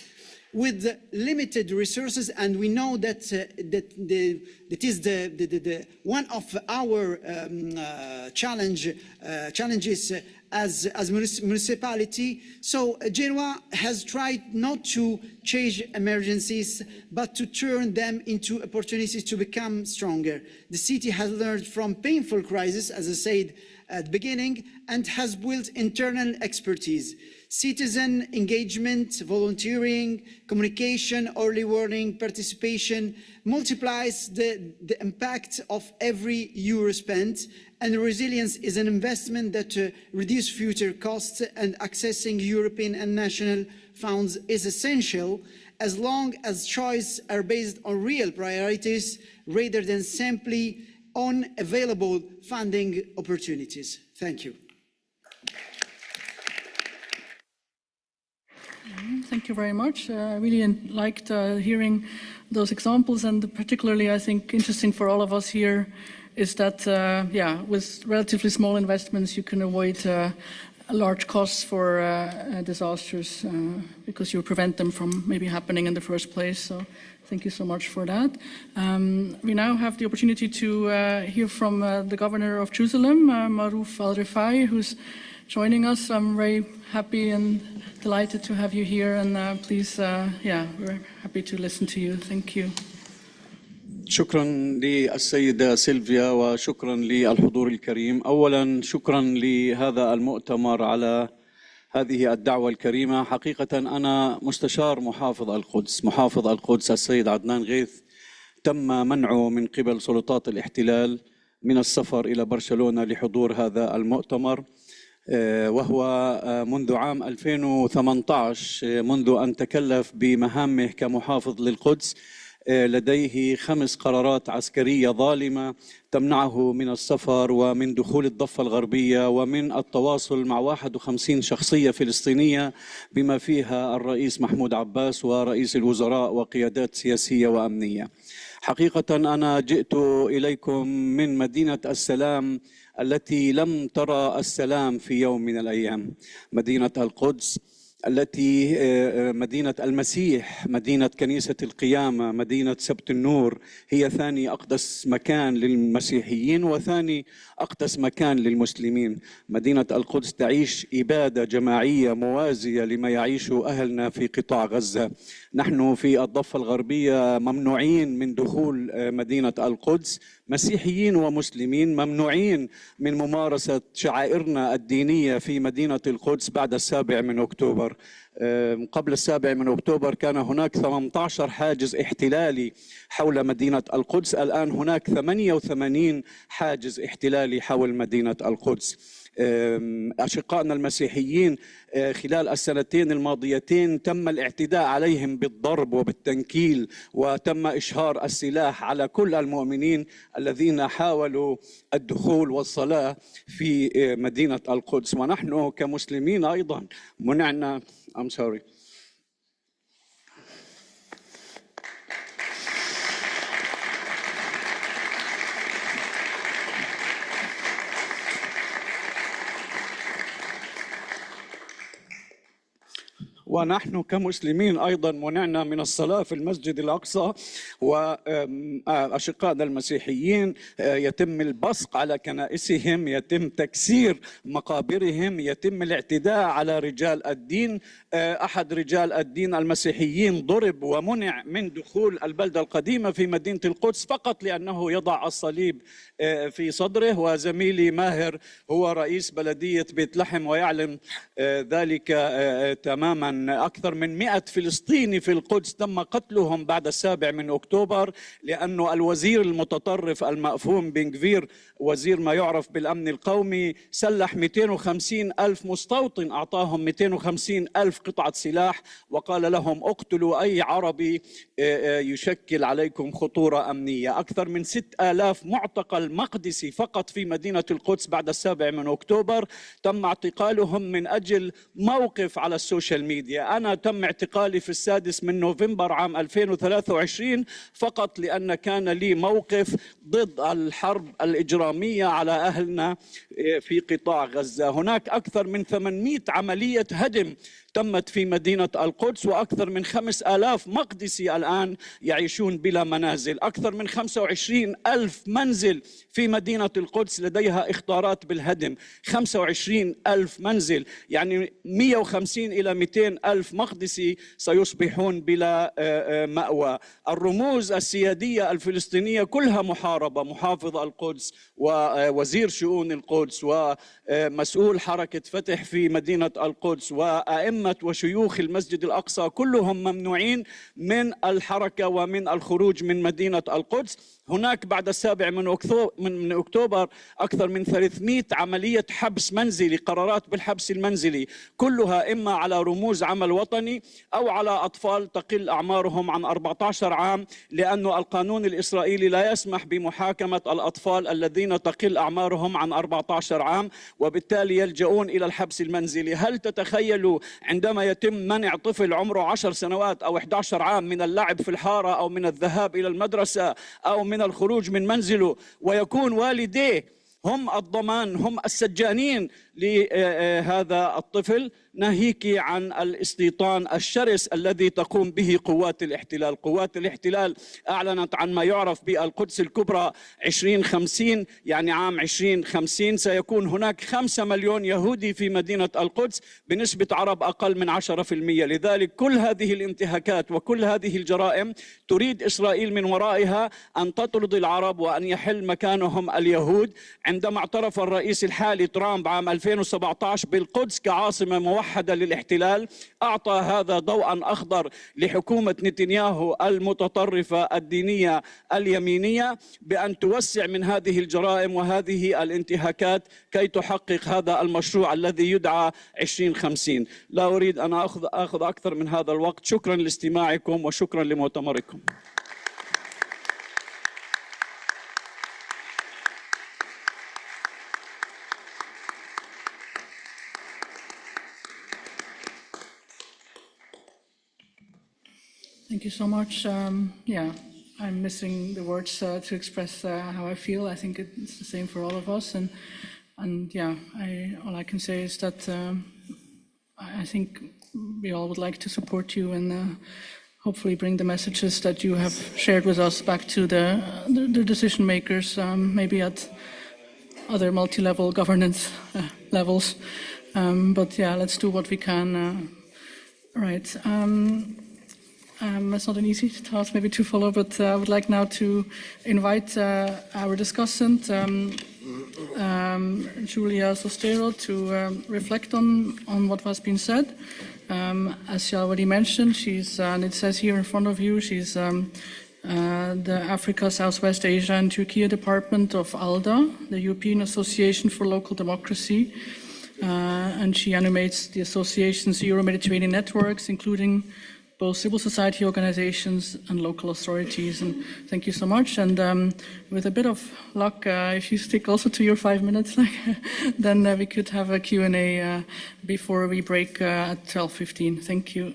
With limited resources, and we know that that is one of our challenges as municipality. So Genoa has tried not to change emergencies, but to turn them into opportunities to become stronger. The city has learned from painful crises, as I said at the beginning, and has built internal expertise. Citizen engagement, volunteering, communication, early warning, participation multiplies the impact of every euro spent, and resilience is an investment that reduces future costs, and accessing European and national funds is essential as long as choices are based on real priorities rather than simply on available funding opportunities. Thank you. Thank you very much. I really liked hearing those examples, and particularly I think interesting for all of us here is that, with relatively small investments you can avoid large costs for disasters because you prevent them from maybe happening in the first place. So thank you so much for that. We now have the opportunity to hear from the Governor of Jerusalem, Maruf Al-Rifai, who's joining us. I'm very happy and delighted to have you here, and please, we're happy to listen to you. Thank you. شكرا للسيدة سيلفيا وشكرا للحضور الكريم. أولا شكرا لهذا المؤتمر على هذه الدعوة الكريمة. حقيقة أنا مستشار محافظ القدس السيد عدنان غيث تم منعه من قبل سلطات الاحتلال من السفر إلى برشلونة لحضور هذا المؤتمر، وهو منذ عام 2018 منذ أن تكلف بمهامه كمحافظ للقدس لديه 5 قرارات عسكرية ظالمة تمنعه من السفر ومن دخول الضفة الغربية ومن التواصل مع 51 شخصية فلسطينية بما فيها الرئيس محمود عباس ورئيس الوزراء وقيادات سياسية وأمنية. حقيقة أنا جئت إليكم من مدينة السلام التي لم ترى السلام في يوم من الأيام، مدينة القدس التي مدينة المسيح، مدينة كنيسة القيامة، مدينة سبت النور، هي ثاني أقدس مكان للمسيحيين وثاني أقدس مكان للمسلمين. مدينة القدس تعيش إبادة جماعية موازية لما يعيشه أهلنا في قطاع غزة. نحن في الضفة الغربية ممنوعين من دخول مدينة القدس، مسيحيين ومسلمين ممنوعين من ممارسة شعائرنا الدينية في مدينة القدس بعد 7 أكتوبر. قبل 7 أكتوبر كان هناك 18 حاجز احتلالي حول مدينة القدس، الآن هناك 88 حاجز احتلالي حول مدينة القدس. أشقائنا المسيحيين خلال السنتين الماضيتين تم الاعتداء عليهم بالضرب وبالتنكيل، وتم إشهار السلاح على كل المؤمنين الذين حاولوا الدخول والصلاة في مدينة القدس. ونحن كمسلمين أيضا منعنا ونحن كمسلمين أيضا منعنا من الصلاة في المسجد الأقصى، وأشقائنا المسيحيين يتم البصق على كنائسهم، يتم تكسير مقابرهم، يتم الاعتداء على رجال الدين. أحد رجال الدين المسيحيين ضرب ومنع من دخول البلدة القديمة في مدينة القدس فقط لأنه يضع الصليب في صدره. وزميلي ماهر هو رئيس بلدية بيت لحم ويعلم ذلك تماما. أكثر من 100 فلسطيني في القدس تم قتلهم بعد 7 أكتوبر، لأن الوزير المتطرف المأفوم بن غفير، وزير ما يعرف بالأمن القومي، سلح 250 ألف مستوطن، أعطاهم 250 ألف قطعة سلاح وقال لهم اقتلوا أي عربي يشكل عليكم خطورة أمنية. أكثر من 6000 معتقل مقدسي فقط في مدينة القدس بعد 7 أكتوبر تم اعتقالهم من أجل موقف على السوشيال ميديا. أنا تم اعتقالي في 6 نوفمبر عام 2023 فقط لأن كان لي موقف ضد الحرب الإجرامية على أهلنا في قطاع غزة. هناك أكثر من 800 عملية هدم تمت في مدينة القدس، وأكثر من 5000 مقدسي الآن يعيشون بلا منازل. أكثر من 25 ألف منزل في مدينة القدس لديها إخطارات بالهدم. 25 ألف منزل، يعني 150 إلى 200 ألف مقدسي سيصبحون بلا مأوى. الرموز السيادية الفلسطينية كلها محاربة. محافظ القدس ووزير شؤون القدس ومسؤول حركة فتح في مدينة القدس وأئمة وشيوخ المسجد الأقصى كلهم ممنوعين من الحركة ومن الخروج من مدينة القدس. هناك بعد 7 من أكتوبر أكثر من 300 عملية حبس منزلي، قرارات بالحبس المنزلي، كلها إما على رموز عمل وطني أو على أطفال تقل أعمارهم عن 14 عام، لأن القانون الإسرائيلي لا يسمح بمحاكمة الأطفال الذين تقل أعمارهم عن 14 عام، وبالتالي يلجؤون إلى الحبس المنزلي. هل تتخيلوا عندما يتم منع طفل عمره 10 سنوات أو 11 عام من اللعب في الحارة أو من الذهاب إلى المدرسة أو من الخروج من منزله، ويكون والديه هم الضمان، هم السجانين لهذا الطفل، ناهيك عن الاستيطان الشرس الذي تقوم به قوات الاحتلال. قوات الاحتلال أعلنت عن ما يعرف بالقدس الكبرى 2050، يعني عام 2050 سيكون هناك 5 مليون يهودي في مدينة القدس بنسبة عرب أقل من 10%. لذلك كل هذه الانتهاكات وكل هذه الجرائم تريد إسرائيل من ورائها أن تطرد العرب وأن يحل مكانهم اليهود. عندما اعترف الرئيس الحالي ترامب عام 2017 بالقدس كعاصمة موحدة للاحتلال، أعطى هذا ضوءا أخضر لحكومة نتنياهو المتطرفة الدينية اليمينية بأن توسع من هذه الجرائم وهذه الانتهاكات كي تحقق هذا المشروع الذي يدعى 2050. لا أريد أن أخذ أكثر من هذا الوقت. شكرا لاستماعكم وشكرا لمؤتمركم. Thank you so much. Yeah, I'm missing the words to express how I feel. I think it's the same for all of us. And yeah, all I can say is that I think we all would like to support you and hopefully bring the messages that you have shared with us back to the decision makers, maybe at other multi-level governance levels. But yeah, let's do what we can. Right. It's not an easy task maybe to follow, but I would like now to invite our discussant, Julia Sostero, to reflect on what has been said. As she already mentioned, she's, and it says here in front of you, she's the Africa, Southwest Asia and Turkey Department of ALDA, the European Association for Local Democracy. And she animates the association's Euro-Mediterranean networks, including both civil society organizations and local authorities. And thank you so much. And with a bit of luck, if you stick also to your 5 minutes, then we could have a Q&A before we break at 12:15. Thank you.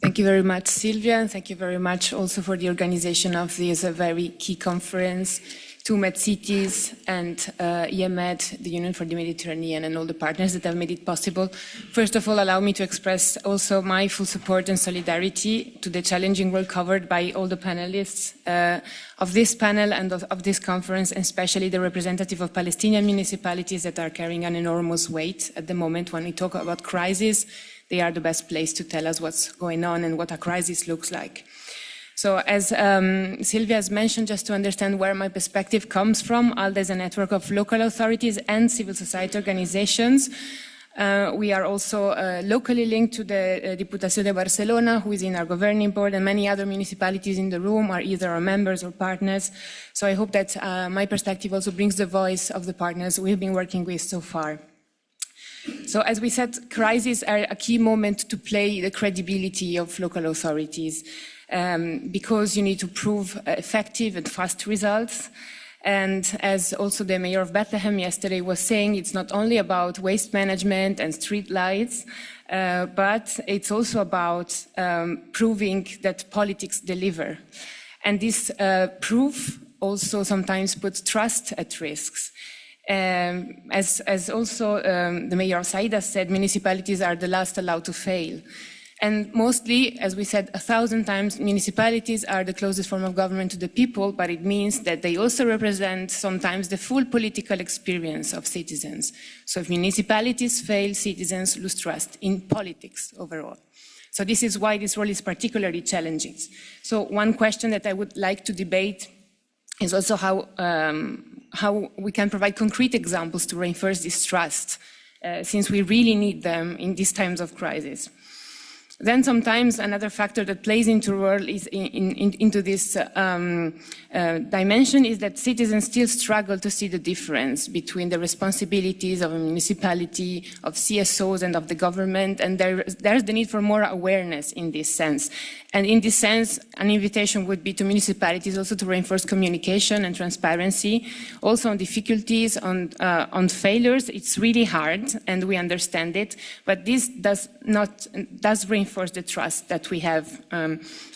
Thank you very much, Silvia, and thank you very much also for the organization of this very key conference to MedCities and EMED, the Union for the Mediterranean, and all the partners that have made it possible. First of all, allow me to express also my full support and solidarity to the challenging work covered by all the panelists of this panel and of this conference, and especially the representative of Palestinian municipalities that are carrying an enormous weight at the moment. When we talk about crisis, they are the best place to tell us what's going on and what a crisis looks like. So as Sylvia has mentioned, just to understand where my perspective comes from, ALDE is a network of local authorities and civil society organizations. We are also locally linked to the Diputació de Barcelona, who is in our governing board, and many other municipalities in the room are either our members or partners. So I hope that my perspective also brings the voice of the partners we've been working with so far. So as we said, crises are a key moment to play the credibility of local authorities. Because you need to prove effective and fast results. And as also the mayor of Bethlehem yesterday was saying, it's not only about waste management and street lights, but it's also about proving that politics deliver. And this proof also sometimes puts trust at risks. As also the mayor of Saida said, municipalities are the last allowed to fail. And mostly, as we said 1,000 times, municipalities are the closest form of government to the people, but it means that they also represent sometimes the full political experience of citizens. So if municipalities fail, citizens lose trust in politics overall. So this is why this role is particularly challenging. So one question that I would like to debate is also how we can provide concrete examples to reinforce this trust, since we really need them in these times of crisis. Then sometimes another factor that plays into this dimension is that citizens still struggle to see the difference between the responsibilities of a municipality, of CSOs and of the government, and there's the need for more awareness in this sense. And in this sense, an invitation would be to municipalities also to reinforce communication and transparency, also on difficulties, on failures. It's really hard, and we understand it, but this does reinforce the trust that we have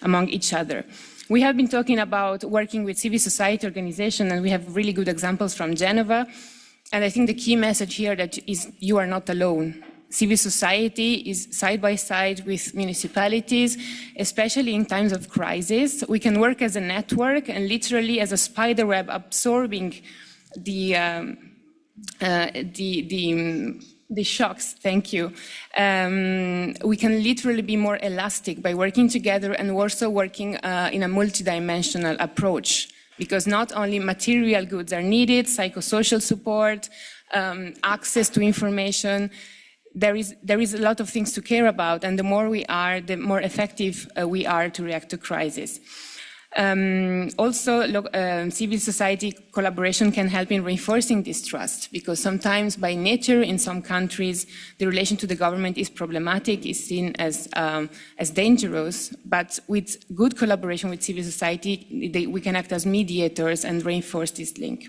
among each other. We have been talking about working with civil society organizations, and we have really good examples from Geneva. And I think the key message here that is you are not alone. Civil society is side by side with municipalities, especially in times of crisis. We can work as a network and literally as a spider web absorbing the shocks, thank you. We can literally be more elastic by working together and also working in a multidimensional approach, because not only material goods are needed, psychosocial support, access to information, there is a lot of things to care about, and the more we are, the more effective we are to react to crisis. Also, civil society collaboration can help in reinforcing this trust, because sometimes by nature in some countries the relation to the government is problematic, is seen as dangerous, but with good collaboration with civil society we can act as mediators and reinforce this link.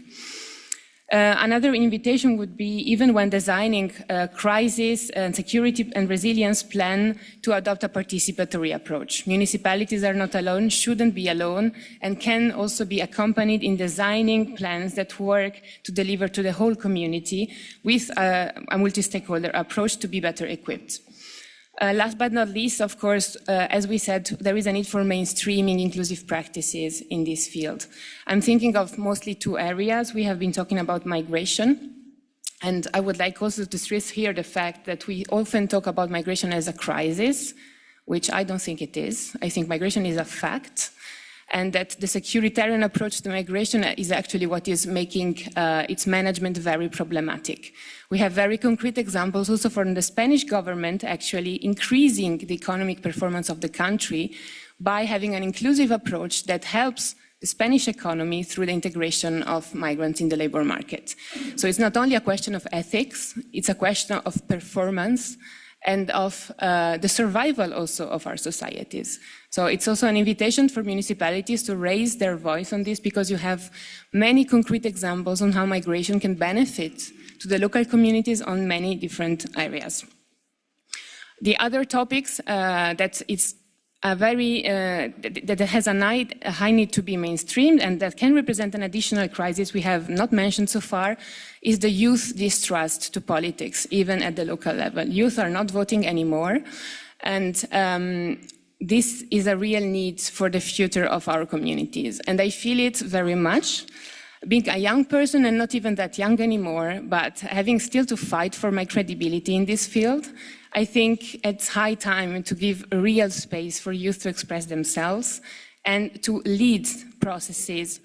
Another invitation would be, even when designing a crisis and security and resilience plan, to adopt a participatory approach. Municipalities are not alone, shouldn't be alone, and can also be accompanied in designing plans that work to deliver to the whole community with a multi-stakeholder approach to be better equipped. Last but not least, of course, as we said, there is a need for mainstreaming inclusive practices in this field. I'm thinking of mostly two areas. We have been talking about migration, and I would like also to stress here the fact that we often talk about migration as a crisis, which I don't think it is. I think migration is a fact, and that the securitarian approach to migration is actually what is making its management very problematic. We have very concrete examples also from the Spanish government actually increasing the economic performance of the country by having an inclusive approach that helps the Spanish economy through the integration of migrants in the labor market. So it's not only a question of ethics, it's a question of performance and of the survival also of our societies. So it's also an invitation for municipalities to raise their voice on this, because you have many concrete examples on how migration can benefit to the local communities on many different areas. The other topics that it's that has a high need to be mainstreamed and that can represent an additional crisis we have not mentioned so far is the youth distrust to politics, even at the local level. Youth are not voting anymore, and this is a real need for the future of our communities. And I feel it very much. Being a young person and not even that young anymore, but having still to fight for my credibility in this field, I think it's high time to give a real space for youth to express themselves and to lead processes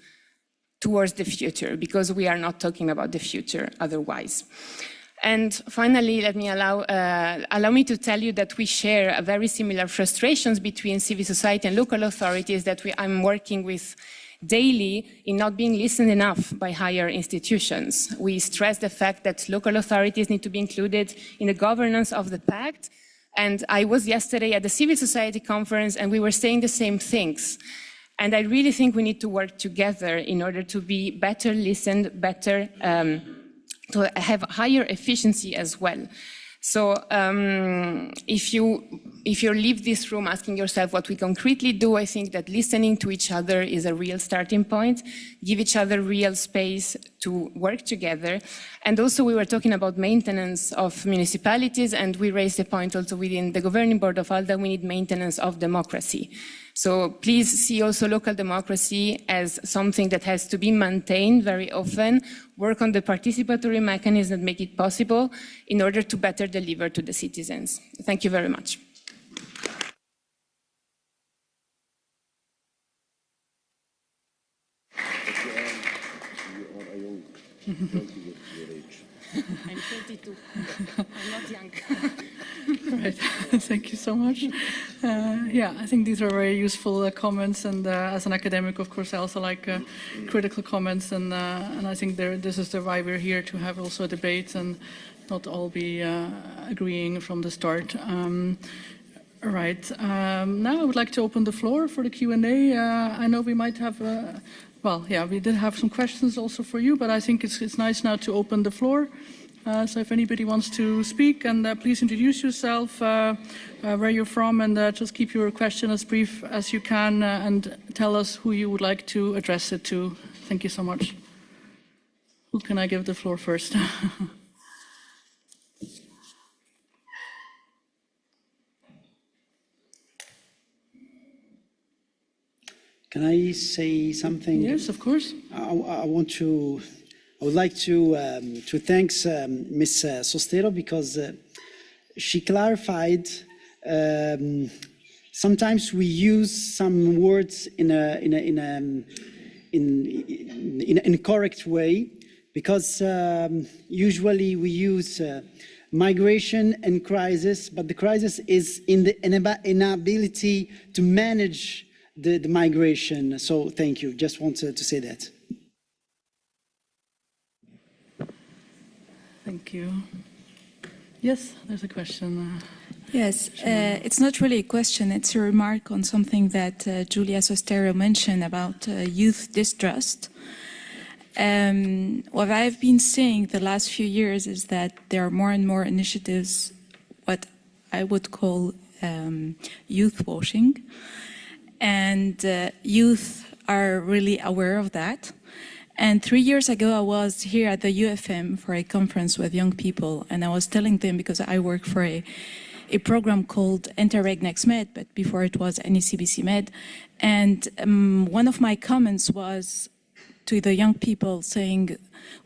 towards the future, because we are not talking about the future otherwise. And finally, let me allow me to tell you that we share a very similar frustrations between civil society and local authorities that I'm working with daily in not being listened enough by higher institutions. We stress the fact that local authorities need to be included in the governance of the pact. And I was yesterday at the civil society conference and we were saying the same things. And I really think we need to work together in order to be better listened, better, to have higher efficiency as well. So if you leave this room asking yourself what we concretely do, I think that listening to each other is a real starting point. Give each other real space to work together. And also we were talking about maintenance of municipalities, and we raised the point also within the governing board of ALDA, we need maintenance of democracy. So please see also local democracy as something that has to be maintained very often, work on the participatory mechanism that make it possible in order to better deliver to the citizens. Thank you very much. I'm 32. I'm not young. Right. Thank you so much. Yeah, I think these are very useful comments, and as an academic, of course, I also like critical comments, and I think this is why we're here, to have also a debate and not all be agreeing from the start. Right. Now I would like to open the floor for the Q&A. I know we might have well, yeah, we did have some questions also for you, but I think it's nice now to open the floor. So if anybody wants to speak, and please introduce yourself, where you're from, and just keep your question as brief as you can, and tell us who you would like to address it to. Thank you so much. Who can I give the floor first? Can I say something? Yes, of course. I would like to thank Ms. Sostero, because she clarified. Sometimes we use some words in a correct way, because usually we use migration and crisis, but the crisis is in the inability to manage the migration. So thank you. Just wanted to say that. Thank you. Yes, there's a question. Yes, it's not really a question, it's a remark on something that Giulia Sostero mentioned about youth distrust. What I've been seeing the last few years is that there are more and more initiatives, what I would call youth washing. And youth are really aware of that. And 3 years ago, I was here at the UFM for a conference with young people, and I was telling them, because I work for a program called Interreg Next Med, but before it was NECBC Med, and one of my comments was to the young people saying,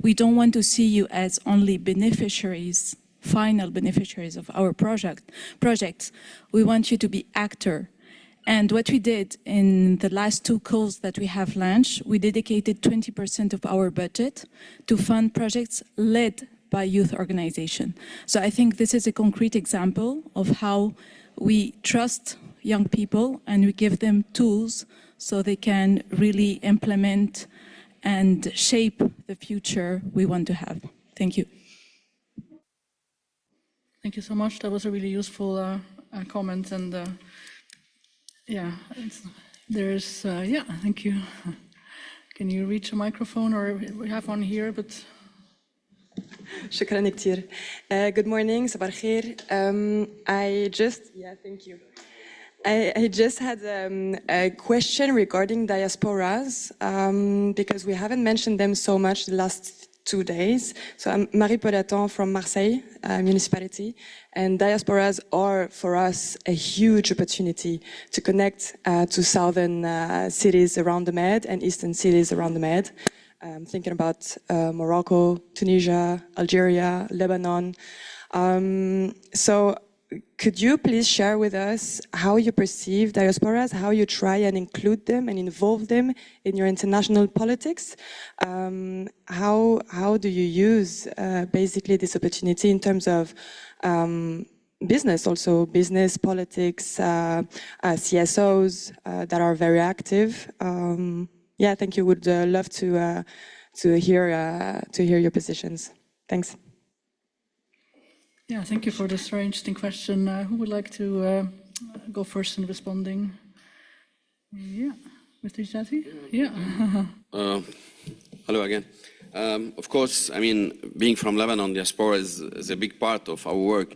we don't want to see you as only beneficiaries, final beneficiaries of our projects. We want you to be actor. And what we did in the last 2 calls that we have launched, we dedicated 20% of our budget to fund projects led by youth organization. So I think this is a concrete example of how we trust young people and we give them tools so they can really implement and shape the future we want to have. Thank you. Thank you so much. That was a really useful comment, and yeah, there's, yeah, thank you. Can you reach a microphone, or we have one here, but... شكرا كثير. Good morning, صباح الخير. Yeah, thank you. I just had a question regarding diasporas, because we haven't mentioned them so much the last 2 days. So I'm Marie Polaton from Marseille municipality, and diasporas are for us a huge opportunity to connect to southern cities around the Med and eastern cities around the Med. Thinking about Morocco, Tunisia, Algeria, Lebanon. So could you please share with us how you perceive diasporas, how you try and include them and involve them in your international politics? How do you use basically this opportunity in terms of business, also business, politics, CSOs that are very active? Yeah, I think you would love to hear your positions. Thanks. Yeah, thank you for this very interesting question. Who would like to go first in responding? Yeah, Mr. Jati? Yeah. Hello again. Of course, I mean, being from Lebanon, diaspora is a big part of our work.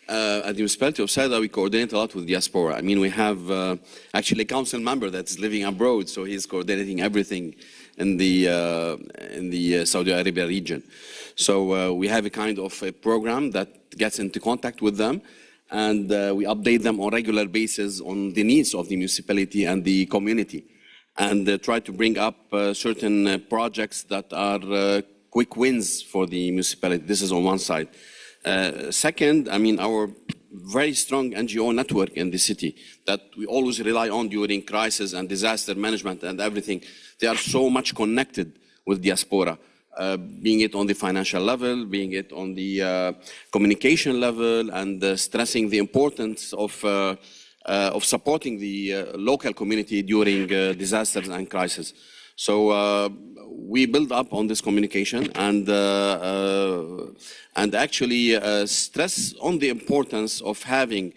At the municipality of Saida, we coordinate a lot with diaspora. I mean, we have actually a council member that's living abroad, so he's coordinating everything in the Saudi Arabia region. So we have a kind of a program that gets into contact with them, and we update them on a regular basis on the needs of the municipality and the community, and try to bring up certain projects that are quick wins for the municipality. This is on one side. Second, I mean, our very strong NGO network in the city that we always rely on during crisis and disaster management and everything. They are so much connected with diaspora, being it on the financial level, being it on the communication level, and stressing the importance of supporting the local community during disasters and crises. So we build up on this communication and actually stress on the importance of having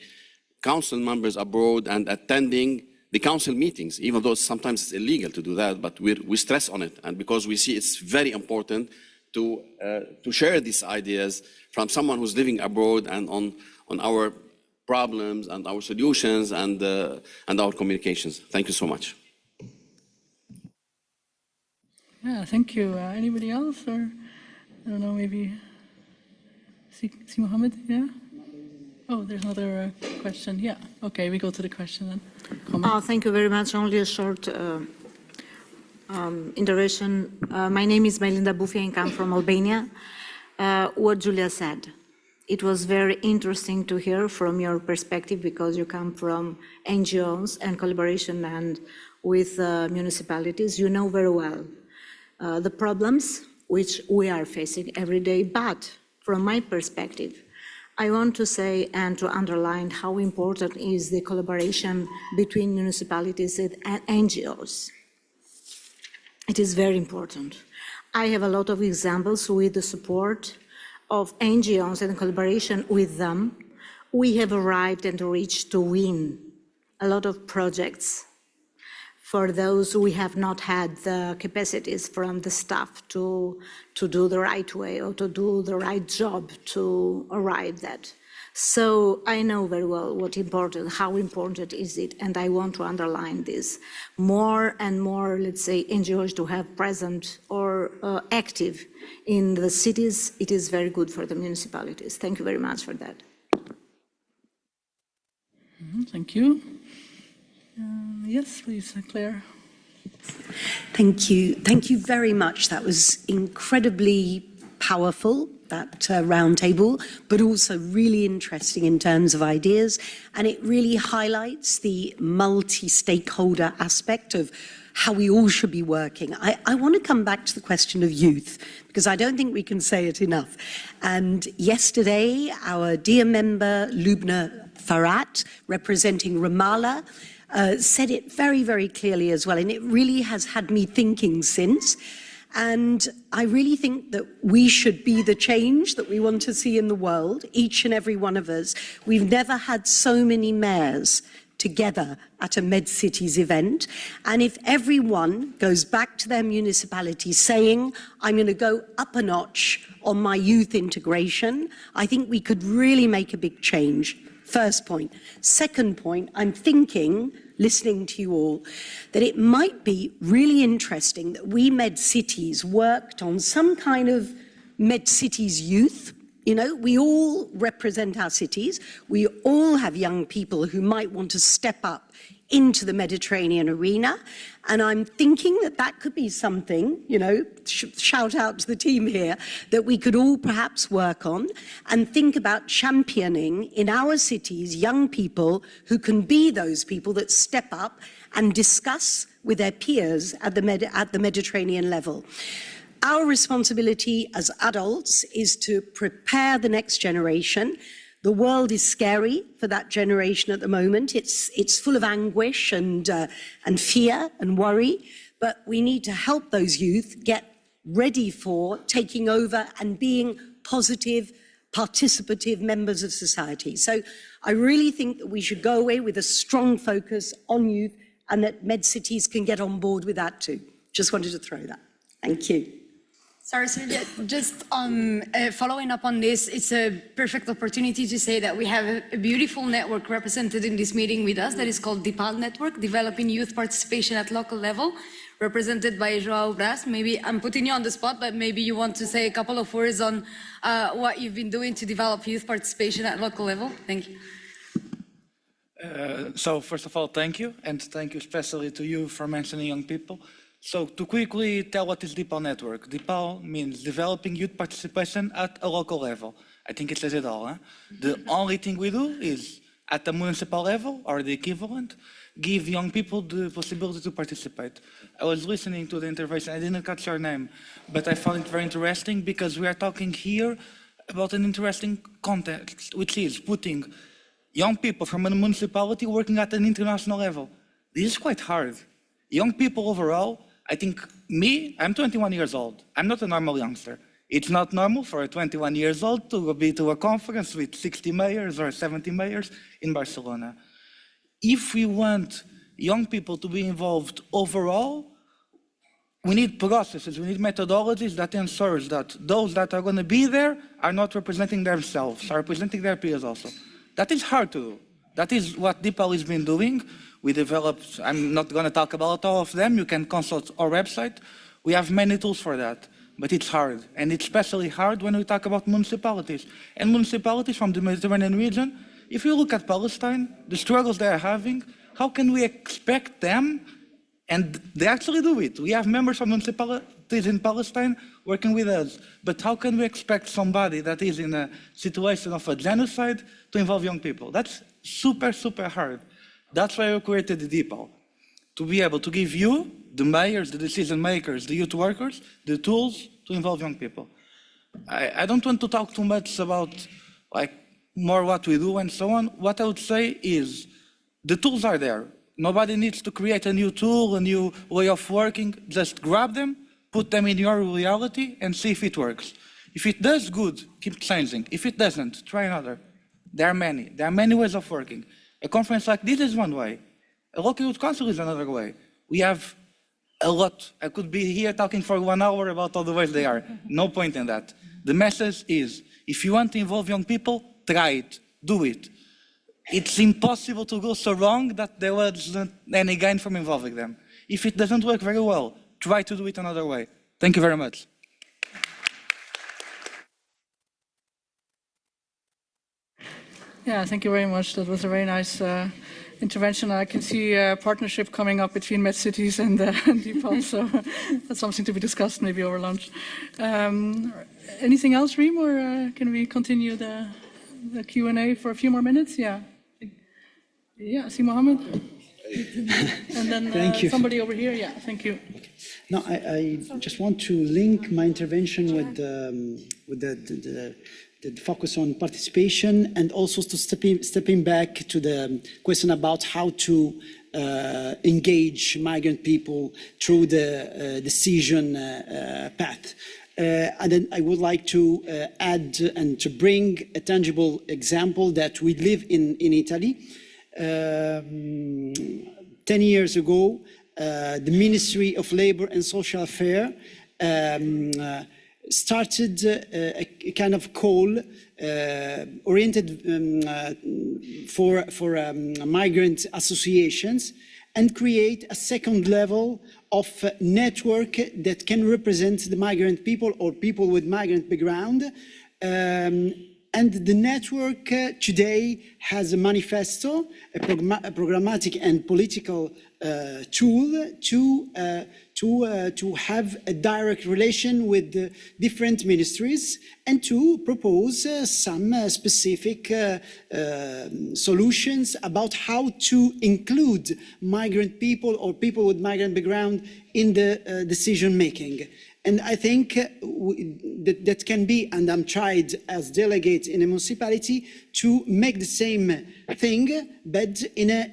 council members abroad and attending the council meetings, even though sometimes it's illegal to do that, but we stress on it, and because we see it's very important to share these ideas from someone who's living abroad and on our problems and our solutions and our communications. Thank you so much. Yeah, thank you. Anybody else, or I don't know, maybe Si Mohammed? Yeah. Oh, there's another question. Yeah. Okay, we go to the question then. Thank you very much. Only a short intervention. My name is Melinda Bufia and I'm from Albania. What Julia said, it was very interesting to hear from your perspective because you come from NGOs and collaboration and with municipalities. You know very well the problems which we are facing every day. But from my perspective, I want to say and to underline how important is the collaboration between municipalities and NGOs. It is very important. I have a lot of examples with the support of NGOs and collaboration with them. We have arrived and reached to win a lot of projects for those who have not had the capacities from the staff to do the right way or to do the right job to arrive at. So I know very well how important is it, and I want to underline this. More and more, let's say, NGOs to have present or active in the cities, it is very good for the municipalities. Thank you very much for that. Thank you. Yes, please, Claire. Thank you. Thank you very much. That was incredibly powerful, that roundtable, but also really interesting in terms of ideas. And it really highlights the multi-stakeholder aspect of how we all should be working. I want to come back to the question of youth, because I don't think we can say it enough. And yesterday, our dear member, Lubna Farhat, representing Ramallah, said it very, very clearly as well, and it really has had me thinking since. And I really think that we should be the change that we want to see in the world, each and every one of us. We've never had so many mayors together at a MedCities event. And if everyone goes back to their municipality saying, I'm going to go up a notch on my youth integration, I think we could really make a big change First point. Second point, I'm thinking, listening to you all, that it might be really interesting that we MedCities worked on some kind of MedCities youth. You know, we all represent our cities. We all have young people who might want to step up into the Mediterranean arena. And I'm thinking that that could be something, you know, shout out to the team here, that we could all perhaps work on and think about championing in our cities young people who can be those people that step up and discuss with their peers at the Mediterranean level. Our responsibility as adults is to prepare the next generation. The world is scary for that generation at the moment. It's full of anguish and fear and worry, but we need to help those youth get ready for taking over and being positive, participative members of society. So I really think that we should go away with a strong focus on youth and that MedCities can get on board with that too. Just wanted to throw that. Thank you. Sorry, Sylvia, just following up on this, it's a perfect opportunity to say that we have a beautiful network represented in this meeting with us that is called DIPAL Network, Developing Youth Participation at Local Level, represented by João Braz. Maybe I'm putting you on the spot, but maybe you want to say a couple of words on what you've been doing to develop youth participation at local level. Thank you. So first of all, thank you, and thank you especially to you for mentioning young people. So to quickly tell what is DIPAL Network. DIPAL means Developing Youth Participation at a Local Level. I think it says it all. Huh? The only thing we do is, at the municipal level, or the equivalent, give young people the possibility to participate. I was listening to the intervention, I didn't catch your name, but I found it very interesting because we are talking here about an interesting context, which is putting young people from a municipality working at an international level. This is quite hard. Young people overall, I think I'm 21 years old. I'm not a normal youngster. It's not normal for a 21 years old to be to a conference with 60 mayors or 70 mayors in Barcelona. If we want young people to be involved overall, we need processes, we need methodologies that ensures that those that are going to be there are not representing themselves, are representing their peers also. That is hard to do. That is what DIPAL has been doing. We developed, I'm not going to talk about all of them, you can consult our website. We have many tools for that, but it's hard. And it's especially hard when we talk about municipalities. And municipalities from the Mediterranean region, if you look at Palestine, the struggles they are having, how can we expect them, and they actually do it. We have members from municipalities in Palestine working with us, but how can we expect somebody that is in a situation of a genocide to involve young people? That's super, super hard. That's why we created the DIPAL, to be able to give you, the mayors, the decision makers, the youth workers, the tools to involve young people. I don't want to talk too much about more what we do and so on. What I would say is the tools are there. Nobody needs to create a new tool, a new way of working. Just grab them, put them in your reality and see if it works. If it does, good, keep changing. If it doesn't, try another. There are many ways of working. A conference like this is one way. A local youth council is another way. We have a lot. I could be here talking for 1 hour about all the ways they are. No point in that. The message is, if you want to involve young people, try it, do it. It's impossible to go so wrong that there wasn't any gain from involving them. If it doesn't work very well, try to do it another way. Thank you very much. Yeah, thank you very much. That was a very nice intervention. I can see a partnership coming up between MedCities and DIPAL, so that's something to be discussed maybe over lunch. Anything else, Reem, or can we continue the Q&A for a few more minutes? Yeah. Yeah, see Mohammed? And then Thank you. Somebody over here. Yeah, thank you. No, I just want to link my intervention with the focus on participation, and also to stepping back to the question about how to engage migrant people through the decision path. And then I would like to add and to bring a tangible example that we live in Italy. 10 years ago, the Ministry of Labour and Social Affairs started a kind of call oriented for migrant associations and create a second level of network that can represent the migrant people or people with migrant background. And the network today has a manifesto, a programmatic and political tool to have a direct relation with the different ministries and to propose some specific solutions about how to include migrant people or people with migrant background in the decision making. And I think that can be, and I'm tried as delegate in a municipality to make the same thing, but in a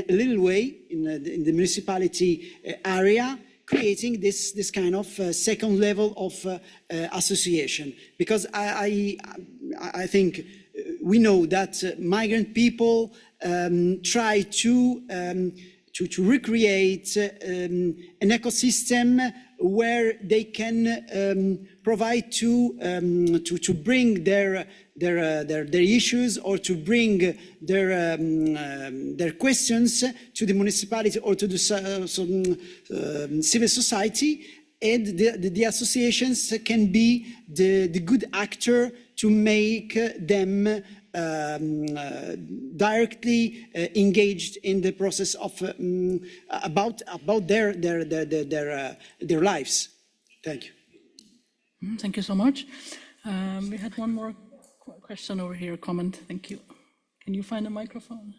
little way in the municipality area, creating this kind of second level of association. Because I think we know that migrant people try to recreate an ecosystem where they can provide to bring their issues or to bring their questions to the municipality or to the civil society, and the associations can be the good actor to make them directly engaged in the process of about their lives. Thank you. Thank you so much. We had one more question over here, comment. Thank you. Can you find a microphone?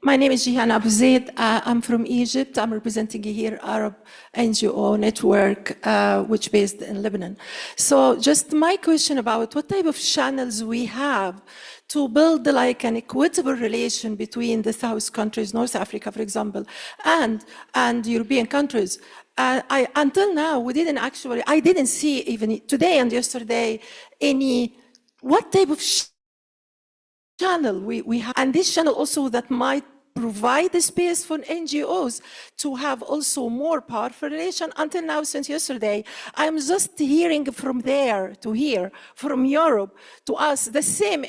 My name is Jihan Abu Zaid. I'm from Egypt. I'm representing here Arab NGO network, which based in Lebanon. So just my question about what type of channels we have to build like an equitable relation between the South countries, North Africa, for example, and European countries. Until now, I didn't see even today and yesterday what type of channel we have, and this channel also that might provide the space for NGOs to have also more powerful relation. Until now, since yesterday, I'm just hearing from there to here, from Europe to us, the same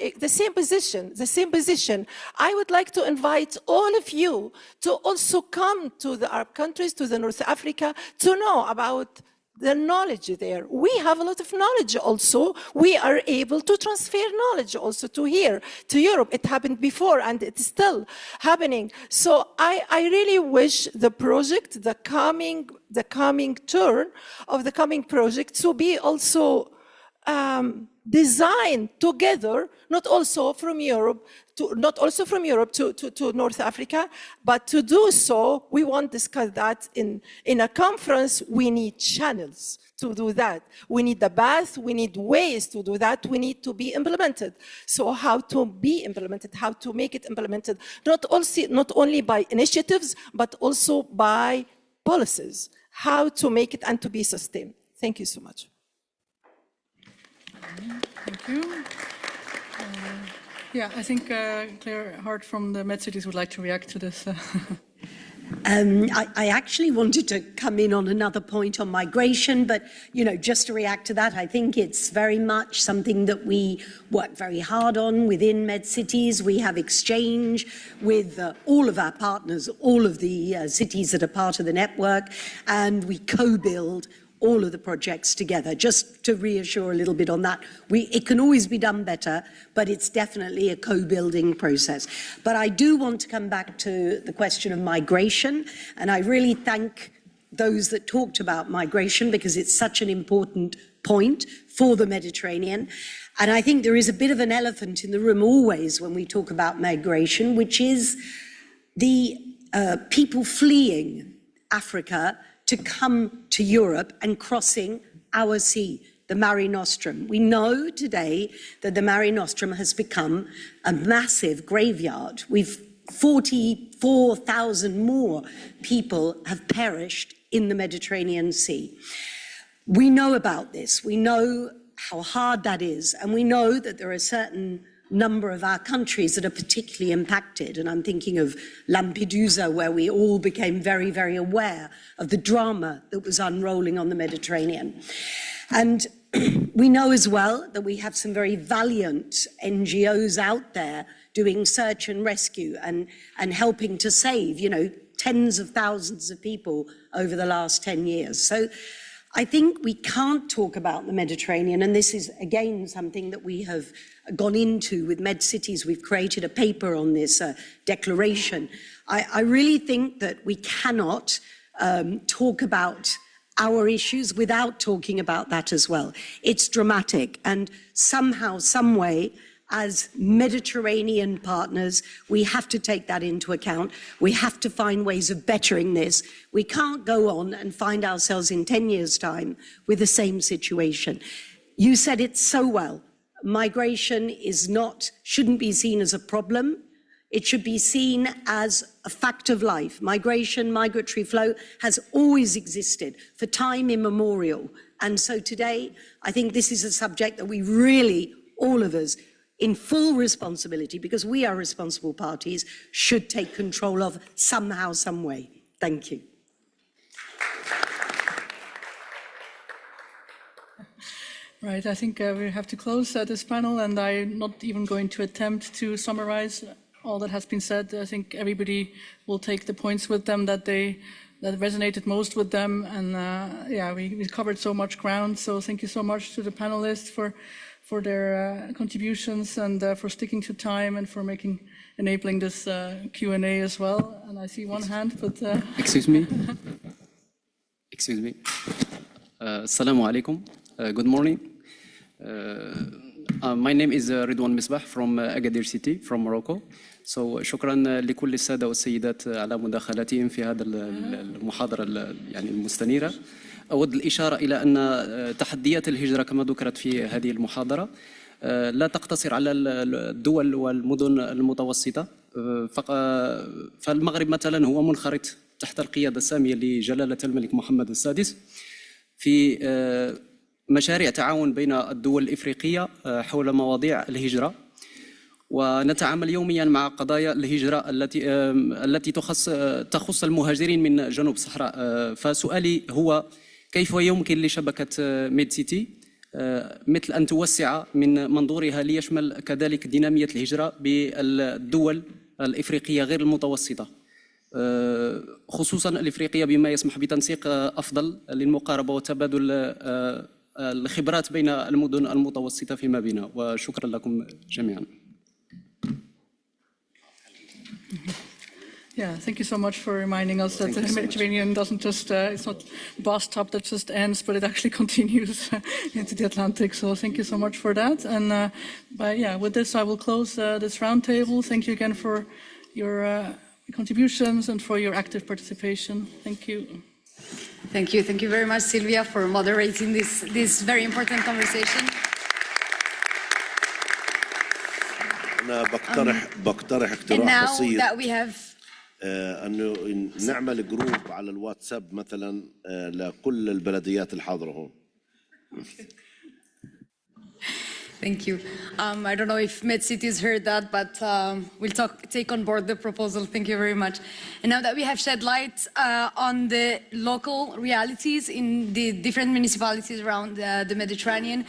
position. I would like to invite all of you to also come to the Arab countries, to the North Africa, to know about the knowledge there. We have a lot of knowledge also. We are able to transfer knowledge also to here, to Europe. It happened before and it's still happening. So I really wish the project, the coming turn of the coming project to be also designed together, not also from Europe to North Africa, but to do so, we won't discuss that in a conference. We need channels to do that. We need the path, we need ways to do that, we need to be implemented. So how to be implemented, how to make it implemented, not only by initiatives, but also by policies, how to make it and to be sustained. Thank you so much. Thank you. Yeah, I think Claire Hart from the Med Cities would like to react to this. I actually wanted to come in on another point on migration, but just to react to that, I think it's very much something that we work very hard on within Med Cities. We have exchange with all of our partners, all of the cities that are part of the network, and we co-build all of the projects together. Just to reassure a little bit on that, it can always be done better, but it's definitely a co-building process. But I do want to come back to the question of migration, and I really thank those that talked about migration because it's such an important point for the Mediterranean. And I think there is a bit of an elephant in the room always when we talk about migration, which is the people fleeing Africa to come to Europe and crossing our sea, the Mare Nostrum. We know today that the Mare Nostrum has become a massive graveyard. 44,000 more people have perished in the Mediterranean Sea. We know about this. We know how hard that is, and we know that there are certain number of our countries that are particularly impacted. And I'm thinking of Lampedusa, where we all became very, very aware of the drama that was unrolling on the Mediterranean. And we know as well that we have some very valiant NGOs out there doing search and rescue and helping to save, tens of thousands of people over the last 10 years. So I think we can't talk about the Mediterranean, and this is, again, something that we have gone into with MedCities. We've created a paper on this declaration. I really think that we cannot talk about our issues without talking about that as well. It's dramatic, and somehow, some way, as Mediterranean partners, we have to take that into account. We have to find ways of bettering this. We can't go on and find ourselves in 10 years' time with the same situation. You said it so well. Migration shouldn't be seen as a problem. It should be seen as a fact of life. Migration, migratory flow has always existed for time immemorial. And so today, I think this is a subject that we really, all of us, in full responsibility, because we are responsible parties, should take control of somehow, some way. Thank you. Right, I think we have to close this panel, and I'm not even going to attempt to summarize all that has been said. I think everybody will take the points with them that resonated most with them, and we covered so much ground. So thank you so much to the panelists for their contributions and for sticking to time and for enabling this Q&A as well. And I see one hand, but... Excuse me. Assalamu alaikum. Good morning. My name is Ridwan Misbah from Agadir City, from Morocco. So شكرا لكل السادة والسيدات على مداخلتهم في هذا المحاضرة المستنيرة. أود الإشارة إلى أن تحديات الهجرة كما ذكرت في هذه المحاضرة لا تقتصر على الدول والمدن المتوسطة. فالمغرب مثلا هو منخرط تحت القيادة السامية لجلالة الملك محمد السادس في مشاريع تعاون بين الدول الإفريقية حول مواضيع الهجرة، ونتعامل يوميا مع قضايا الهجرة التي تخص المهاجرين من جنوب الصحراء. فسؤالي هو كيف يمكن لشبكة ميدسيتي مثل أن توسع من منظورها ليشمل كذلك دينامية الهجرة بالدول الإفريقية غير المتوسطة، خصوصا الإفريقية، بما يسمح بتنسيق أفضل للمقاربة وتبادل الخبرات بين المدن المتوسطة فيما بينها. وشكرا لكم جميعا. Yeah, thank you so much for reminding us that the Mediterranean doesn't just, it's not a bathtub that just ends, but it actually continues into the Atlantic. So thank you so much for that. And with this, I will close this roundtable. Thank you again for your contributions and for your active participation. Thank you. Thank you. Thank you very much, Silvia, for moderating this very important conversation. أنا بقترح اقتراح بسيط أنه نعمل جروب على الواتساب مثلا لكل البلديات الحاضرة هون. Thank you. I don't know if MedCities heard that, but we'll take on board the proposal. Thank you very much. And now that we have shed light on the local realities in the different municipalities around the Mediterranean,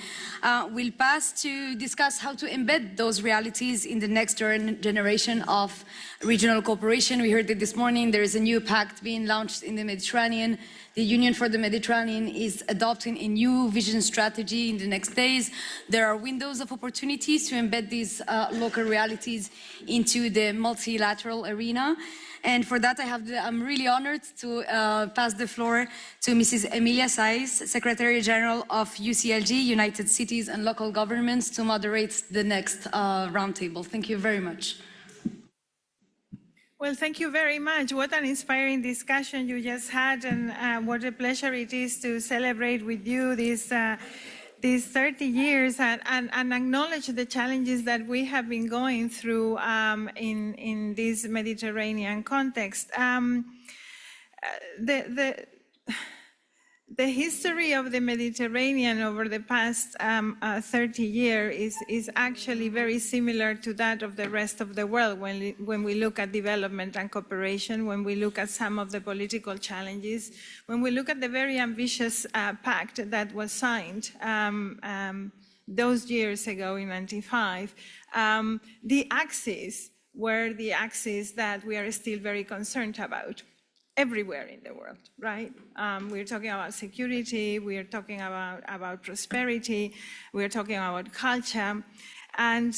we'll pass to discuss how to embed those realities in the next generation of regional cooperation. We heard it this morning. There is a new pact being launched in the Mediterranean. The Union for the Mediterranean is adopting a new vision strategy in the next days. There are windows of opportunities to embed these local realities into the multilateral arena. And for that, I'm really honored to pass the floor to Mrs. Emilia Saiz, Secretary General of UCLG, United Cities and Local Governments, to moderate the next roundtable. Thank you very much. Well, thank you very much. What an inspiring discussion you just had, and what a pleasure it is to celebrate with you these 30 years and acknowledge the challenges that we have been going through in this Mediterranean context. The history of the Mediterranean over the past 30 years is actually very similar to that of the rest of the world when we look at development and cooperation, when we look at some of the political challenges, when we look at the very ambitious pact that was signed those years ago in '95. The axes were the axes that we are still very concerned about. Everywhere in the world, right? We're talking about security, we're talking about prosperity, we're talking about culture. And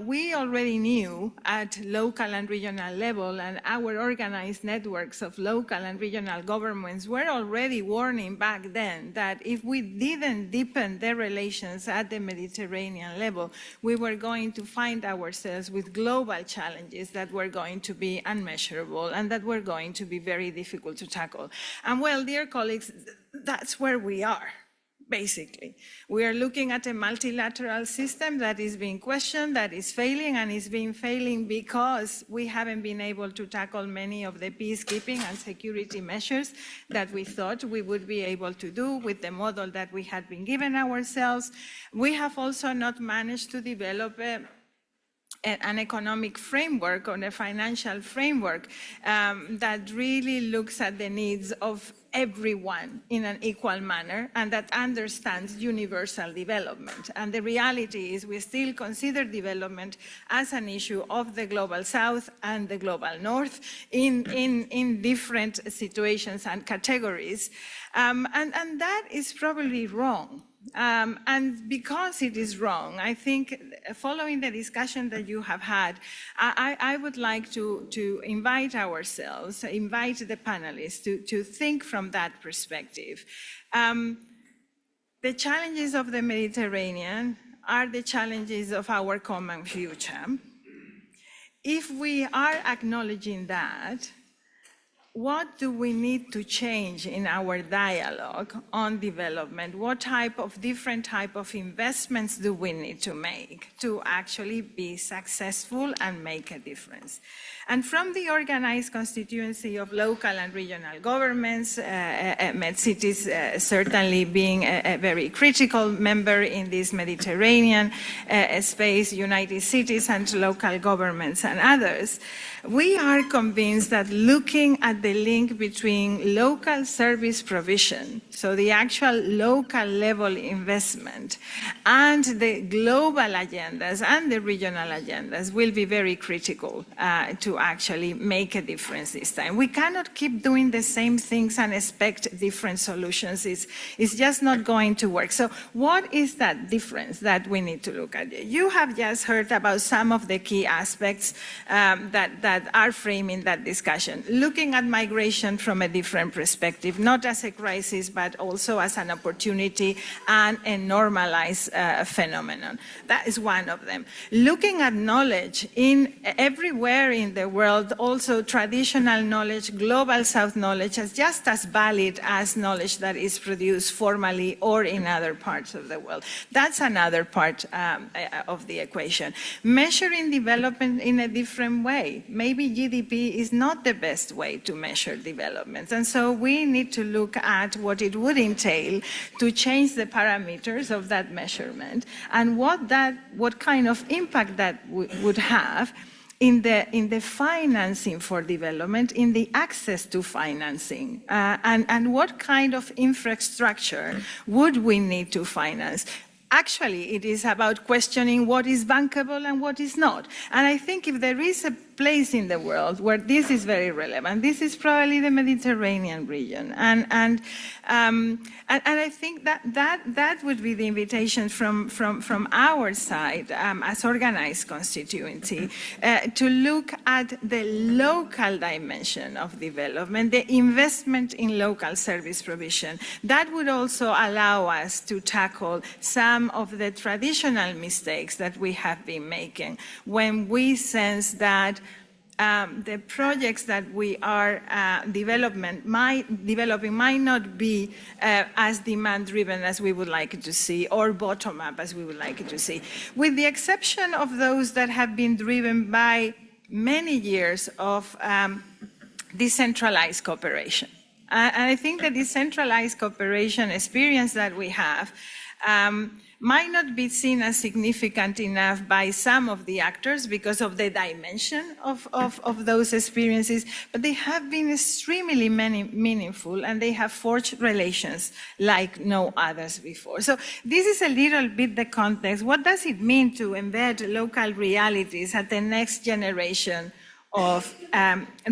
we already knew at local and regional level, and our organized networks of local and regional governments were already warning back then that if we didn't deepen the relations at the Mediterranean level, we were going to find ourselves with global challenges that were going to be unmeasurable and that were going to be very difficult to tackle. And well, dear colleagues, that's where we are. Basically, we are looking at a multilateral system that is being questioned, that is failing, and is being failing because we haven't been able to tackle many of the peacekeeping and security measures that we thought we would be able to do with the model that we had been given ourselves. We have also not managed to develop an economic framework or a financial framework that really looks at the needs of everyone in an equal manner and that understands universal development. And the reality is we still consider development as an issue of the global south and the global north in different situations and categories. And that is probably wrong. And because it is wrong, I think following the discussion that you have had, I would like to invite ourselves, invite the panelists to think from that perspective. The challenges of the Mediterranean are the challenges of our common future. If we are acknowledging that, what do we need to change in our dialogue on development? What different type of investments do we need to make to actually be successful and make a difference? And from the organized constituency of local and regional governments, MedCities certainly being a very critical member in this Mediterranean space, United Cities and local governments and others, we are convinced that looking at the link between local service provision, so the actual local level investment, and the global agendas and the regional agendas will be very critical to actually make a difference this time. We cannot keep doing the same things and expect different solutions. It's just not going to work. So what is that difference that we need to look at? You have just heard about some of the key aspects that are framing that discussion. Looking at migration from a different perspective, not as a crisis, but also as an opportunity and a normalized phenomenon. That is one of them. Looking at knowledge everywhere in the world, also traditional knowledge, global south knowledge, is just as valid as knowledge that is produced formally or in other parts of the world. That's another part of the equation. Measuring development in a different way. Maybe GDP is not the best way to measure development. And so we need to look at what it would entail to change the parameters of that measurement and what kind of impact that would have in the financing for development, in the access to financing, and what kind of infrastructure would we need to finance. Actually, it is about questioning what is bankable and what is not. And I think if there is a place in the world where this is very relevant, this is probably the Mediterranean region. And I think that would be the invitation from our side as organized constituency to look at the local dimension of development, the investment in local service provision. That would also allow us to tackle some of the traditional mistakes that we have been making when we sense that the projects that we are developing might not be as demand-driven as we would like it to see, or bottom-up as we would like it to see, with the exception of those that have been driven by many years of decentralized cooperation. And I think the decentralized cooperation experience that we have might not be seen as significant enough by some of the actors because of the dimension of those experiences, but they have been extremely meaningful, and they have forged relations like no others before. So this is a little bit the context. What does it mean to embed local realities at the next generation of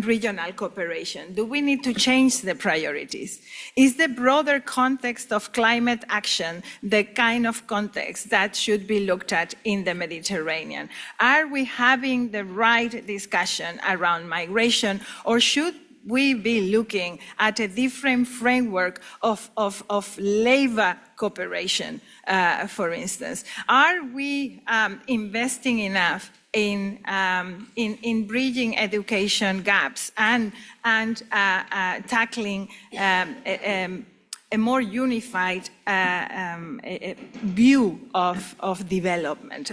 regional cooperation? Do we need to change the priorities? Is the broader context of climate action the kind of context that should be looked at in the Mediterranean? Are we having the right discussion around migration, or should we be looking at a different framework of labor cooperation, for instance? Are we investing enough in bridging education gaps and tackling a more unified view of development?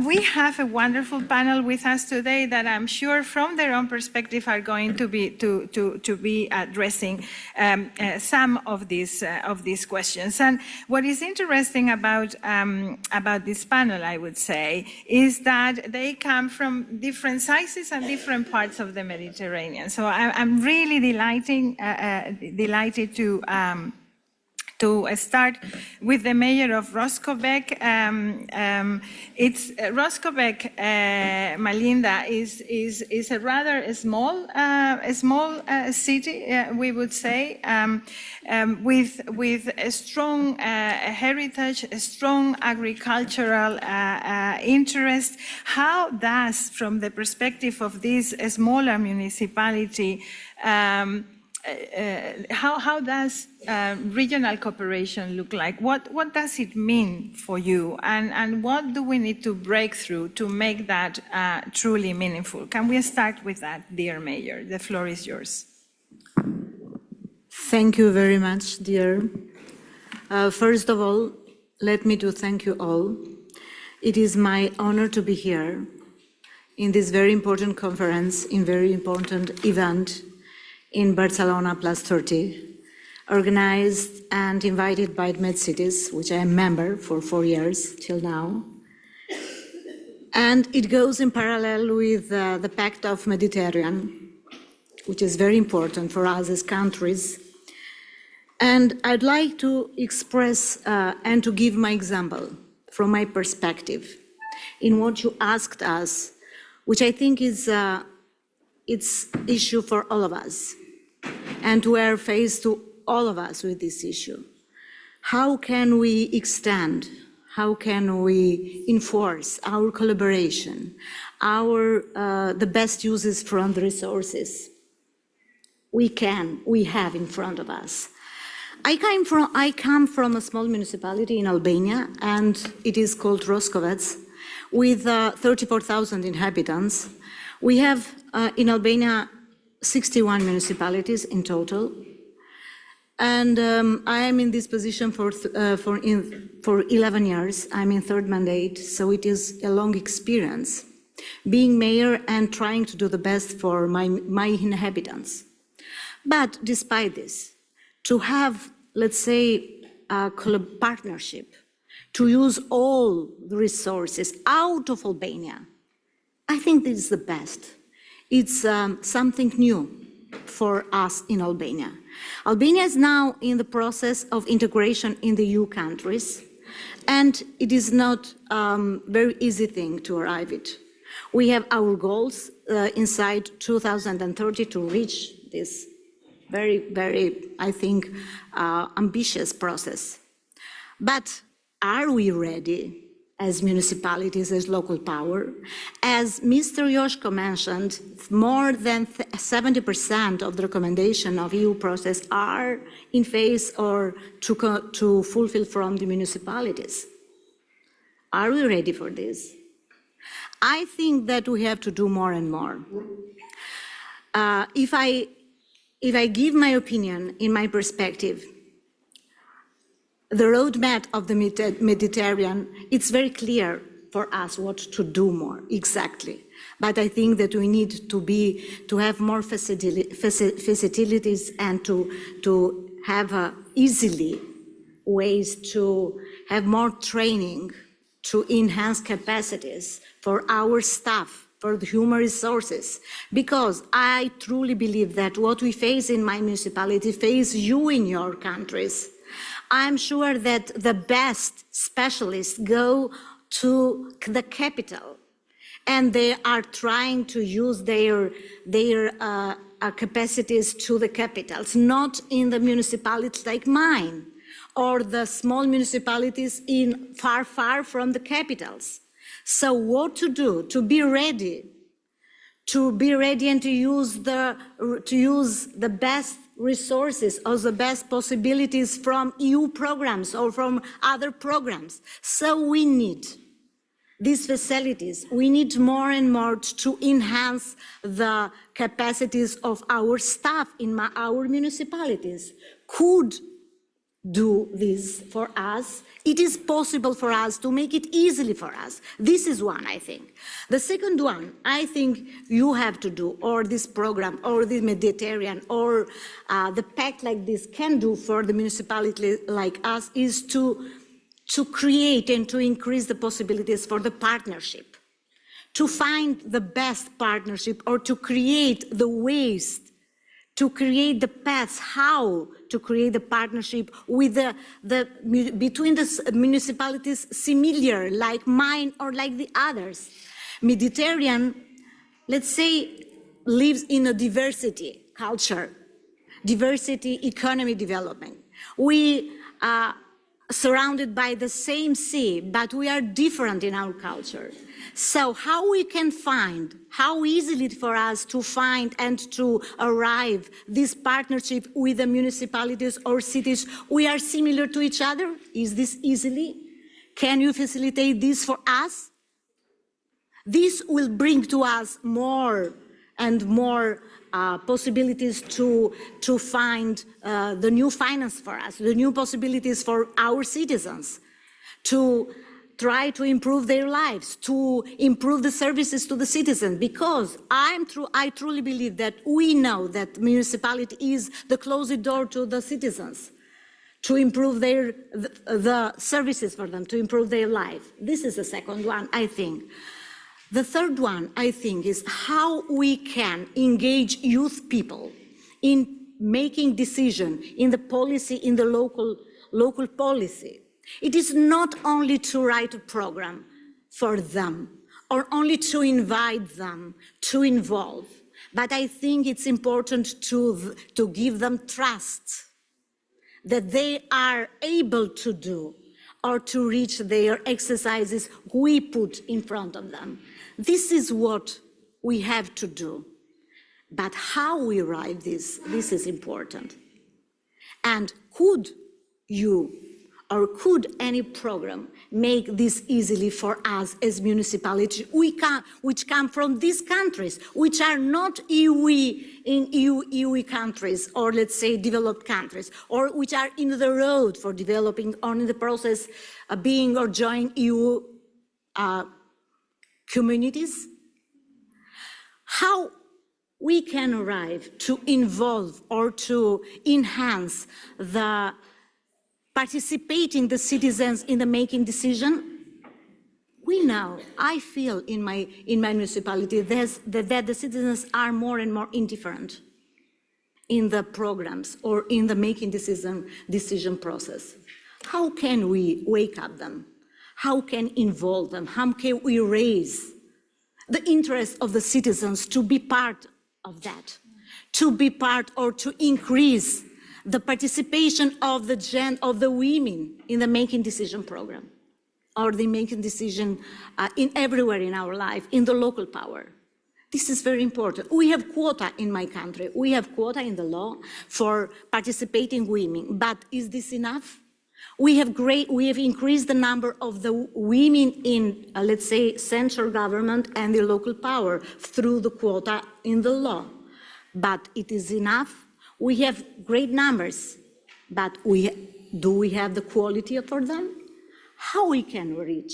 We have a wonderful panel with us today that I'm sure from their own perspective are going to be addressing some of these questions. And what is interesting about this panel, I would say, is that they come from different sizes and different parts of the Mediterranean. So I'm really delighted to start with the mayor of Roscoebeck. It's Roscoebeck, Melinda, is a rather small city, we would say, with a strong heritage, a strong agricultural interest. How does, from the perspective of this smaller municipality, how does regional cooperation look like? What does it mean for you? And what do we need to break through to make that truly meaningful? Can we start with that, dear Mayor? The floor is yours. Thank you very much, dear. First of all, let me thank you all. It is my honor to be here in this very important conference, in very important event in Barcelona Plus 30, organized and invited by MedCities, which I am a member for 4 years till now. And it goes in parallel with the Pact of Mediterranean, which is very important for us as countries. And I'd like to express and to give my example from my perspective in what you asked us, which I think is it's issue for all of us. And we are faced to all of us with this issue. How can we extend, how can we enforce our collaboration, the best uses from the resources we have in front of us? I come from a small municipality in Albania, and it is called Roscoebeck, with 34,000 inhabitants. We have in Albania 61 municipalities in total, and I am in this position for 11 years. I'm in third mandate, so it is a long experience being mayor and trying to do the best for my inhabitants. But despite this, to have, let's say, a partnership, to use all the resources out of Albania, I think this is the best. It's something new for us in Albania. Albania is now in the process of integration in the EU countries, and it is not a very easy thing to arrive at. We have our goals inside 2030 to reach this very, very, I think, ambitious process. But are we ready as municipalities, as local power? As Mr. Joško mentioned, more than 70% of the recommendation of EU process are in phase or to fulfill from the municipalities. Are we ready for this? I think that we have to do more and more. If I give my opinion, in my perspective, the roadmap of the Mediterranean, it's very clear for us what to do more, exactly. But I think that we need to have more facilities and to have easily ways to have more training to enhance capacities for our staff, for the human resources, because I truly believe that what we face in my municipality face you in your countries. I'm sure that the best specialists go to the capital and they are trying to use their capacities to the capitals, not in the municipalities like mine, or the small municipalities in far from the capitals. So what to do? To be ready and to use the best resources or the best possibilities from EU programs or from other programs. So we need these facilities. We need more and more to enhance the capacities of our staff in our municipalities. Could do this for us. It is possible for us to make it easily for us. This is one, I think. The second one, I think you have to do, or this program, or the Mediterranean, or the pact like this can do for the municipality like us, is to create and to increase the possibilities for the partnership, to find the best partnership, or to create the ways, to create the paths, how to create the partnership with between the municipalities similar, like mine or like the others. Mediterranean, let's say, lives in a diversity culture, diversity economy development. We are surrounded by the same sea, but we are different in our culture. So how we can find, how easily for us to find and to arrive this partnership with the municipalities or cities, we are similar to each other? Is this easily? Can you facilitate this for us? This will bring to us more and more possibilities to find the new finance for us, the new possibilities for our citizens, to try to improve their lives, to improve the services to the citizens, because I truly believe that we know that municipality is the closed door to the citizens, to improve the services for them, to improve their life. This is the second one, I think. The third one, I think, is how we can engage youth people in making decisions in the policy, in the local policy. It is not only to write a program for them or only to invite them to involve, but I think it's important to give them trust that they are able to do or to reach their exercises we put in front of them. This is what we have to do. But how we arrive this is important. And could you or could any program make this easily for us as municipalities which come from these countries, which are not EU countries, or let's say developed countries, or which are in the road for developing or in the process of being or joining EU communities? How we can arrive to involve or to enhance the participating the citizens in the making decision? We know, I feel in my municipality that the citizens are more and more indifferent in the programs or in the making decision process. How can we wake up them? How can involve them? How can we raise the interest of the citizens to be part of that, to be part or to increase the participation of the women in the making decision program, or the making decision in everywhere in our life, in the local power. This is very important. We have quota in my country. We have quota in the law for participating women, but is this enough? We have increased the number of the women in, let's say, central government and the local power through the quota in the law. But it is enough? We have great numbers, but do we have the quality for them? How we can reach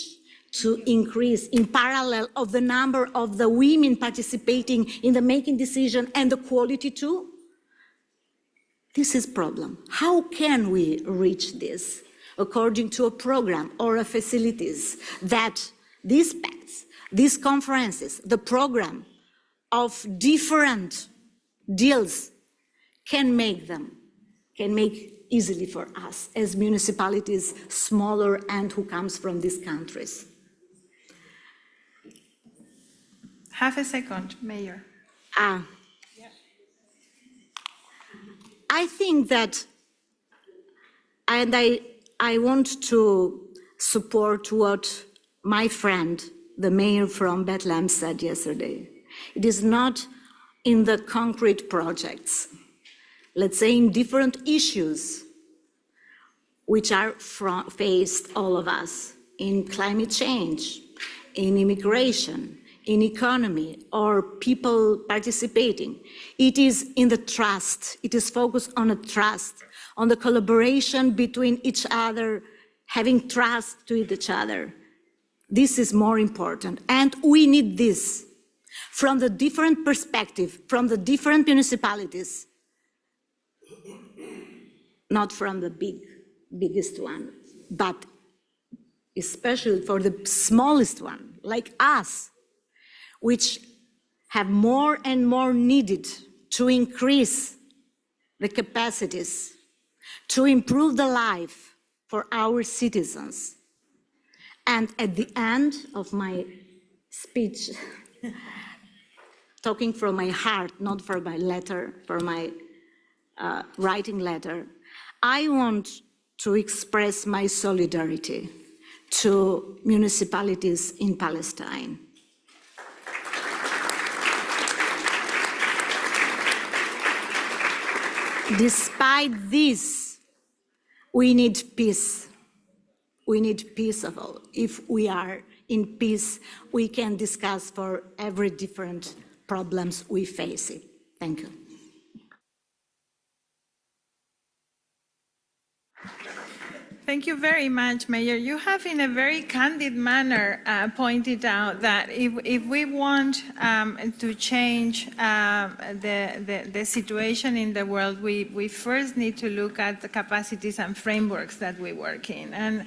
to increase in parallel of the number of the women participating in the making decision and the quality too? This is problem. How can we reach this according to a program or a facilities that these pacts, these conferences, the program of different deals can make easily for us as municipalities smaller and who comes from these countries? Half a second, Mayor. I think that, and I want to support what my friend, the mayor from Bethlehem, said yesterday. It is not in the concrete projects, let's say in different issues which are faced all of us, in climate change, in immigration, in economy, or people participating. It is in the trust. It is focused on a trust, on the collaboration between each other, having trust to each other. This is more important, and we need this from the different perspective, from the different municipalities, not from the biggest one, but especially for the smallest one, like us, which have more and more needed to increase the capacities, to improve the life for our citizens. And at the end of my speech, talking from my heart, not from my letter, for my writing letter, I want to express my solidarity to municipalities in Palestine. Despite this, we need peace. We need peace of all. If we are in peace, we can discuss for every different problems we face it. Thank you. Thank you very much, Mayor. You have, in a very candid manner, pointed out that if we want to change the situation in the world, we first need to look at the capacities and frameworks that we work in. And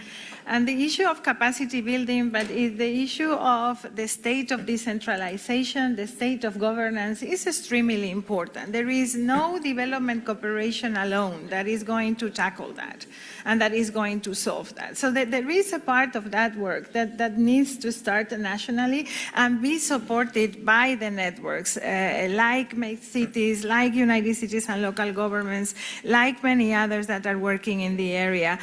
the issue of capacity building, but is the issue of the state of decentralization, the state of governance is extremely important. There is no development cooperation alone that is going to tackle that and that is going to solve that. So there is a part of that work that needs to start nationally and be supported by the networks, like cities, like United Cities and local governments, like many others that are working in the area.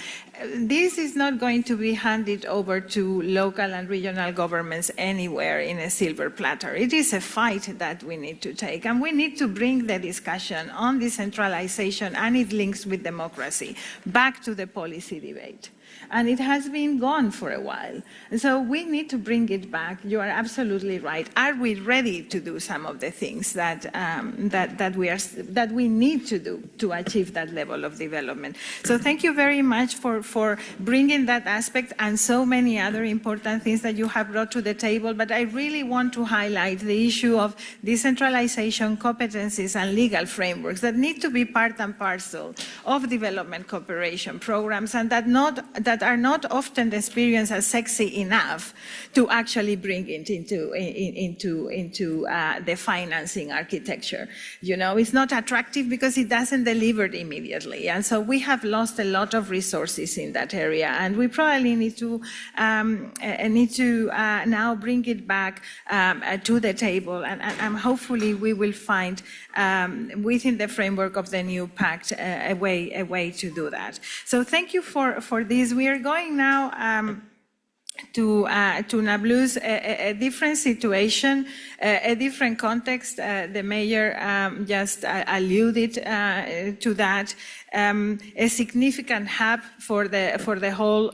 This is not going to be handed over to local and regional governments anywhere in a silver platter. It is a fight that we need to take, and we need to bring the discussion on decentralization and its links with democracy back to the policy debate. And it has been gone for a while. So we need to bring it back. You are absolutely right. Are we ready to do some of the things that we need to do to achieve that level of development? So thank you very much for bringing that aspect and so many other important things that you have brought to the table. But I really want to highlight the issue of decentralization, competencies, and legal frameworks that need to be part and parcel of development cooperation programs, and that are not often experienced as sexy enough to actually bring it into the financing architecture. You know, it's not attractive because it doesn't deliver immediately, and so we have lost a lot of resources in that area, and we probably need to now bring it back to the table, and hopefully we will find within the framework of the new pact a way to do that. So thank you for this. We are going now to Nablus, a different situation, a different context. The mayor just alluded to that. a significant hub for the whole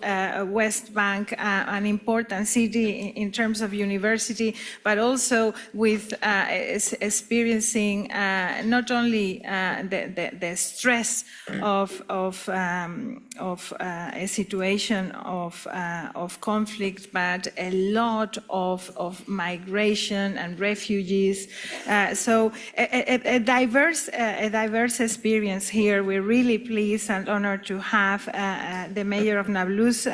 West Bank, an important city in terms of university, but also with experiencing not only the stress of a situation of conflict, but a lot of migration and refugees. So a diverse experience here. We're really pleased and honored to have the mayor of Nablus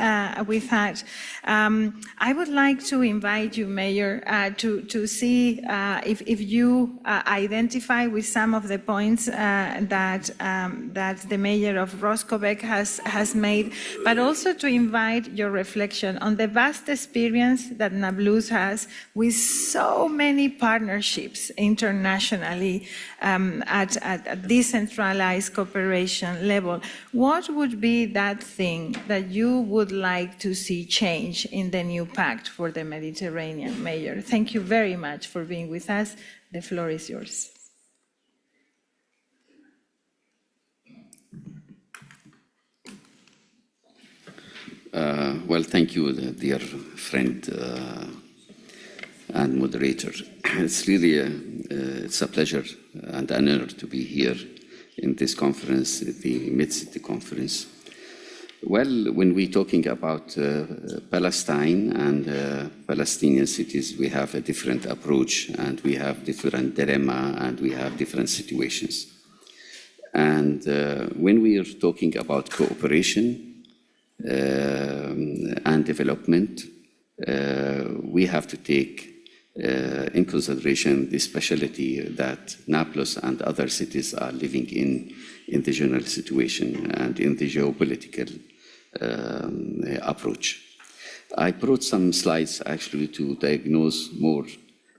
with us. I would like to invite you, Mayor, to see if you identify with some of the points that the mayor of Roscoebeck has made, but also to invite your reflection on the vast experience that Nablus has with so many partnerships internationally at a decentralized cooperation level. What would be that thing that you would like to see change in the new pact for the Mediterranean, Mayor? Thank you very much for being with us. The floor is yours. Well, thank you, dear friend and moderator. It's really it's a pleasure and an honor to be here in this conference, the Mid-City Conference. Well, when we're talking about Palestine and Palestinian cities, we have a different approach and we have different dilemma and we have different situations. And when we are talking about cooperation, and development, we have to take in consideration the specialty that Nablus and other cities are living in the general situation and in the geopolitical approach. I brought some slides actually to diagnose more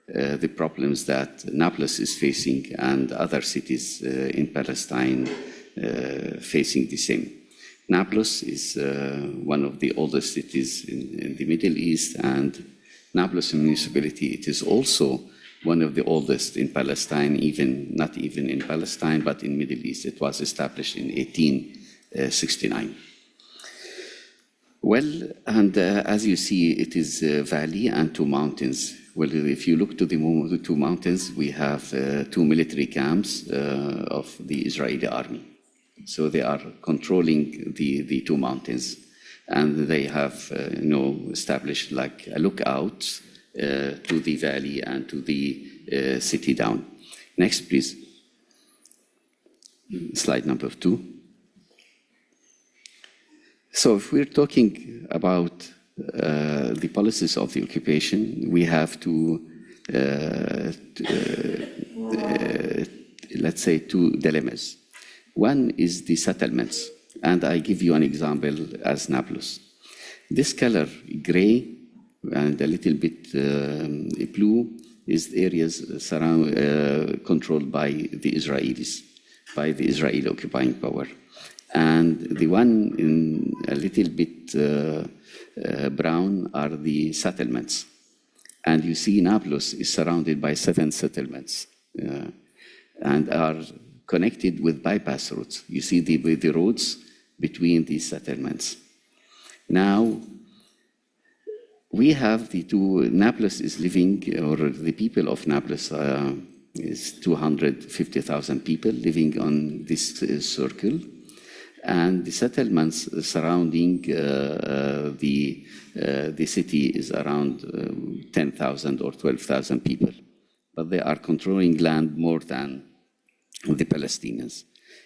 the problems that Nablus is facing and other cities in Palestine facing the same. Nablus is one of the oldest cities in the Middle East, and Nablus municipality, it is also one of the oldest in Palestine, not even in Palestine, but in Middle East. It was established in 1869. Well, and as you see, it is a valley and two mountains. Well, if you look to the two mountains, we have two military camps of the Israeli army. So they are controlling the two mountains, and they have established like a lookout to the valley and to the city down. Next, please. Slide number 2. So if we're talking about the policies of the occupation, we have to let's say two dilemmas. One is the settlements, and I give you an example as Nablus. This color, gray and a little bit blue, is areas controlled by the Israelis, by the Israeli occupying power. And the one in a little bit brown are the settlements. And you see Nablus is surrounded by 7 settlements and are connected with bypass roads. You see the roads between these settlements. Now, we have the two, Nablus is living, or the people of Nablus is 250,000 people living on this circle. And the settlements surrounding the city is around 10,000 or 12,000 people. But they are controlling land more than the Palestinians.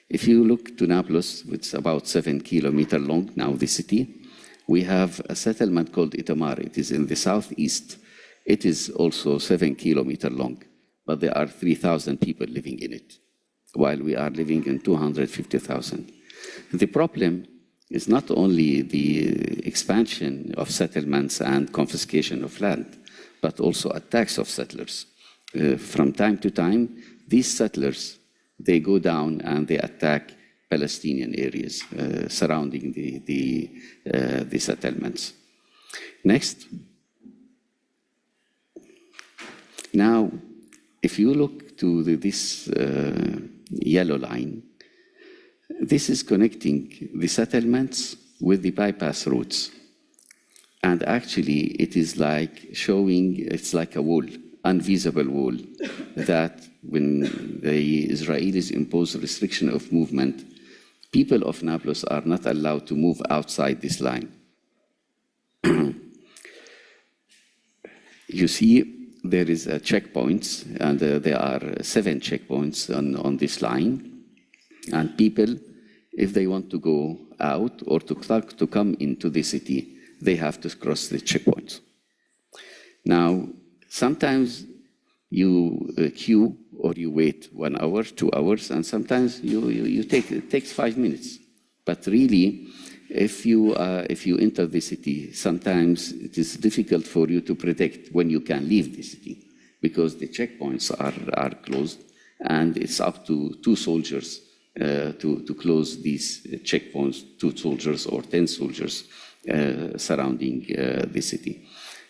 If you look to Nablus, it's about 7 kilometers long now, the city. We have a settlement called Itamar. It is in the southeast. It is also 7 kilometers long, but there are 3,000 people living in it, while we are living in 250,000. The problem is not only the expansion of settlements and confiscation of land, but also attacks of settlers. From time to time, these settlers, they go down and they attack Palestinian areas surrounding the settlements. Next. Now, if you look to this yellow line, This is connecting the settlements with the bypass routes. And actually, it is like showing, it's like a wall, invisible wall, that when the Israelis impose restriction of movement, people of Nablus are not allowed to move outside this line. You see, there is a checkpoints, and there are 7 checkpoints on this line. And people, if they want to go out or to come into the city, they have to cross the checkpoints. Now, sometimes you queue or you wait 1 hour, 2 hours, and sometimes it takes 5 minutes. But really, if you enter the city, sometimes it is difficult for you to predict when you can leave the city, because the checkpoints are closed, and it's up to 2 soldiers to close these checkpoints, 2 soldiers or 10 soldiers surrounding the city.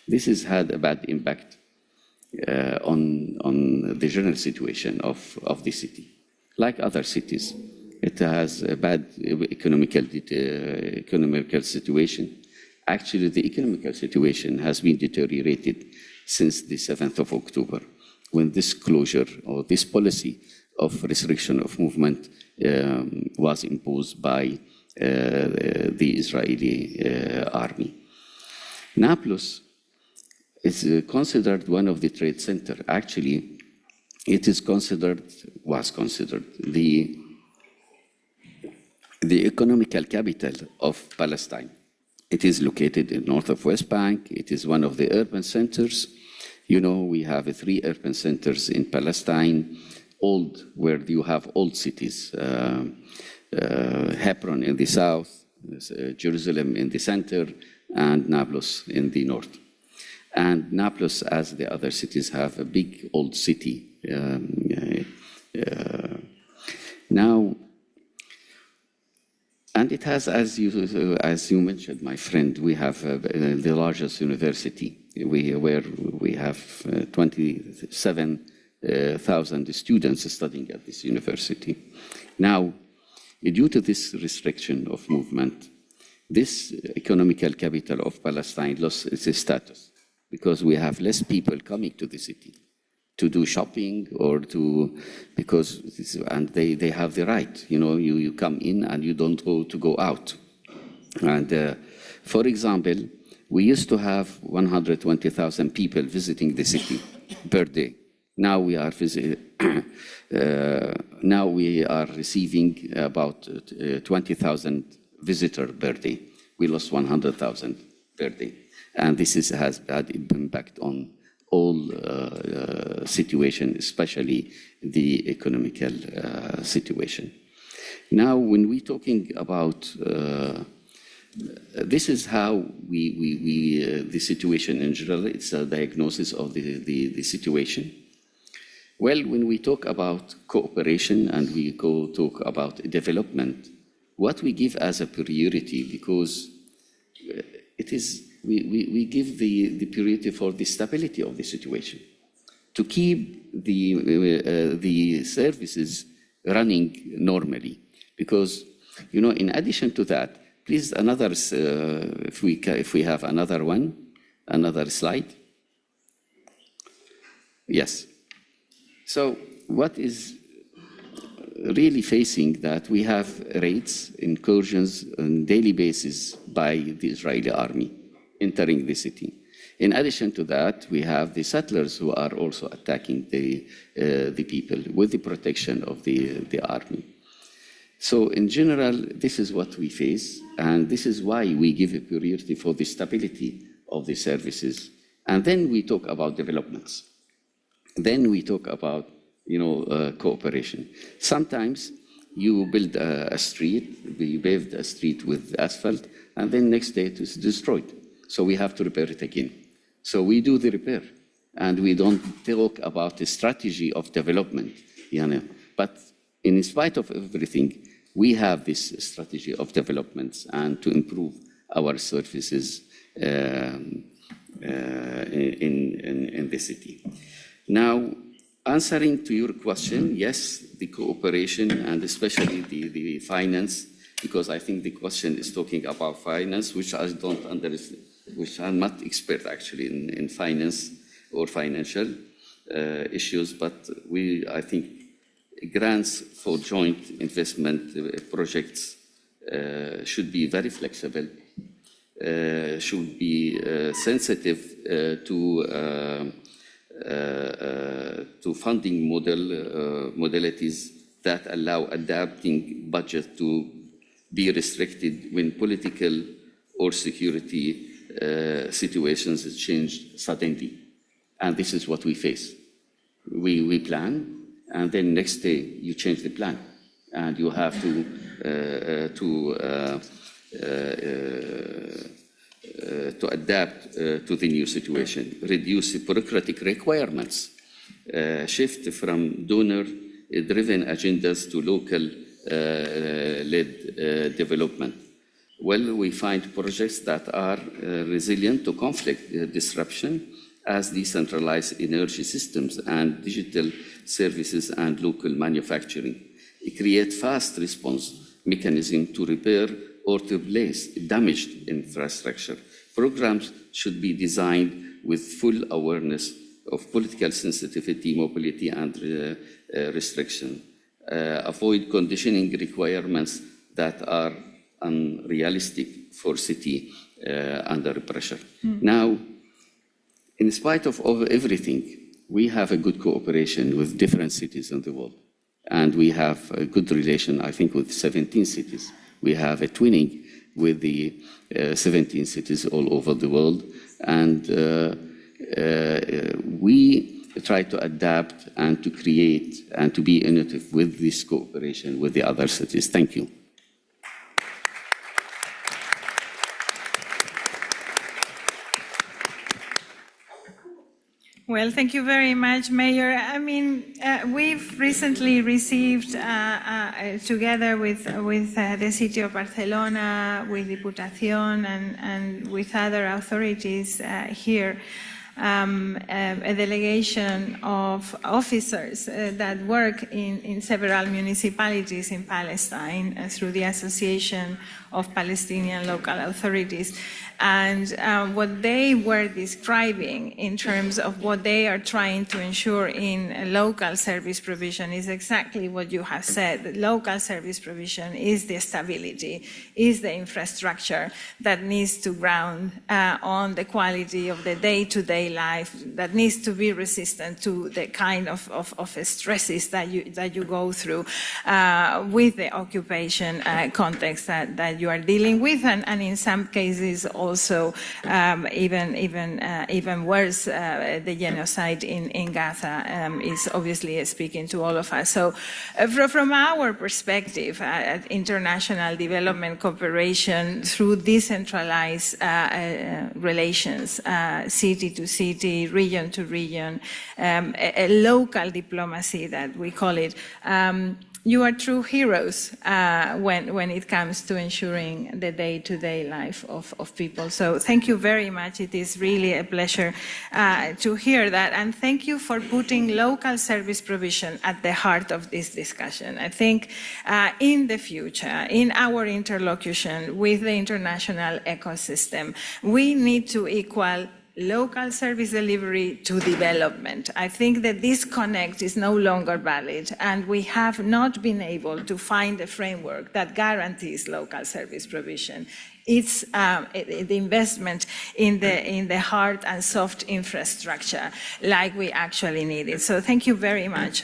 This has had a bad impact on the general situation of the city. Like other cities, it has a bad economical situation. Actually, the economical situation has been deteriorated since the 7th of October, when this closure or this policy of restriction of movement was imposed by the Israeli army. Nablus is considered one of the trade centers. Actually, it is was considered the economical capital of Palestine. It is located in north of West Bank. It is one of the urban centers. You know, we have 3 urban centers in Palestine, where you have old cities. Hebron in the south, Jerusalem in the center, and Nablus in the north. And Nablus, as the other cities, have a big old city. Now, and it has, as you mentioned, my friend, we have the largest university, where we have 27,000 students studying at this university. Now, due to this restriction of movement, this economical capital of Palestine lost its status, because we have less people coming to the city to do shopping or and they have the right, you come in and you don't go out. And for example, we used to have 120,000 people visiting the city per day. Now we are receiving about 20,000 visitors per day. We lost 100,000 per day, and this has had impact on all situation, especially the economical situation. Now, when we're talking about this is how the situation in general, it's a diagnosis of the situation. Well, when we talk about cooperation and we talk about development, what we give as a priority, because it is, we give the priority for the stability of the situation, to keep the services running normally. Because, in addition to that, please, another, if we have another slide. Yes. So what is really facing that we have raids, incursions on daily basis by the Israeli army entering the city. In addition to that, we have the settlers who are also attacking the people with the protection of the army. So in general, this is what we face, and this is why we give a priority for the stability of the services. And then we talk about developments. Then we talk about, cooperation. Sometimes you build a street, we paved a street with asphalt, and then next day it is destroyed. So we have to repair it again. So we do the repair, and we don't talk about the strategy of development. But in spite of everything, we have this strategy of developments and to improve our services in the city. Now, Answering to your question, yes, the cooperation and especially the finance, because I think the question is talking about finance, which I don't understand, which I'm not expert actually in finance or financial issues, but I think grants for joint investment projects should be very flexible, should be sensitive to funding modalities that allow adapting budget to be restricted when political or security situations change suddenly. And this is what we face. We plan, and then next day you change the plan, and you have to adapt to the new situation, reduce the bureaucratic requirements, shift from donor-driven agendas to local-led development. Well, we find projects that are resilient to conflict disruption as decentralized energy systems and digital services and local manufacturing. It creates fast response mechanism to repair or to replace damaged infrastructure. Programs should be designed with full awareness of political sensitivity, mobility, and restriction. Avoid conditioning requirements that are unrealistic for city under pressure. Now, in spite of everything, we have a good cooperation with different cities in the world. And we have a good relation, I think, with 17 cities. We have a twinning with the 17 cities all over the world. And we try to adapt and to create and to be innovative with this cooperation with the other cities. Thank you. Well, thank you very much, Mayor. I mean, we've recently received, together with the city of Barcelona, with Diputación, and with other authorities here, a delegation of officers that work in several municipalities in Palestine through the Association of Palestinian Local Authorities. And what they were describing in terms of what they are trying to ensure in local service provision is exactly what you have said. The local service provision is the stability, is the infrastructure that needs to ground on the quality of the day-to-day life, that needs to be resistant to the kind of stresses that you go through with the occupation context that you are dealing with, and in some cases also even worse, the genocide in Gaza is obviously speaking to all of us. So from our perspective, international development cooperation through decentralized relations, city to city, region to region, a local diplomacy that we call it, you are true heroes when it comes to ensuring the day-to-day life of people. So thank you very much. It is really a pleasure to hear that. And thank you for putting local service provision at the heart of this discussion. I think in the future, in our interlocution with the international ecosystem, we need to equal local service delivery to development. I think that this disconnect is no longer valid, and we have not been able to find a framework that guarantees local service provision. It's the investment in the hard and soft infrastructure like we actually need it. So thank you very much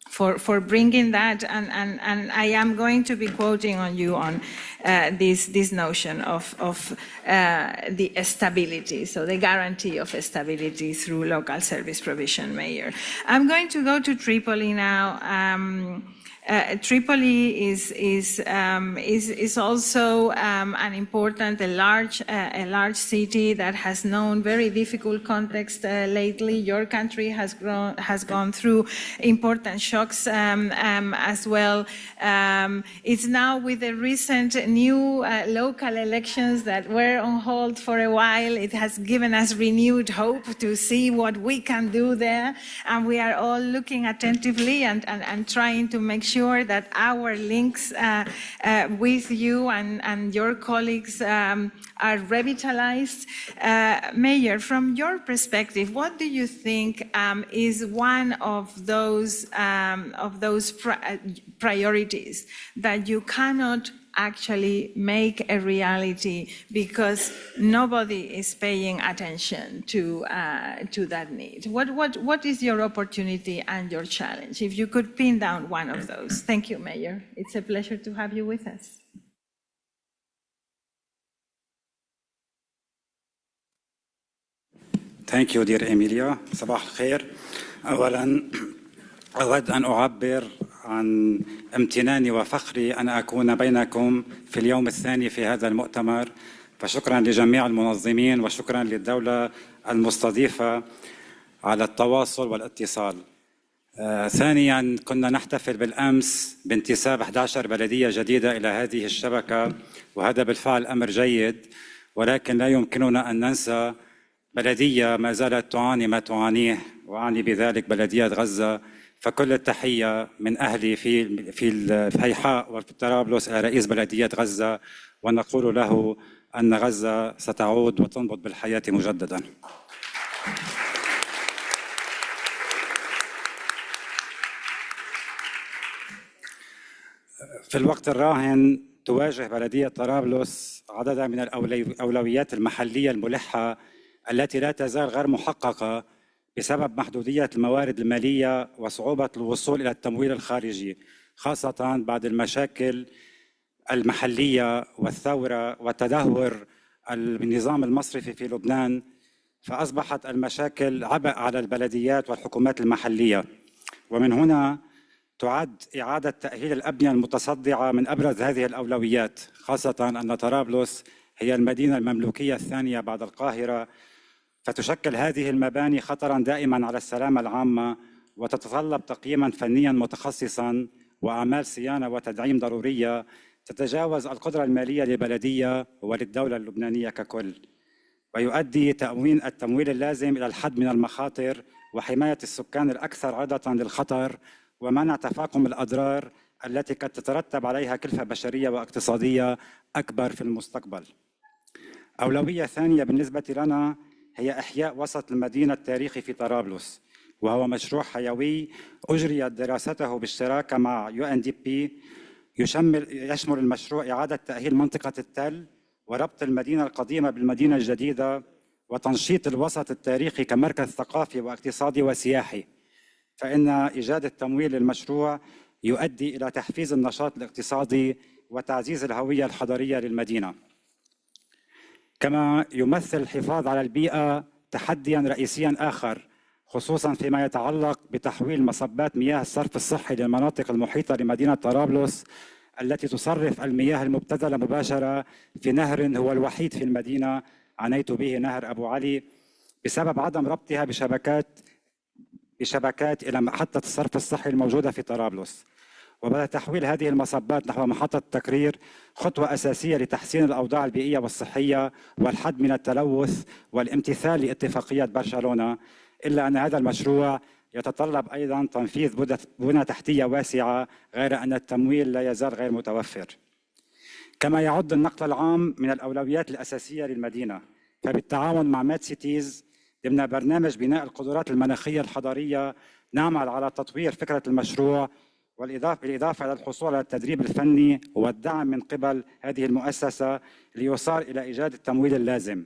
for bringing that, and I am going to be quoting on you on this notion of the stability, so the guarantee of stability through local service provision, Mayor. I'm going to go to Tripoli now. Tripoli is also an important, a large city that has known very difficult context lately. Your country has gone through important shocks as well. It's now with the recent new local elections that were on hold for a while. It has given us renewed hope to see what we can do there, and we are all looking attentively and trying to make sure that our links with you and your colleagues are revitalized. Mayor, from your perspective, what do you think is one of those priorities that you cannot actually make a reality because nobody is paying attention to that need? What is your opportunity and your challenge? If you could pin down one of those. Thank you, Mayor. It's a pleasure to have you with us. Thank you, dear Emilia. صباح الخير. أولاً أود أن أعبر عن امتناني وفخري أن أكون بينكم في اليوم الثاني في هذا المؤتمر، فشكراً لجميع المنظمين وشكراً للدولة المستضيفة على التواصل والاتصال. ثانياً كنا نحتفل بالأمس بانتساب 11 بلدية جديدة إلى هذه الشبكة، وهذا بالفعل أمر جيد، ولكن لا يمكننا أن ننسى بلدية ما زالت تعاني ما تعانيه، وأعني بذلك بلدية غزة. فكل التحية من أهلي في الفيحاء وفي طرابلس إلى رئيس بلدية غزة، ونقول له أن غزة ستعود وتنبض بالحياة مجددا. في الوقت الراهن تواجه بلدية طرابلس عددا من الأولويات المحلية الملحة التي لا تزال غير محققة بسبب محدودية الموارد المالية وصعوبة الوصول إلى التمويل الخارجي، خاصة بعد المشاكل المحلية والثورة والتدهور النظام المصرفي في لبنان. فأصبحت المشاكل عبء على البلديات والحكومات المحلية، ومن هنا تعد إعادة تأهيل الأبنية المتصدعة من أبرز هذه الأولويات، خاصة أن طرابلس هي المدينة المملوكية الثانية بعد القاهرة، فتشكل هذه المباني خطراً دائماً على السلامة العامة، وتتطلب تقييماً فنياً متخصصاً وأعمال صيانة وتدعيم ضرورية تتجاوز القدرة المالية للبلدية وللدولة اللبنانية ككل، ويؤدي تأمين التمويل اللازم إلى الحد من المخاطر وحماية السكان الأكثر عرضة للخطر ومنع تفاقم الأضرار التي قد تترتب عليها كلفة بشرية واقتصادية أكبر في المستقبل. أولوية ثانية بالنسبة لنا هي إحياء وسط المدينة التاريخي في طرابلس، وهو مشروع حيوي أجريت دراسته بالشراكة مع UNDP. يشمل المشروع إعادة تأهيل منطقة التل وربط المدينة القديمة بالمدينة الجديدة وتنشيط الوسط التاريخي كمركز ثقافي واقتصادي وسياحي، فإن إيجاد التمويل للمشروع يؤدي إلى تحفيز النشاط الاقتصادي وتعزيز الهوية الحضارية للمدينة. كما يمثل الحفاظ على البيئة تحدياً رئيسياً آخر، خصوصاً فيما يتعلق بتحويل مصبات مياه الصرف الصحي للمناطق المحيطة لمدينة طرابلس التي تصرف المياه المبتذلة مباشرة في نهر هو الوحيد في المدينة عنيت به، نهر أبو علي، بسبب عدم ربطها بشبكات إلى محطة الصرف الصحي الموجودة في طرابلس. وبدأ تحويل هذه المصبات نحو محطة التكرير خطوة أساسية لتحسين الأوضاع البيئية والصحية والحد من التلوث والامتثال لاتفاقية برشلونة، إلا أن هذا المشروع يتطلب أيضاً تنفيذ بنى تحتية واسعة، غير أن التمويل لا يزال غير متوفر. كما يعد النقل العام من الأولويات الأساسية للمدينة، فبالتعاون مع ماد سيتيز ضمن برنامج بناء القدرات المناخية الحضرية نعمل على تطوير فكرة المشروع، بالإضافة إلى الحصول على التدريب الفني والدعم من قبل هذه المؤسسة ليصار إلى إيجاد التمويل اللازم.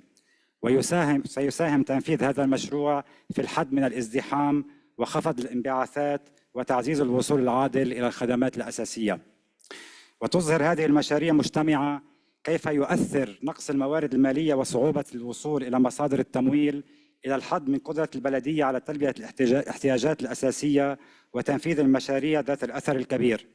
سيساهم تنفيذ هذا المشروع في الحد من الازدحام وخفض الانبعاثات وتعزيز الوصول العادل إلى الخدمات الأساسية. وتظهر هذه المشاريع مجتمعة كيف يؤثر نقص الموارد المالية وصعوبة الوصول إلى مصادر التمويل إلى الحد من قدرة البلدية على تلبية الاحتياجات الأساسية وتنفيذ المشاريع ذات الأثر الكبير.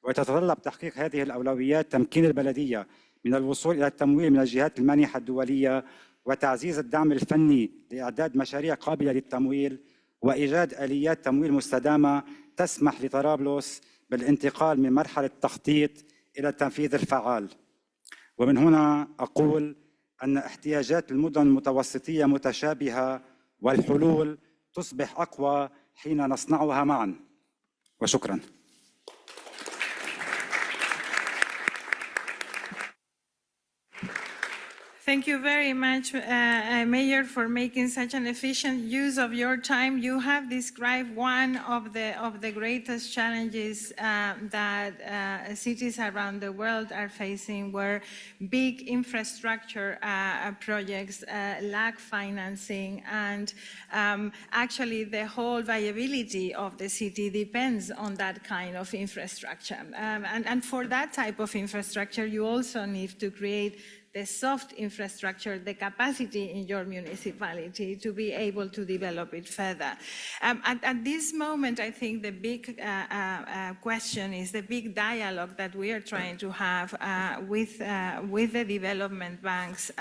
ويتطلب تحقيق هذه الأولويات تمكين البلدية من الوصول إلى التمويل من الجهات المانحة الدولية وتعزيز الدعم الفني لإعداد مشاريع قابلة للتمويل وإيجاد آليات تمويل مستدامة تسمح لطرابلس بالانتقال من مرحلة التخطيط إلى التنفيذ الفعال. ومن هنا أقول أن احتياجات المدن المتوسطية متشابهة والحلول تصبح أقوى حين نصنعها معا. وشكرا. Thank you very much, Mayor, for making such an efficient use of your time. You have described one of the greatest challenges that cities around the world are facing, where big infrastructure projects lack financing, and actually the whole viability of the city depends on that kind of infrastructure. And for that type of infrastructure, you also need to create the soft infrastructure, the capacity in your municipality to be able to develop it further. At this moment, I think the big question is the big dialogue that we are trying to have with the development banks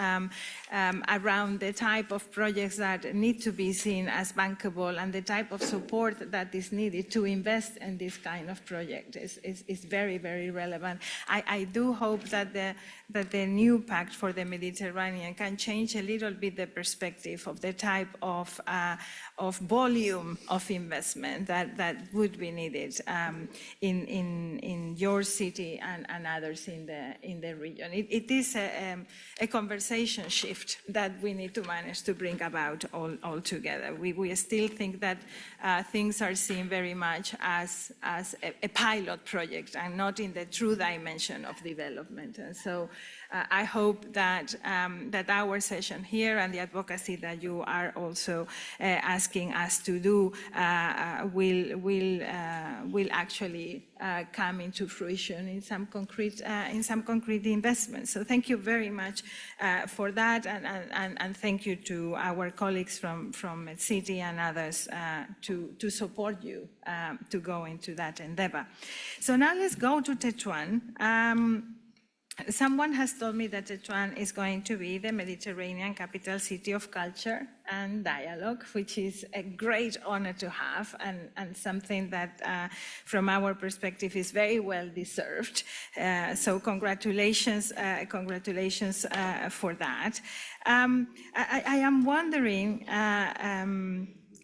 around the type of projects that need to be seen as bankable and the type of support that is needed to invest in this kind of project is very, very relevant. I do hope that the new pact for the Mediterranean can change a little bit the perspective of the type of volume of investment that would be needed in your city and others in the region. It is a conversation shift that we need to manage to bring about all together. We still think that things are seen very much as a pilot project and not in the true dimension of development. And so I hope that that our session here and the advocacy that you are also asking us to do will actually come into fruition in some concrete investments. So thank you very much for that, and thank you to our colleagues from MedCity and others to support you to go into that endeavor. So now let's go to Tetuan. Someone has told me that Tetuan is going to be the Mediterranean capital city of culture and dialogue, which is a great honor to have and something that from our perspective is very well deserved. So congratulations for that. I am wondering,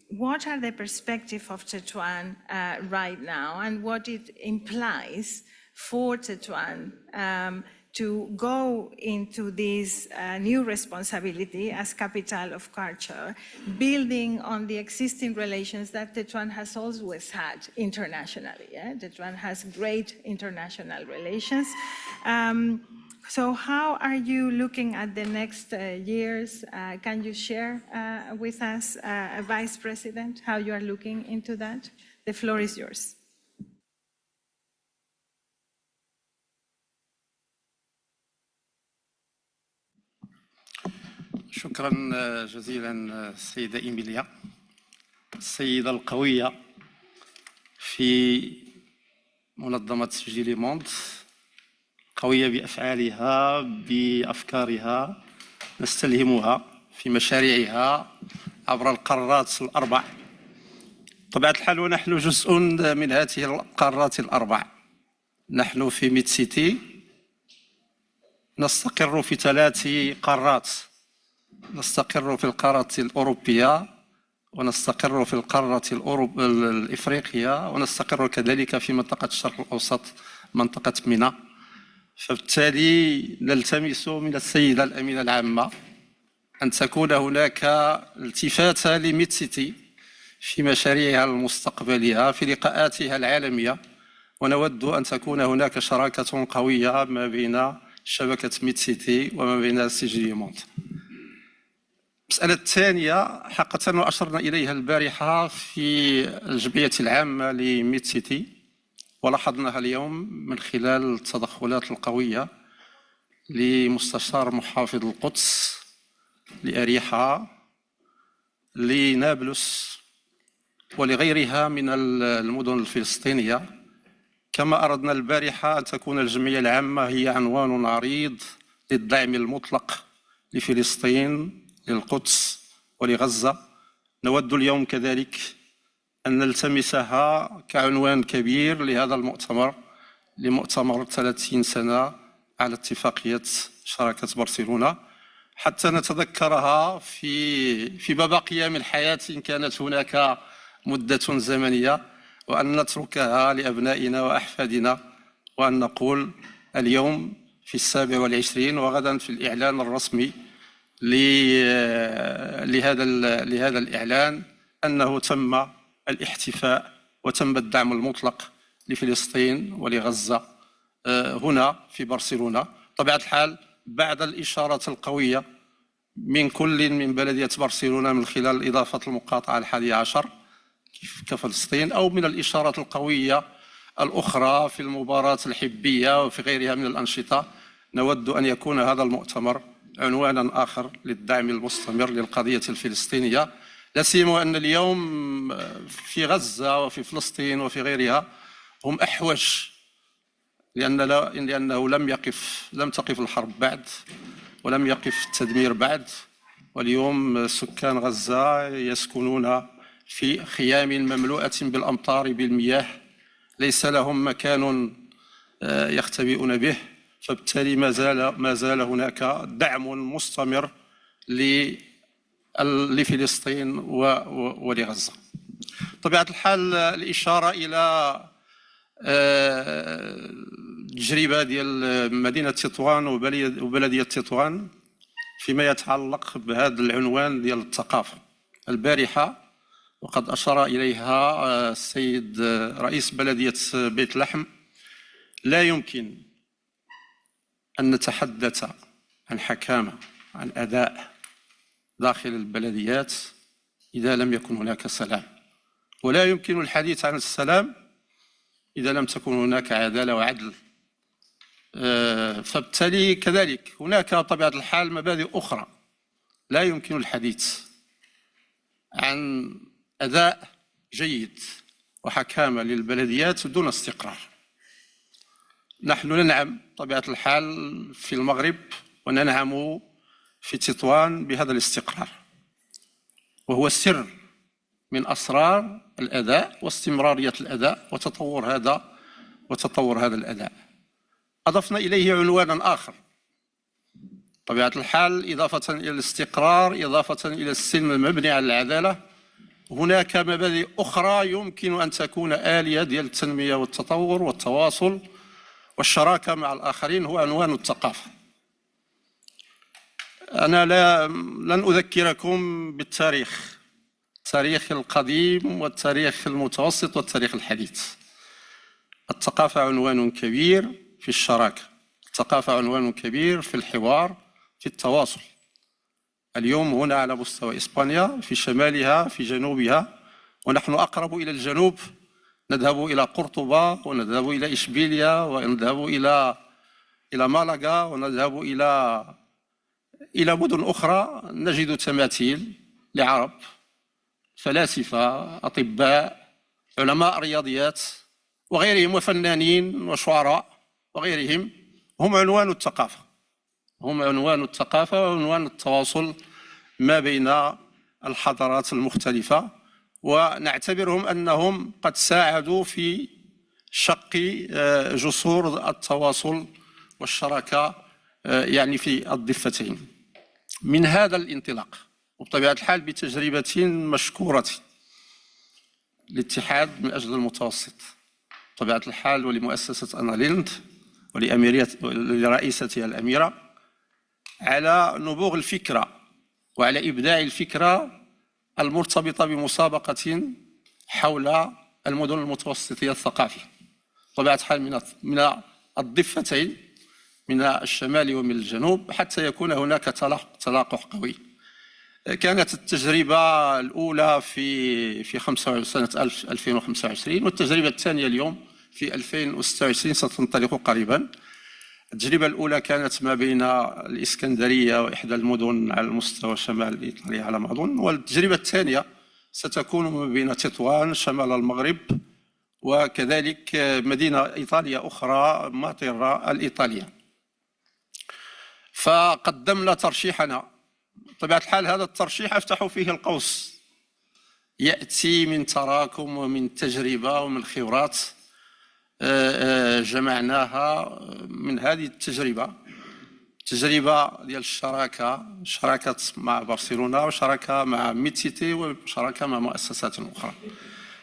what are the perspectives of Tetuan right now and what it implies for Tetuan to go into this new responsibility as capital of culture, building on the existing relations that Tetuan has always had internationally. Tetuan has great international relations. So how are you looking at the next years? Can you share with us, Vice President, how you are looking into that? The floor is yours. شكرا جزيلا السيدة إيميليا، السيدة القوية في منظمة سجل موند، قوية بأفعالها بأفكارها، نستلهمها في مشاريعها عبر القارات الأربع. بطبيعة الحال ونحن جزء من هذه القارات الأربع. نحن في ميد سيتي نستقر في 3 قارات، نستقر في القارة الأوروبية ونستقر في القارة الإفريقية ونستقر كذلك في منطقة الشرق الأوسط، منطقة مينا. فبالتالي نلتمس من السيدة الأمينة العامة أن تكون هناك التفاتة لميد سيتي في مشاريعها المستقبلية في لقاءاتها العالمية، ونود أن تكون هناك شراكة قوية ما بين شبكة ميد سيتي وما بين سجل موند. المسألة الثانية حقيقة وأشرنا إليها البارحة في الجمعية العامة لميد سيتي ولاحظناها اليوم من خلال التدخلات القوية لمستشار محافظ القدس، لأريحة، لنابلس ولغيرها من المدن الفلسطينية، كما أردنا البارحة أن تكون الجمعية العامة هي عنوان عريض للدعم المطلق لفلسطين، للقدس ولغزة، نود اليوم كذلك أن نلتمسها كعنوان كبير لهذا المؤتمر، لمؤتمر 30 سنة على اتفاقية شراكة برشلونة، حتى نتذكرها في بقية من الحياة إن كانت هناك مدة زمنية، وأن نتركها لأبنائنا وأحفادنا، وأن نقول اليوم في 27 وغدا في الإعلان الرسمي لهذا الإعلان أنه تم الاحتفاء وتم الدعم المطلق لفلسطين ولغزة هنا في برشلونة. طبيعة الحال بعد الإشارات القوية من كل من بلدية برشلونة من خلال إضافة المقاطعة 11 كفلسطين، أو من الإشارات القوية الأخرى في المباراة الحبية وفي غيرها من الأنشطة، نود أن يكون هذا المؤتمر عنوانا آخر للدعم المستمر للقضية الفلسطينية، لا سيما أن اليوم في غزة وفي فلسطين وفي غيرها هم أحوج، لأنه لم تقف الحرب بعد، ولم يقف التدمير بعد، واليوم سكان غزة يسكنون في خيام مملوءة بالأمطار بالمياه، ليس لهم مكان يختبئون به، فبالتالي ما زال هناك دعم مستمر لفلسطين ولغزة. طبيعة الحال الإشارة إلى التجربة ديال مدينة تطوان وبلدية تطوان فيما يتعلق بهذا العنوان ديال الثقافة البارحة، وقد أشار إليها السيد رئيس بلدية بيت لحم. لا يمكن أن نتحدث عن حكامة، عن أداء داخل البلديات إذا لم يكن هناك سلام، ولا يمكن الحديث عن السلام إذا لم تكن هناك عدالة وعدل. فبالتالي كذلك هناك طبيعة الحال مبادئ أخرى لا يمكن الحديث عن أداء جيد وحكامة للبلديات دون استقرار. نحن ننعم طبيعة الحال في المغرب وننعم في تطوان بهذا الاستقرار، وهو سر من أسرار الأداء واستمرارية الأداء وتطور هذا الأداء. أضفنا إليه عنوانا آخر طبيعة الحال، إضافة إلى الاستقرار، إضافة إلى السلم المبني على العدالة، هناك مبادئ أخرى يمكن أن تكون آلية ديال التنمية والتطور والتواصل والشراكة مع الآخرين، هو عنوان الثقافة. أنا لن أذكركم بالتاريخ، التاريخ القديم والتاريخ المتوسط والتاريخ الحديث. الثقافة عنوان كبير في الشراكة، الثقافة عنوان كبير في الحوار، في التواصل. اليوم هنا على مستوى إسبانيا، في شمالها، في جنوبها، ونحن أقرب إلى الجنوب، نذهب إلى قرطبة ونذهب إلى إشبيلية ونذهب إلى مالاغا ونذهب إلى مدن أخرى، نجد تماثيل لعرب، فلاسفة، أطباء، علماء رياضيات وغيرهم، وفنانين وشعراء وغيرهم، هم عنوان الثقافة، هم عنوان الثقافة وعنوان التواصل ما بين الحضارات المختلفة، ونعتبرهم أنهم قد ساعدوا في شق جسور التواصل والشراكة يعني في الضفتين. من هذا الانطلاق وبطبيعة الحال بتجربة مشكورة الاتحاد من أجل المتوسط بطبيعة الحال، ولمؤسسة أنا ليند ولرئيستها الأميرة، على نبوغ الفكرة وعلى إبداع الفكرة المرتبطة بمسابقة حول المدن المتوسطية الثقافية بطبيعة الحال من الضفتين، من الشمال ومن الجنوب، حتى يكون هناك تلاقح قوي. كانت التجربة الأولى في سنة 2025، والتجربة الثانية اليوم في 2026 ستنطلق قريبا. التجربة الأولى كانت ما بين الإسكندرية وإحدى المدن على مستوى شمال إيطاليا على ما أظن، والتجربة الثانية ستكون ما بين تطوان شمال المغرب وكذلك مدينة إيطالية أخرى ماطرة الإيطالية. فقدمنا ترشيحنا. بطبيعة الحال هذا الترشيح أفتح فيه القوس، يأتي من تراكم ومن تجربة ومن خبرات جمعناها من هذه التجربة ديال شراكة مع برشلونة وشراكة مع ميدسيتي وشراكة مع مؤسسات أخرى.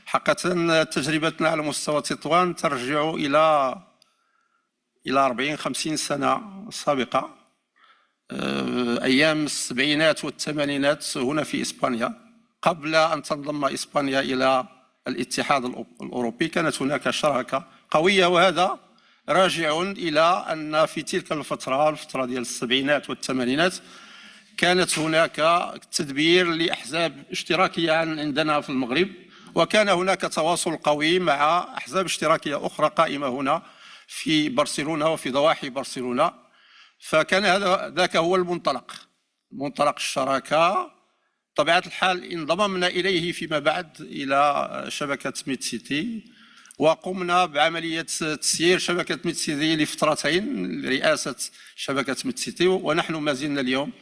حقيقة تجربتنا على مستوى تطوان ترجع إلى 40-50 سنة سابقة، أيام السبعينات والثمانينات هنا في إسبانيا. قبل أن تنضم إسبانيا إلى الاتحاد الأوروبي كانت هناك شراكة قوية، وهذا راجع إلى أن في تلك الفترة ديال السبعينات والثمانينات كانت هناك تدبير لأحزاب اشتراكية عندنا في المغرب، وكان هناك تواصل قوي مع أحزاب اشتراكية أخرى قائمة هنا في برشلونة وفي ضواحي برشلونة. فكان ذاك هو منطلق الشراكة. بطبيعة الحال انضممنا إليه فيما بعد إلى شبكة ميدسيتي، وقمنا بعملية تسيير شبكة ميدسيتي لفترتين، رئاسة شبكة ميدسيتي، ونحن ما زلنا اليوم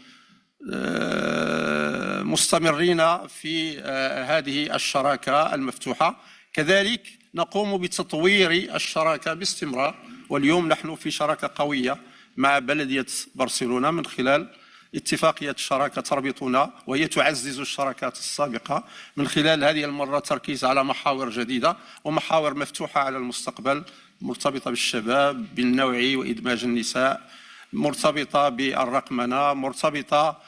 مستمرين في هذه الشراكة المفتوحة. كذلك نقوم بتطوير الشراكة باستمرار، واليوم نحن في شراكة قوية مع بلدية برشلونة من خلال اتفاقية شراكة تربطنا، وهي تعزز الشراكات السابقة من خلال هذه المرة تركيز على محاور جديدة ومحاور مفتوحة على المستقبل، مرتبطة بالشباب، بالنوعي وإدماج النساء، مرتبطة بالرقمنة، مرتبطة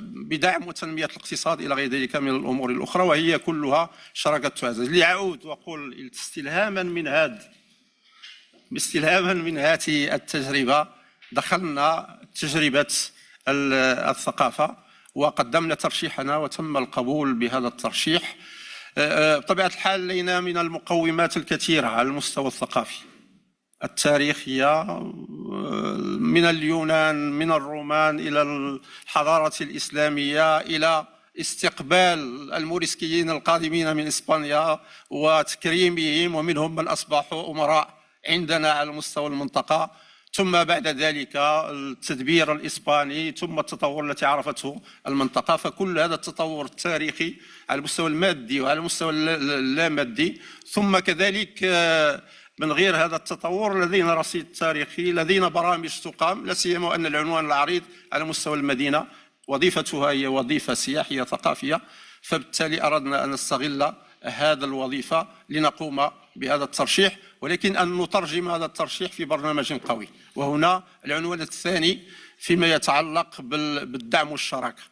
بدعم وتنمية الاقتصاد إلى غير ذلك من الأمور الأخرى، وهي كلها شراكة تعزز. لأعود وأقول استلهاما من هذه التجربة دخلنا تجربة الثقافة وقدمنا ترشيحنا وتم القبول بهذا الترشيح. بطبيعة الحال لدينا من المقومات الكثيرة على المستوى الثقافي التاريخية، من اليونان، من الرومان، إلى الحضارة الإسلامية، إلى استقبال الموريسكيين القادمين من إسبانيا وتكريمهم، ومنهم من أصبحوا أمراء عندنا على مستوى المنطقة، ثم بعد ذلك التدبير الإسباني، ثم التطور التي عرفته المنطقة. فكل هذا التطور التاريخي على المستوى المادي وعلى المستوى اللامادي، ثم كذلك من غير هذا التطور لدينا رصيد تاريخي، لدينا برامج تقام، لا سيما أن العنوان العريض على مستوى المدينة وظيفتها هي وظيفة سياحية ثقافية، فبالتالي أردنا أن نستغل هذا الوظيفة لنقوم بهذا الترشيح، ولكن أن نترجم هذا الترشيح في برنامج قوي. وهنا العنوان الثاني فيما يتعلق بالدعم والشراكة.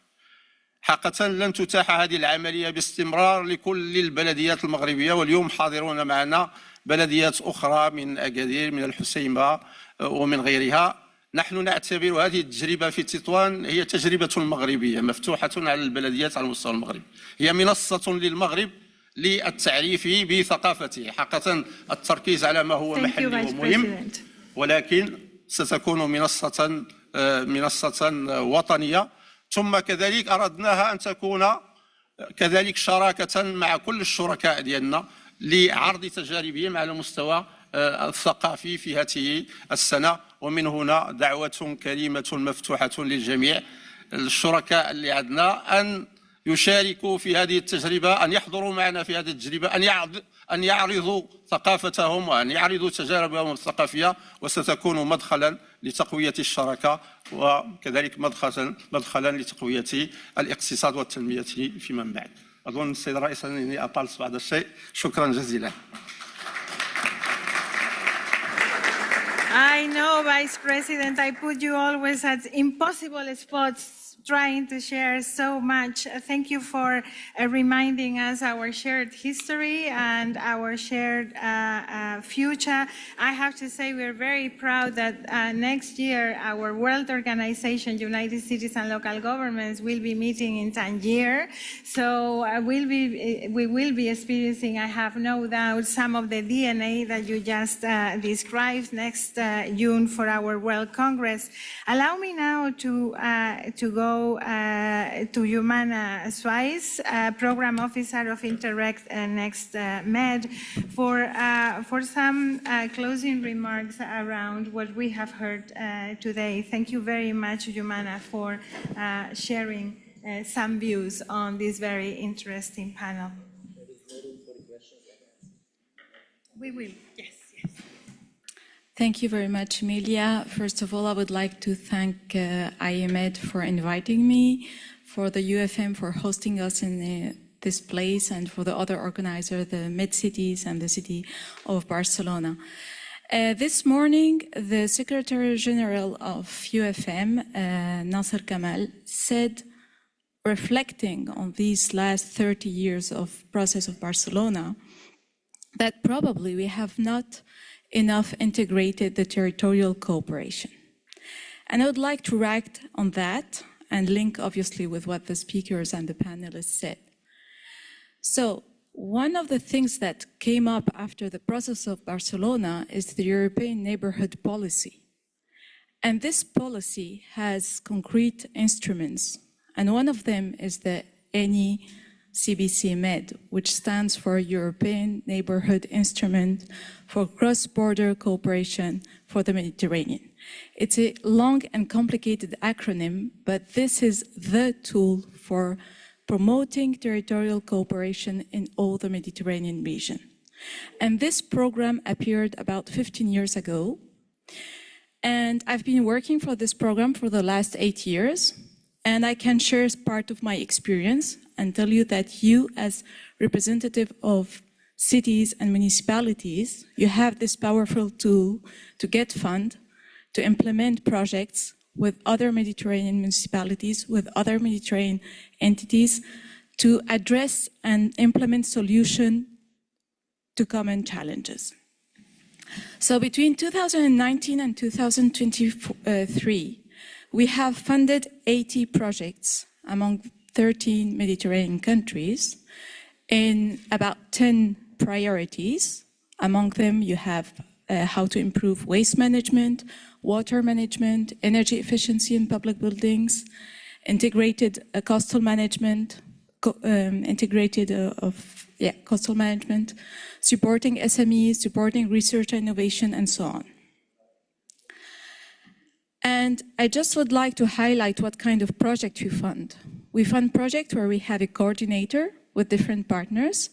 حقيقة لن تتاح هذه العملية باستمرار لكل البلديات المغربية، واليوم حاضرون معنا بلديات أخرى من أكادير، من الحسيمة ومن غيرها. نحن نعتبر هذه التجربة في تطوان هي تجربة مغربية مفتوحة على البلديات على مستوى المغرب، هي منصة للمغرب للتعريف بثقافته. حقيقة التركيز على ما هو محلي ومهم، ولكن ستكون منصة وطنية. ثم كذلك أردناها أن تكون كذلك شراكة مع كل الشركاء ديالنا لعرض تجاربهم على المستوى الثقافي في هذه السنة. ومن هنا دعوة كريمة مفتوحة للجميع الشركاء اللي عندنا أن يشاركوا في هذه التجربة، أن يحضروا معنا في هذه التجربة، أن يعرضوا ثقافتهم وأن يعرضوا تجاربهم الثقافية، وستكون مدخلا لتقوية الشراكة وكذلك مدخلا لتقوية الاقتصاد والتنمية فيما بعد. أظن السيد الرئيس أنني أطلت بعض الشيء. شكرا جزيلا. I know, Vice President, I put you always at impossible spots trying to share so much. Thank you for reminding us our shared history and our shared future. I have to say we're very proud that next year our World Organization, United Cities and Local Governments, will be meeting in Tangier. So we will be experiencing, I have no doubt, some of the DNA that you just described next June for our World Congress. Allow me now to go go to Humana Suárez, Program Officer of Interact Next Med, for some closing remarks around what we have heard today. Thank you very much, Humana, for sharing some views on this very interesting panel. We will, yes. Thank you very much, Emilia. First of all, I would like to thank IEMED for inviting me, for the UFM for hosting us in this place, and for the other organizer, the Med-Cities and the city of Barcelona. This morning, the Secretary General of UFM, Nasser Kamal, said, reflecting on these last 30 years of process of Barcelona, that probably we have not enough integrated the territorial cooperation. And I would like to react on that and link obviously with what the speakers and the panelists said. So one of the things that came up after the process of Barcelona is the European Neighborhood Policy. And this policy has concrete instruments, and one of them is the CBC-MED, which stands for European Neighborhood Instrument for Cross-Border Cooperation for the Mediterranean. It's a long and complicated acronym, but this is the tool for promoting territorial cooperation in all the Mediterranean region. And this program appeared about 15 years ago. And I've been working for this program for the last 8 years. And I can share part of my experience and tell you that you, as representative of cities and municipalities, you have this powerful tool to get funds, to implement projects with other Mediterranean municipalities, with other Mediterranean entities, to address and implement solutions to common challenges. So between 2019 and 2023, we have funded 80 projects among 13 Mediterranean countries in about 10 priorities. Among them, you have how to improve waste management, water management, energy efficiency in public buildings, integrated coastal management, coastal management, supporting SMEs, supporting research and innovation, and so on. And I just would like to highlight what kind of project we fund. We fund projects where we have a coordinator with different partners.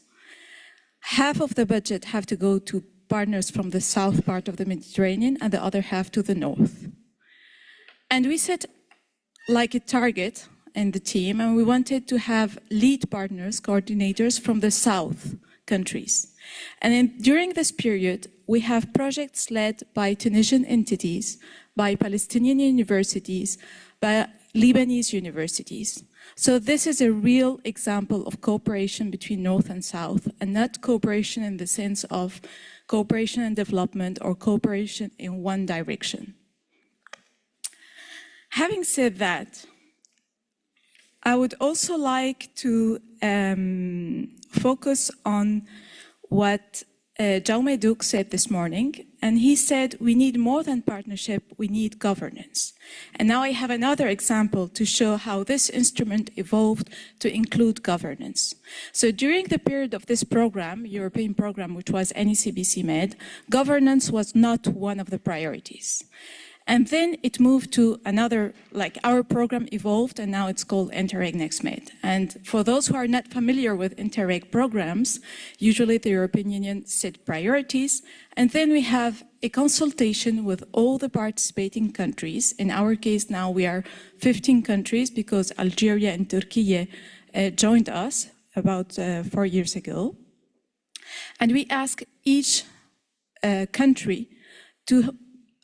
Half of the budget have to go to partners from the south part of the Mediterranean and the other half to the north. And we set like a target in the team, and we wanted to have lead partners, coordinators from the south countries. And during this period, we have projects led by Tunisian entities, by Palestinian universities, by Lebanese universities. So this is a real example of cooperation between North and South, and not cooperation in the sense of cooperation and development or cooperation in one direction. Having said that, I would also like to focus on what Jaume Duc said this morning, and he said we need more than partnership, we need governance. And now I have another example to show how this instrument evolved to include governance. So during the period of this program, European program, which was NECBC-MED, governance was not one of the priorities. And then it moved to another, like our program evolved, and now it's called Interreg Next Med. And for those who are not familiar with Interreg programs, usually the European Union set priorities, and then we have a consultation with all the participating countries. In our case now we are 15 countries because Algeria and Turkey joined us about 4 years ago. And we ask each country to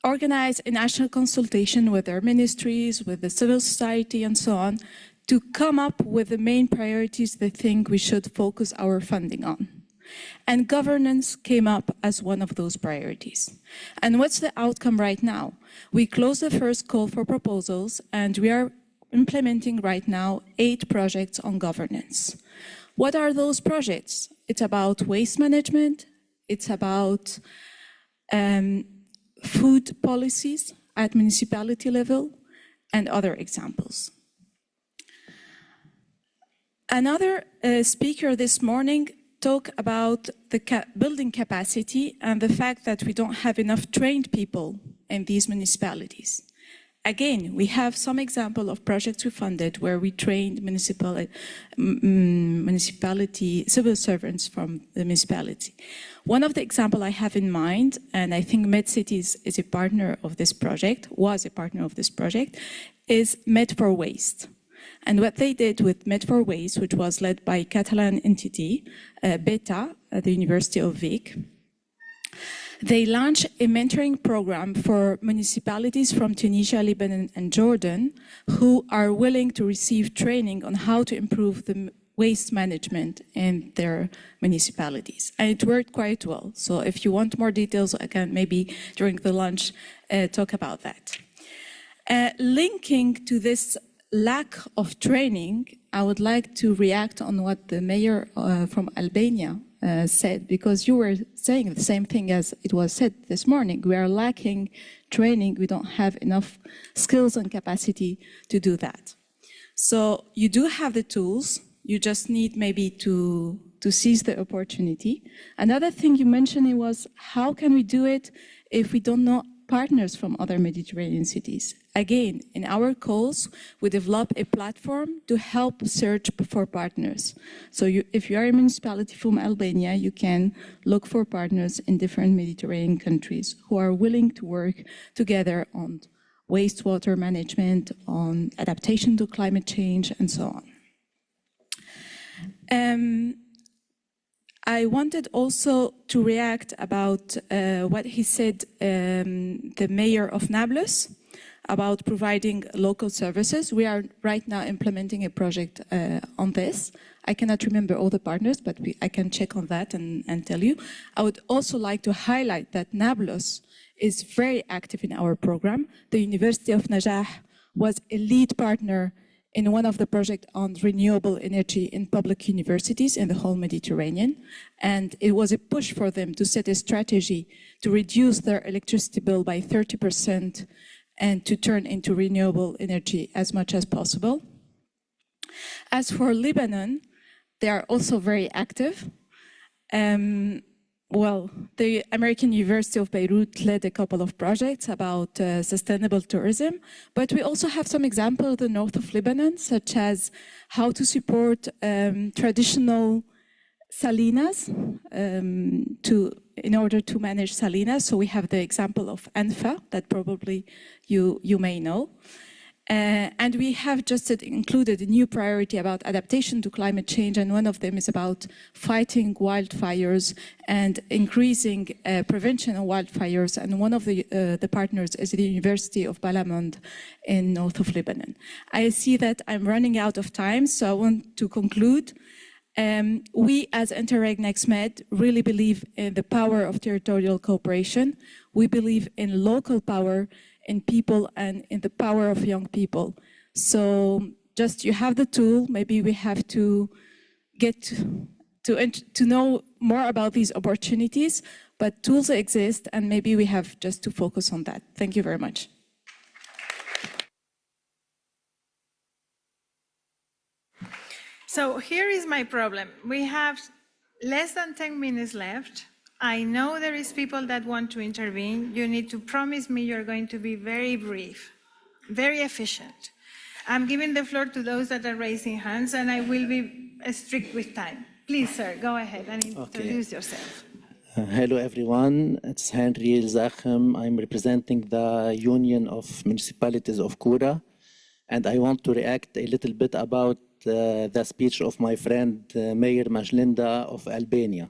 organize a national consultation with their ministries, with the civil society and so on, to come up with the main priorities they think we should focus our funding on. And governance came up as one of those priorities. And what's the outcome right now? We closed the first call for proposals, and we are implementing right now 8 projects on governance. What are those projects? It's about waste management, it's about food policies at municipality level, and other examples. Another speaker this morning talked about the building capacity and the fact that we don't have enough trained people in these municipalities. Again, we have some example of projects we funded where we trained municipality civil servants from the municipality. One of the examples I have in mind, and I think MedCities is a partner of this project, was a partner of this project, is Med4Waste. And what they did with Med4Waste, which was led by a Catalan entity, Beta, at the University of Vic, they launched a mentoring program for municipalities from Tunisia, Lebanon, and Jordan who are willing to receive training on how to improve the waste management in their municipalities. And it worked quite well. So if you want more details, I can maybe during the lunch talk about that. Linking to this lack of training, I would like to react on what the mayor from Albania said, because you were saying the same thing as it was said this morning. We are lacking training. We don't have enough skills and capacity to do that. So you do have the tools. You just need maybe to seize the opportunity. Another thing you mentioned was how can we do it if we don't know partners from other Mediterranean cities. Again, in our calls, we develop a platform to help search for partners. So if you are a municipality from Albania, you can look for partners in different Mediterranean countries who are willing to work together on wastewater management, on adaptation to climate change, and so on. I wanted also to react about what he said, the mayor of Nablus, about providing local services. We are right now implementing a project on this. I cannot remember all the partners, but I can check on that and tell you. I would also like to highlight that Nablus is very active in our program. The University of Najah was a lead partner in one of the projects on renewable energy in public universities in the whole Mediterranean. And it was a push for them to set a strategy to reduce their electricity bill by 30% and to turn into renewable energy as much as possible. As for Lebanon, they are also very active. Well, the American University of Beirut led a couple of projects about sustainable tourism, but we also have some examples in the north of Lebanon, such as how to support traditional salinas in order to manage salinas. So we have the example of Anfa that probably you may know. And we have just included a new priority about adaptation to climate change, and one of them is about fighting wildfires and increasing prevention of wildfires. And one of the partners is the University of Balamand in north of Lebanon. I see that I'm running out of time, so I want to conclude. We as Interreg NextMed really believe in the power of territorial cooperation. We believe in local power, in people, and in the power of young people. So just you have the tool, maybe we have to get to know more about these opportunities, but tools exist and maybe we have just to focus on that. Thank you very much. So here is my problem. We have less than 10 minutes left. I know there is people that want to intervene. You need to promise me you're going to be very brief, very efficient. I'm giving the floor to those that are raising hands, and I will be strict with time. Please, sir, go ahead and introduce yourself. Hello, everyone. It's Henry Zachem. I'm representing the Union of Municipalities of Kura, and I want to react a little bit about the speech of my friend Mayor Majlinda of Albania.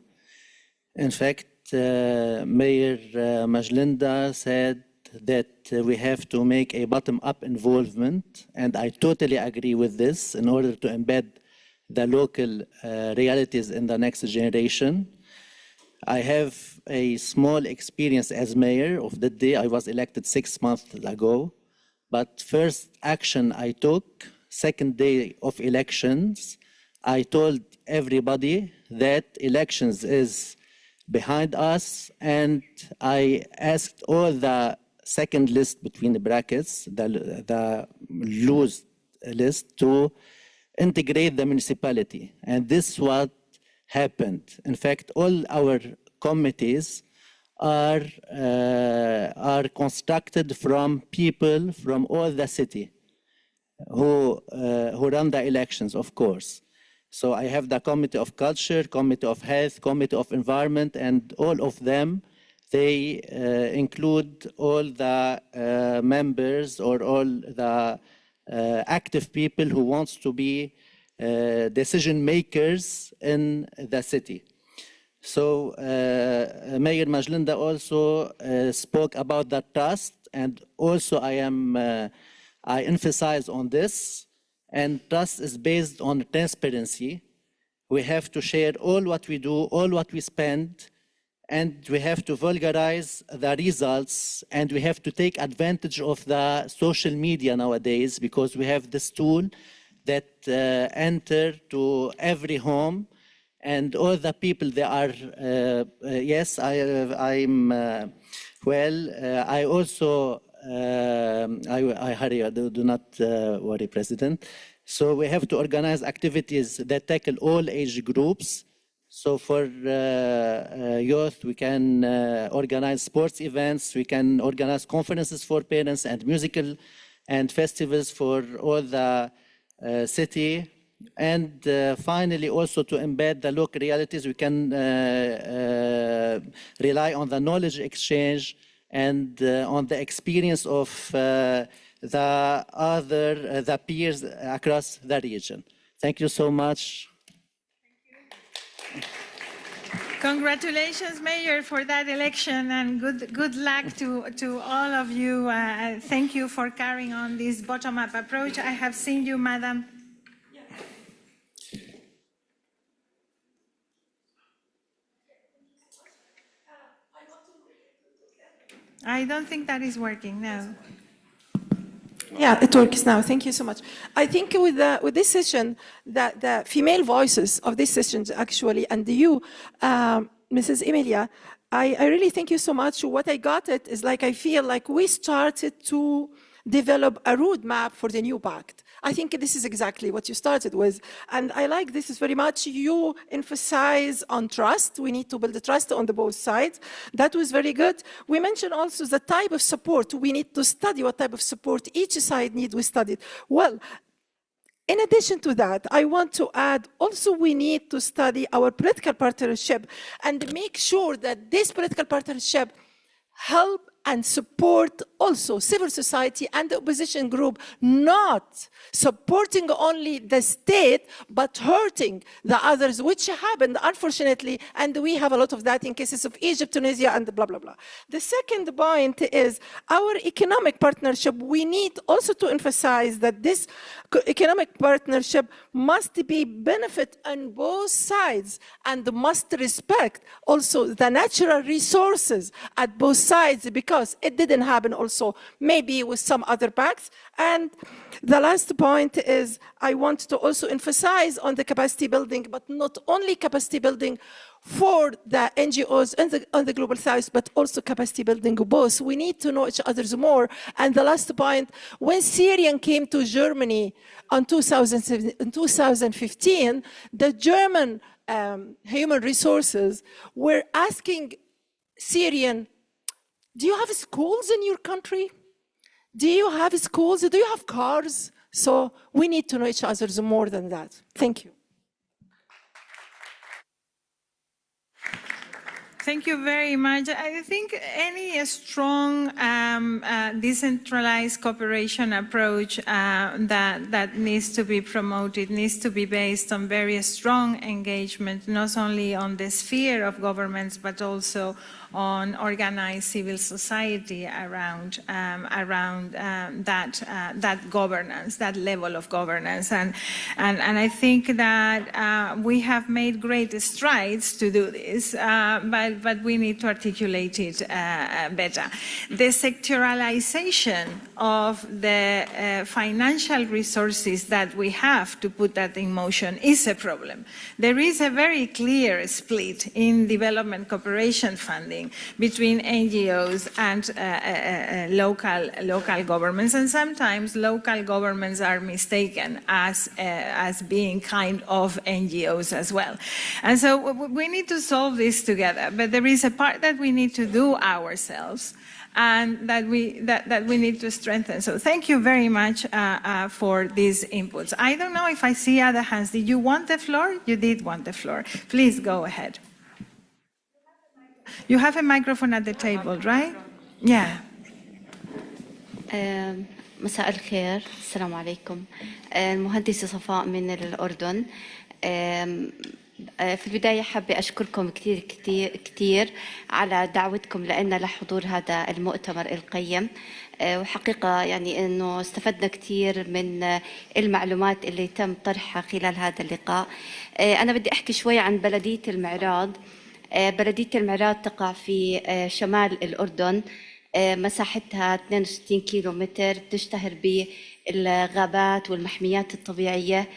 In fact, Mayor Majlinda said that we have to make a bottom-up involvement, and I totally agree with this in order to embed the local realities in the next generation. I have a small experience as mayor of that day. I was elected 6 months ago, but first action I took, second day of elections, I told everybody that elections is behind us, and I asked all the second list between the brackets, the loose list, to integrate the municipality. And this is what happened. In fact, all our committees are constructed from people from all the city who run the elections, of course. So I have the Committee of Culture, Committee of Health, Committee of Environment, and all of them, they include all the members or all the active people who wants to be decision makers in the city. So Mayor Majlinda also spoke about the trust, and also I emphasize on this, and trust is based on transparency. We have to share all what we do, all what we spend, and we have to vulgarize the results, and we have to take advantage of the social media nowadays, because we have this tool that enter to every home, and all the people they are, yes, I also, I hurry, do not worry, President. So we have to organize activities that tackle all age groups. So for youth, we can organize sports events, we can organize conferences for parents and musical and festivals for all the city. And finally, also to embed the local realities, we can rely on the knowledge exchange and on the experience of the peers across the region. Thank you so much. Congratulations, Mayor, for that election, and good luck to all of you. Thank you for carrying on this bottom-up approach. I have seen you, Madam. I don't think that is working now. Yeah, it works now. Thank you so much. I think with this session, the female voices of this session actually, and you, Mrs. Emilia, I really thank you so much. What I got it is like I feel like we started to develop a roadmap for the new pact. I think this is exactly what you started with. And I like this is very much, you emphasize on trust. We need to build the trust on the both sides. That was very good. We mentioned also the type of support. We need to study what type of support each side needs. We studied. Well, in addition to that, I want to add also we need to study our political partnership and make sure that this political partnership help and support also civil society and the opposition group, not supporting only the state, but hurting the others, which happened, unfortunately, and we have a lot of that in cases of Egypt, Tunisia, and blah, blah, blah. The second point is our economic partnership. We need also to emphasize that this economic partnership must be benefit on both sides and must respect also the natural resources at both sides, because it didn't happen also maybe with some other pacts. And the last point is I want to also emphasize on the capacity building, but not only capacity building for the NGOs on the Global South, but also capacity building both. We need to know each other more. And the last point, when Syrian came to Germany in 2015, the German human resources were asking Syrian, do you have schools in your country? Do you have schools? Do you have cars? So we need to know each other more than that. Thank you. Thank you very much. I think any strong decentralized cooperation approach that needs to be promoted needs to be based on very strong engagement, not only on the sphere of governments, but also on organized civil society around that governance, that level of governance, and I think that we have made great strides to do this, but we need to articulate it better. The sectoralization of the financial resources that we have to put that in motion is a problem. There is a very clear split in development cooperation funding. understanding between NGOs and local governments, and sometimes local governments are mistaken as being kind of NGOs as well. And so we need to solve this together, but there is a part that we need to do ourselves and that we need to strengthen. So thank you very much for these inputs. I don't know if I see other hands. Did you want the floor? You did want the floor. Please go ahead. You have a microphone at the table, right? Yeah. مساء الخير، السلام عليكم. المهندسة صفاء من الأردن. في البداية حابة أشكركم كتير على دعوتكم لنا لحضور هذا المؤتمر القيم، وحقيقة يعني أنه استفدنا كتير من المعلومات اللي تم طرحها خلال هذا اللقاء. أنا بدي أحكي شوي عن بلدية المعراض. بلدية المعراض تقع في شمال الأردن، مساحتها 62 كيلومتر، تشتهر بالغابات والمحميات الطبيعية.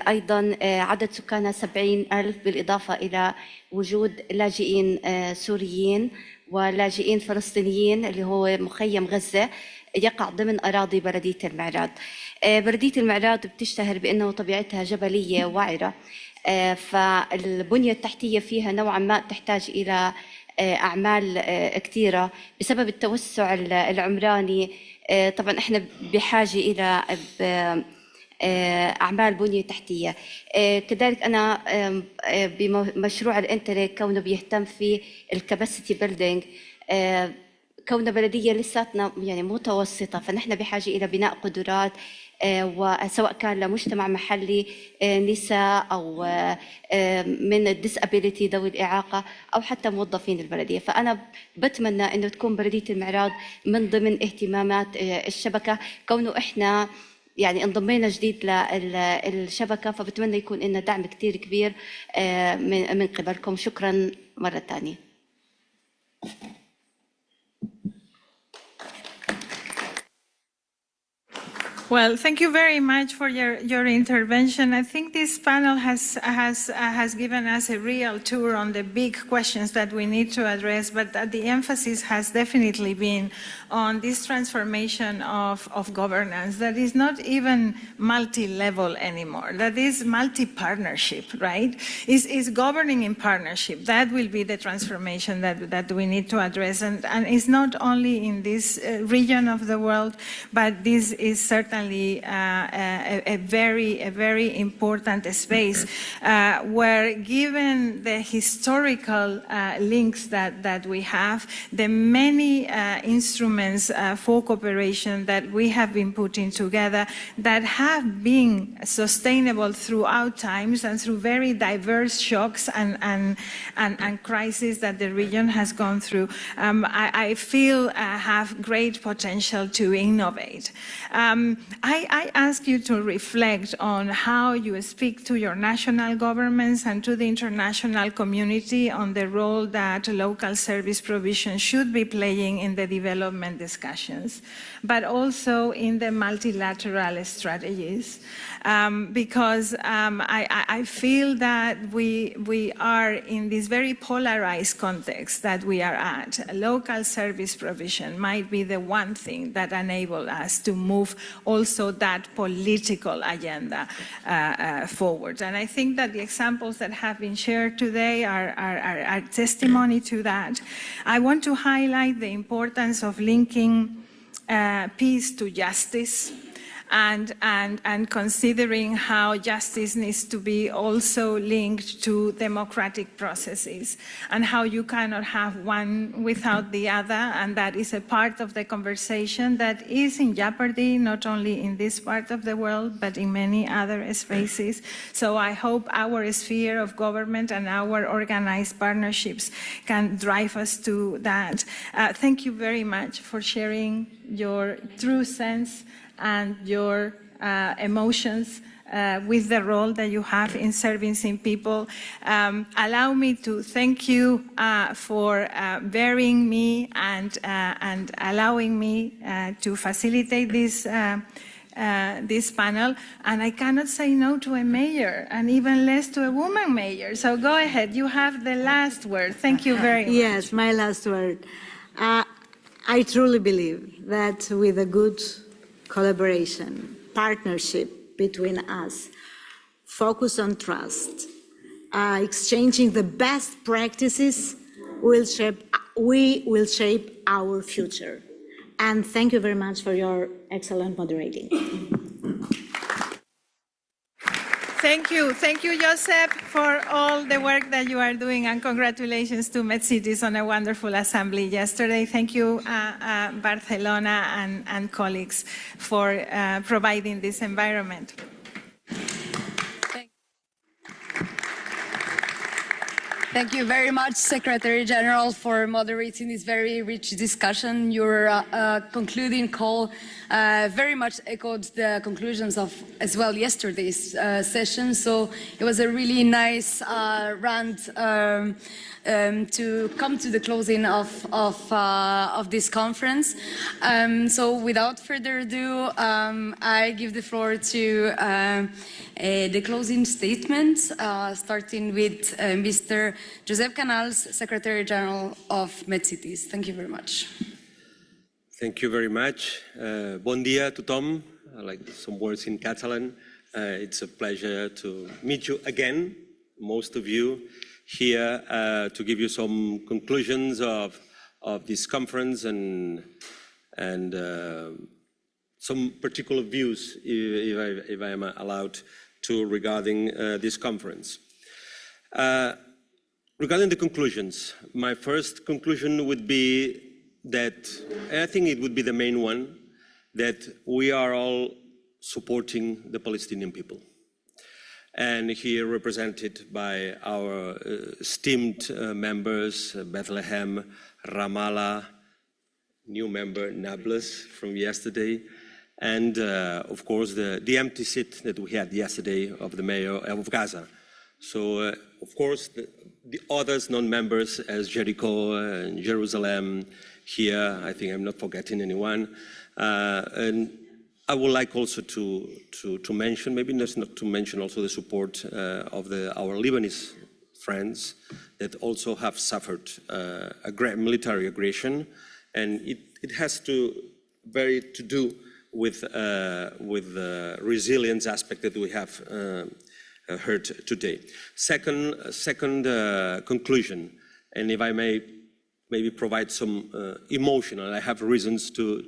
أيضا عدد سكانها 70,000، بالإضافة إلى وجود لاجئين سوريين ولاجئين فلسطينيين اللي هو مخيم غزة يقع ضمن أراضي بلدية المعراض. بلدية المعراض بتشتهر بأنه طبيعتها جبلية وعرة، فالبنية التحتية فيها نوعا ما تحتاج إلى أعمال كثيرة بسبب التوسع العمراني. طبعا احنا بحاجة إلى أعمال بنية تحتية. كذلك أنا بمشروع الانتريك كونه بيهتم في الكاباسيتي بيلدينج، كونه بلدية لساتنا يعني متوسطة، فنحن بحاجة إلى بناء قدرات، وسواء كان لمجتمع محلي، نساء أو من الديسابيليتي ذوي الإعاقة، أو حتى موظفين البلدية. فأنا بتمنى أنه تكون بلدية المعراض من ضمن اهتمامات الشبكة، كونه إحنا يعني انضمينا جديد للشبكة، فبتمنى يكون لنا دعم كتير كبير من قبلكم. شكرا مرة ثانية. Well, thank you very much for your intervention. I think this panel has given us a real tour on the big questions that we need to address, but the emphasis has definitely been on this transformation of governance that is not even multi-level anymore, that is multi-partnership, right? Is governing in partnership. That will be the transformation that we need to address, and it's not only in this region of the world, but this is certainly a very important space where, given the historical links that we have, the many instruments for cooperation that we have been putting together that have been sustainable throughout times and through very diverse shocks and crises that the region has gone through, I feel have great potential to innovate. I ask you to reflect on how you speak to your national governments and to the international community on the role that local service provision should be playing in the development discussions, but also in the multilateral strategies, because I feel that we are in this very polarized context that we are at. Local service provision might be the one thing that enables us to move also that political agenda forward. And I think that the examples that have been shared today are testimony to that. I want to highlight the importance of linking peace to justice, and considering how justice needs to be also linked to democratic processes, and how you cannot have one without the other, and that is a part of the conversation that is in jeopardy not only in this part of the world but in many other spaces. So I hope our sphere of government and our organized partnerships can drive us to that. Thank you very much for sharing your true sense and your emotions with the role that you have in servicing people. Allow me to thank you for bearing me and allowing me to facilitate this this panel, and I cannot say no to a mayor, and even less to a woman mayor. So go ahead, you have the last word. Thank you very much. Yes, my last word. I truly believe that with a good collaboration, partnership between us, focus on trust, exchanging the best practices, we will shape our future. And thank you very much for your excellent moderating. Thank you, Josep, for all the work that you are doing, and congratulations to MedCities on a wonderful assembly yesterday. Thank you, Barcelona and colleagues, for providing this environment. Thank you very much, Secretary General, for moderating this very rich discussion. Your concluding call very much echoed the conclusions of, as well, yesterday's session. So it was a really nice rant to come to the closing of this conference. So without further ado, I give the floor to the closing statements, starting with Mr. Josep Canals, Secretary General of MedCities. Thank you very much. Thank you very much. Bon dia a tothom. I like some words in Catalan. It's a pleasure to meet you again, most of you, here to give you some conclusions of this conference and some particular views, if I am allowed to, regarding this conference. Regarding the conclusions, my first conclusion would be that, and I think it would be the main one, that we are all supporting the Palestinian people. And here represented by our esteemed members, Bethlehem, Ramallah, new member Nablus from yesterday, and of course the empty seat that we had yesterday of the mayor of Gaza. So of course the others non-members as Jericho and Jerusalem here, I think I'm not forgetting anyone. And I would like also to mention, maybe not to mention also the support of our Lebanese friends that also have suffered a great military aggression, and it has to do with the resilience aspect that we have heard today. Second conclusion, and if I may maybe provide some emotional, I have reasons to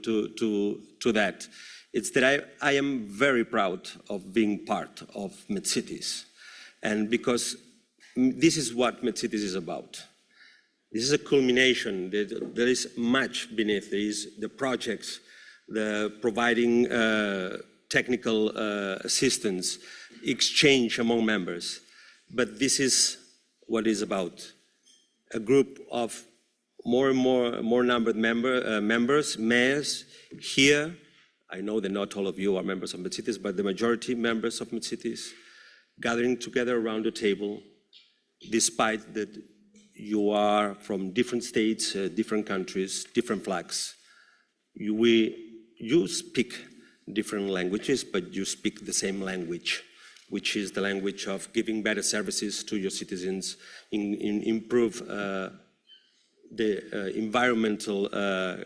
that. It's that I am very proud of being part of MedCities, and because this is what MedCities is about. This is a culmination. There is much beneath. There is the projects, the providing technical assistance, exchange among members. But this is what it's about. A group of more and more numbered members, mayors here. I know that not all of you are members of MedCities, but the majority members of MedCities gathering together around the table, despite that you are from different states, different countries, different flags. You speak different languages, but you speak the same language, which is the language of giving better services to your citizens, improve the environmental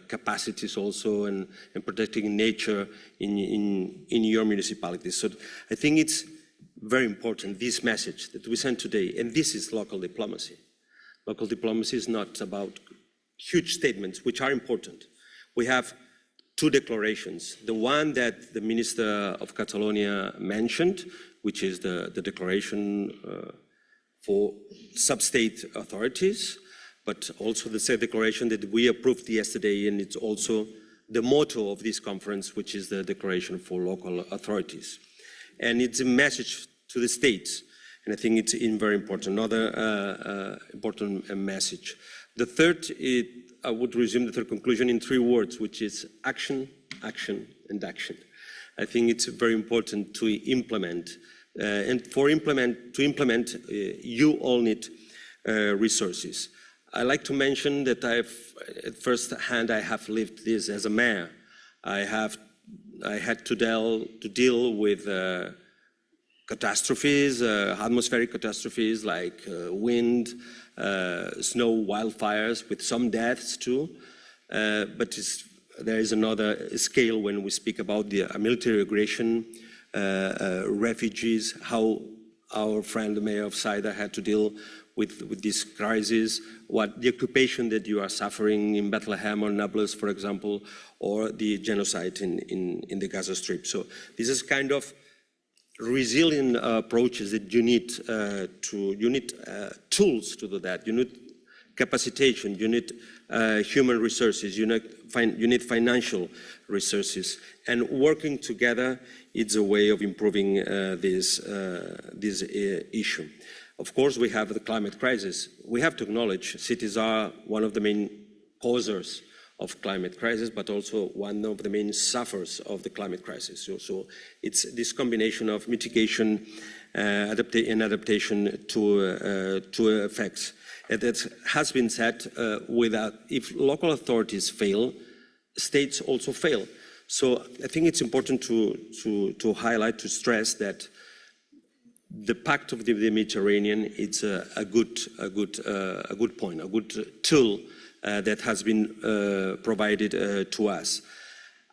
capacities also, and protecting nature in your municipalities. So I think it's very important, this message that we send today, and this is local diplomacy. Local diplomacy is not about huge statements, which are important. We have two declarations. The one that the Minister of Catalonia mentioned, which is the declaration for sub-state authorities, but also the same declaration that we approved yesterday, and it's also the motto of this conference, which is the declaration for local authorities. And it's a message to the states, and I think it's very important, another important message. The third, I would resume the third conclusion in three words, which is action, action, and action. I think it's very important to implement, and to implement, you all need resources. I like to mention that at first hand, I have lived this as a mayor. I have I had to deal with catastrophes, atmospheric catastrophes like wind, snow, wildfires, with some deaths too. But there is another scale when we speak about the military aggression, refugees, how our friend the mayor of Saida had to deal with this crisis, what the occupation that you are suffering in Bethlehem or Nablus, for example, or the genocide in the Gaza Strip. So this is kind of resilient approaches that you need tools to do that. You need capacitation, you need human resources, you need financial resources, and working together is a way of improving this issue. Of course, we have the climate crisis. We have to acknowledge cities are one of the main causers of climate crisis, but also one of the main sufferers of the climate crisis. So it's this combination of mitigation and adaptation to effects. That has been said, if local authorities fail, states also fail. So I think it's important to highlight, to stress that the Pact of the Mediterranean is a good point, a good tool that has been provided to us.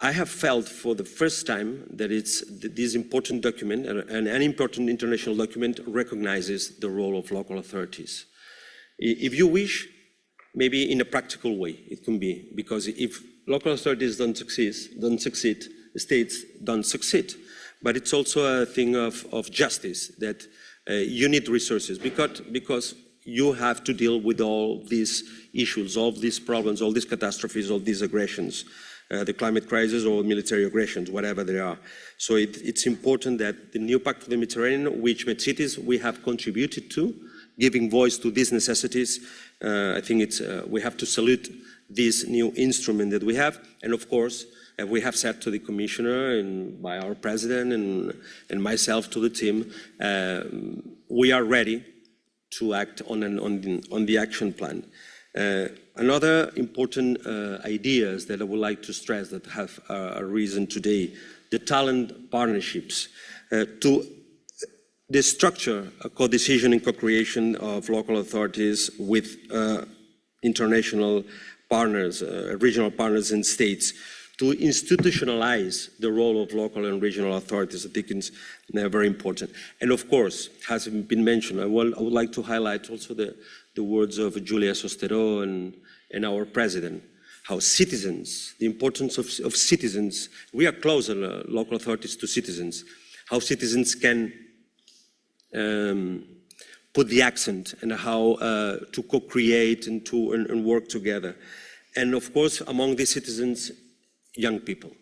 I have felt for the first time that this important document, an important international document, recognizes the role of local authorities. If you wish, maybe in a practical way, it can be, because if local authorities don't succeed, states don't succeed. But it's also a thing of justice, that you need resources, because you have to deal with all these issues, all these problems, all these catastrophes, all these aggressions, the climate crisis or military aggressions, whatever they are. So it's important that the new Pact for the Mediterranean, which cities we have contributed to, giving voice to these necessities, I think we have to salute this new instrument that we have. And of course, we have said to the Commissioner and by our President and myself to the team, we are ready to act on the action plan. Another important ideas that I would like to stress that have arisen today, the talent partnerships, the structure, co-decision and co-creation of local authorities with international partners, regional partners and states, to institutionalize the role of local and regional authorities. I think it's very important. And of course, has been mentioned, I would like to highlight also the words of Julia Sostero and our president, how citizens, the importance of citizens, we are closer, local authorities, to citizens, how citizens can put the accent and how to co-create and work together. And of course, among these citizens, young people.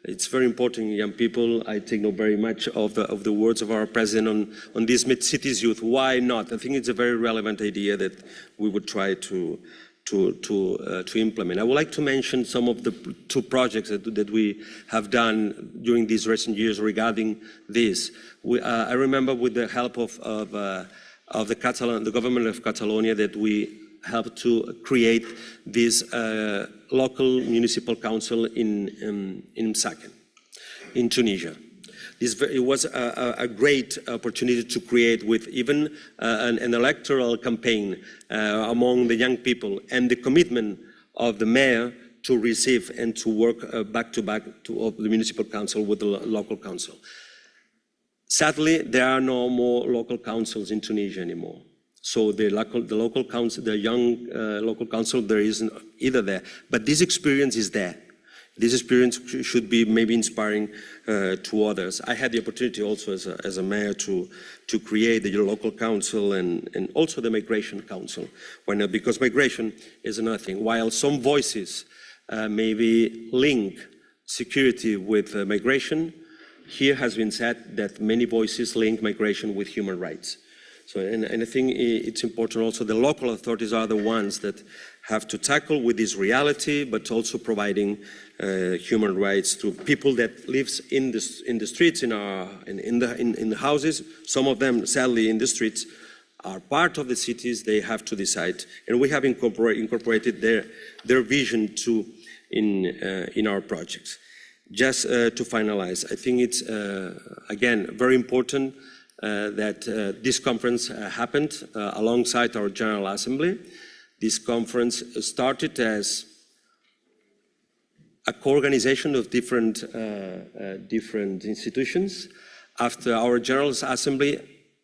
It's very important, young people. I take note very much of the words of our president on these mid-cities youth. Why not? I think it's a very relevant idea that we would try to implement. I would like to mention some of the two projects that we have done during these recent years regarding this. I remember with the help of the government of Catalonia that we helped to create this local municipal council in Msaken, in Tunisia. It was a great opportunity to create, with even an electoral campaign among the young people, and the commitment of the mayor to receive and to work back to back of the municipal council with the local council. Sadly, there are no more local councils in Tunisia anymore. So the local council, the young local council, there isn't either there. But this experience is there. This experience should be maybe inspiring to others. I had the opportunity also as a mayor to create the local council and also the migration council. Why not? Because migration is another thing. While some voices maybe link security with migration, here has been said that many voices link migration with human rights. So, and I think it's important also, the local authorities are the ones that have to tackle with this reality, but also providing human rights to people that lives in the streets, in the houses. Some of them, sadly, in the streets, are part of the cities. They have to decide, and we have incorporated their vision too in our projects. Just to finalize, I think it's, again, very important that this conference happened alongside our General Assembly. This conference started as a co-organization of different institutions. After our General Assembly,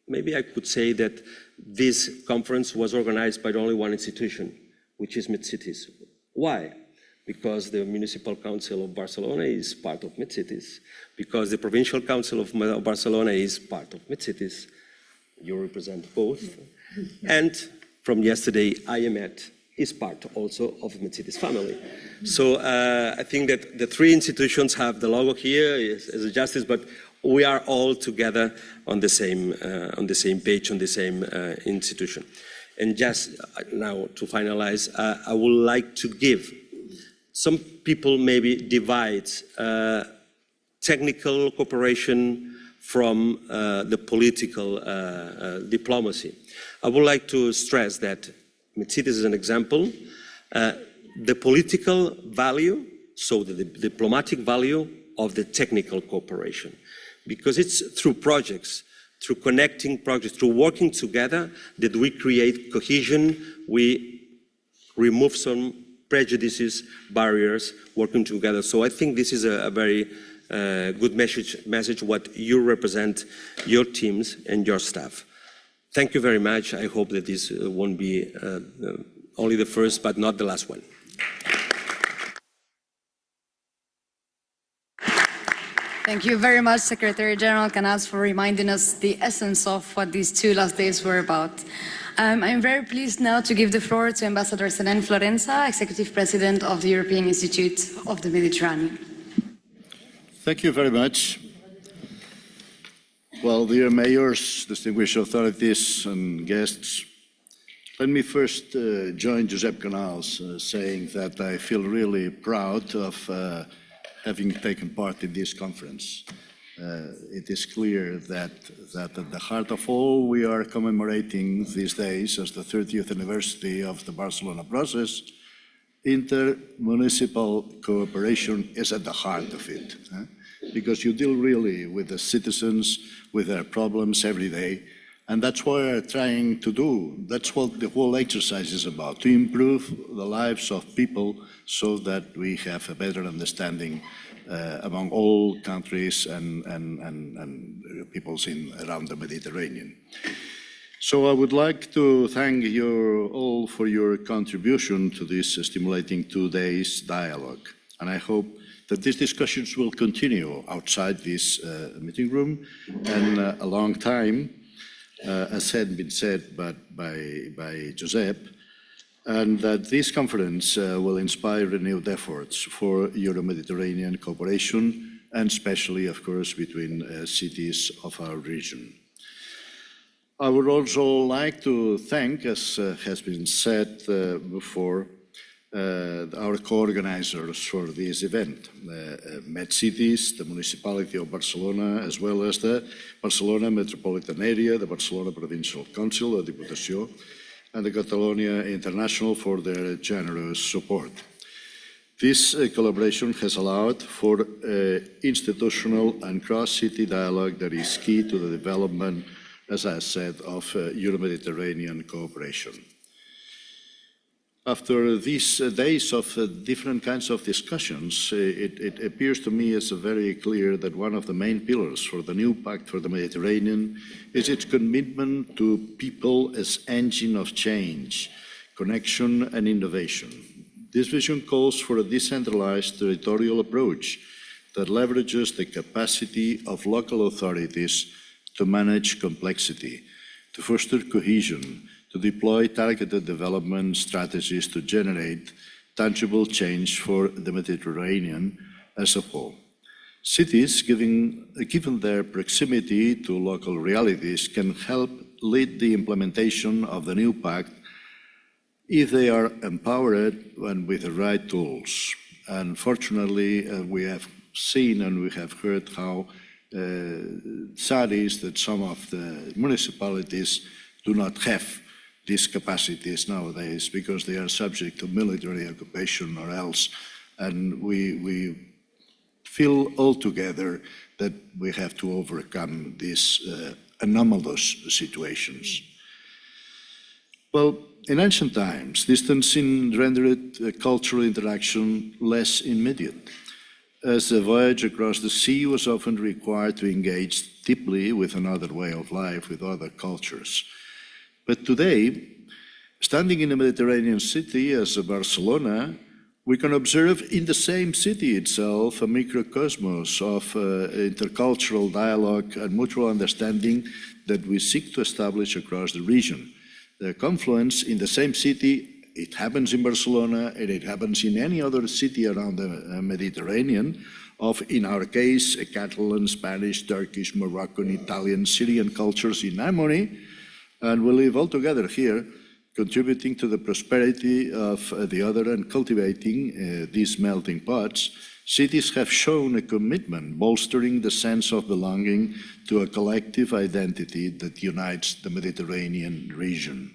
maybe I could say that this conference was organized by only one institution, which is MidCities. Why? Because the Municipal Council of Barcelona is part of MidCities, because the Provincial Council of Barcelona is part of MidCities. You represent both. And from yesterday, IEMET is part also of MidCities family. So I think that the three institutions have the logo here as a justice, but we are all together on the same page, on the same institution. And just now to finalize, I would like to give, some people maybe divide technical cooperation from the political diplomacy. I would like to stress that MidCities is an example. The political value, so the diplomatic value of the technical cooperation, because it's through projects, through connecting projects, through working together that we create cohesion, we remove some prejudices, barriers, working together. So I think this is a very good message what you represent, your teams and your staff. Thank you very much. I hope that this won't be only the first, but not the last one. Thank you very much, Secretary General Canals, for reminding us the essence of what these 2 last days were about. I'm very pleased now to give the floor to Ambassador Selen Florenza, Executive President of the European Institute of the Mediterranean. Thank you very much. Well, dear mayors, distinguished authorities and guests, let me first join Josep Canals saying that I feel really proud of having taken part in this conference. It is clear that at the heart of all we are commemorating these days as the 30th anniversary of the Barcelona process, inter-municipal cooperation is at the heart of it. Because you deal really with the citizens, with their problems every day, and that's what we're trying to do. That's what the whole exercise is about, to improve the lives of people so that we have a better understanding among all countries and peoples around the Mediterranean. So I would like to thank you all for your contribution to this stimulating 2 days dialogue, and I hope that these discussions will continue outside this meeting room and a long time, as had been said by Josep, and that this conference will inspire renewed efforts for Euro-Mediterranean cooperation, and especially, of course, between cities of our region. I would also like to thank, as has been said before, our co-organizers for this event, MedCities, the Municipality of Barcelona, as well as the Barcelona Metropolitan Area, the Barcelona Provincial Council, the Diputació, and the Catalonia International for their generous support. This collaboration has allowed for institutional and cross-city dialogue that is key to the development, as I said, of Euro-Mediterranean cooperation. After these days of different kinds of discussions, it appears to me as very clear that one of the main pillars for the new Pact for the Mediterranean is its commitment to people as engine of change, connection and innovation. This vision calls for a decentralized territorial approach that leverages the capacity of local authorities to manage complexity, to foster cohesion, to deploy targeted development strategies to generate tangible change for the Mediterranean as a whole. Cities, given their proximity to local realities, can help lead the implementation of the new pact if they are empowered and with the right tools. Unfortunately, we have seen and we have heard how sad is that some of the municipalities do not have these capacities nowadays because they are subject to military occupation or else. And we feel altogether that we have to overcome these anomalous situations. Well, in ancient times, distancing rendered cultural interaction less immediate, as the voyage across the sea was often required to engage deeply with another way of life, with other cultures. But today, standing in a Mediterranean city as Barcelona, we can observe in the same city itself a microcosmos of intercultural dialogue and mutual understanding that we seek to establish across the region. The confluence in the same city, it happens in Barcelona and it happens in any other city around the Mediterranean, of, in our case, Catalan, Spanish, Turkish, Moroccan, Italian, Syrian cultures in harmony, and we live all together here, contributing to the prosperity of the other and cultivating these melting pots. Cities have shown a commitment, bolstering the sense of belonging to a collective identity that unites the Mediterranean region.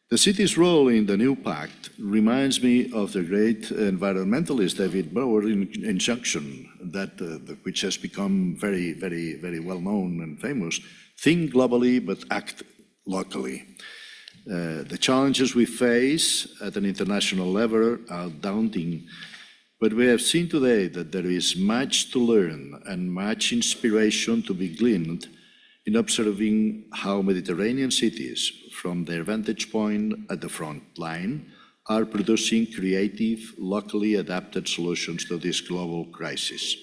The city's role in the new pact reminds me of the great environmentalist David Bower's injunction, which has become very, very, very well known and famous: think globally but act locally. The challenges we face at an international level are daunting, but we have seen today that there is much to learn and much inspiration to be gleaned in observing how Mediterranean cities, from their vantage point at the front line, are producing creative, locally adapted solutions to this global crisis.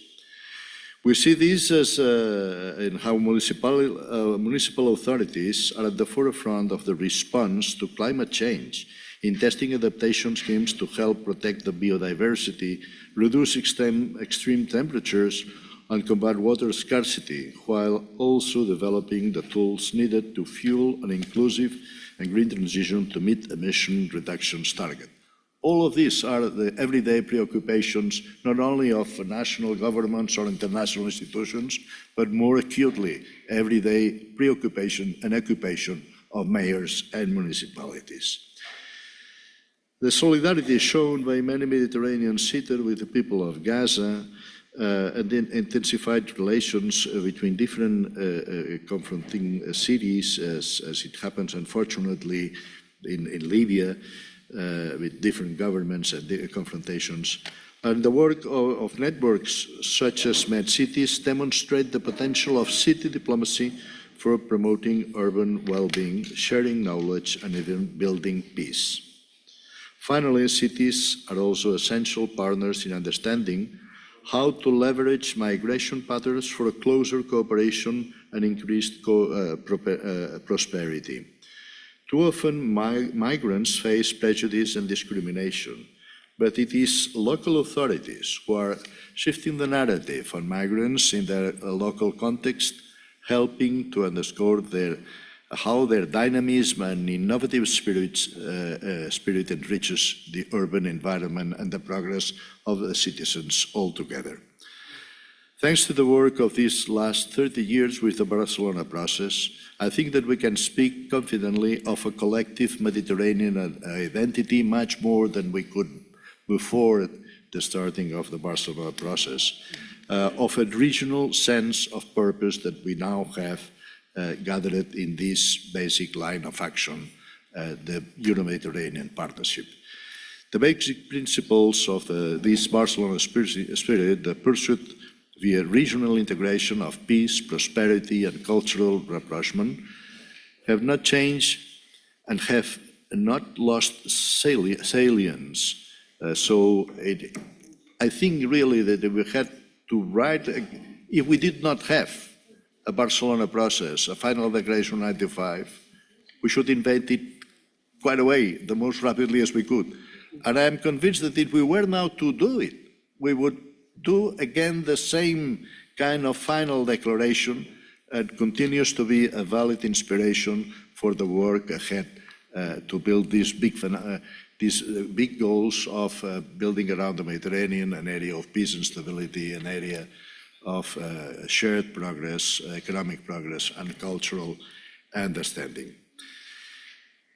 We see this as in how municipal authorities are at the forefront of the response to climate change, in testing adaptation schemes to help protect the biodiversity, reduce extreme temperatures, and combat water scarcity, while also developing the tools needed to fuel an inclusive and green transition to meet emission reductions target. All of these are the everyday preoccupations, not only of national governments or international institutions, but more acutely, everyday preoccupation and occupation of mayors and municipalities. The solidarity shown by many Mediterranean cities with the people of Gaza and then intensified relations between different confronting cities, as it happens unfortunately in Libya, with different governments and confrontations. And the work of networks such as MedCities demonstrate the potential of city diplomacy for promoting urban well-being, sharing knowledge, and even building peace. Finally, cities are also essential partners in understanding how to leverage migration patterns for a closer cooperation and increased prosperity. Too often, migrants face prejudice and discrimination, but it is local authorities who are shifting the narrative on migrants in their local context, helping to underscore how their dynamism and innovative spirit enriches the urban environment and the progress of the citizens altogether. Thanks to the work of these last 30 years with the Barcelona process, I think that we can speak confidently of a collective Mediterranean identity much more than we could before the starting of the Barcelona process, of a regional sense of purpose that we now have gathered in this basic line of action, the Euro-Mediterranean Partnership. The basic principles of this Barcelona spirit, the pursuit via regional integration of peace, prosperity, and cultural rapprochement, have not changed and have not lost salience. I think really that we had to write, if we did not have a Barcelona process, a final declaration 95, we should invent it quite away, the most rapidly as we could. And I am convinced that if we were now to do it, we would do again the same kind of final declaration, and continues to be a valid inspiration for the work ahead to build these big goals of building around the Mediterranean an area of peace and stability, an area of shared progress, economic progress, and cultural understanding.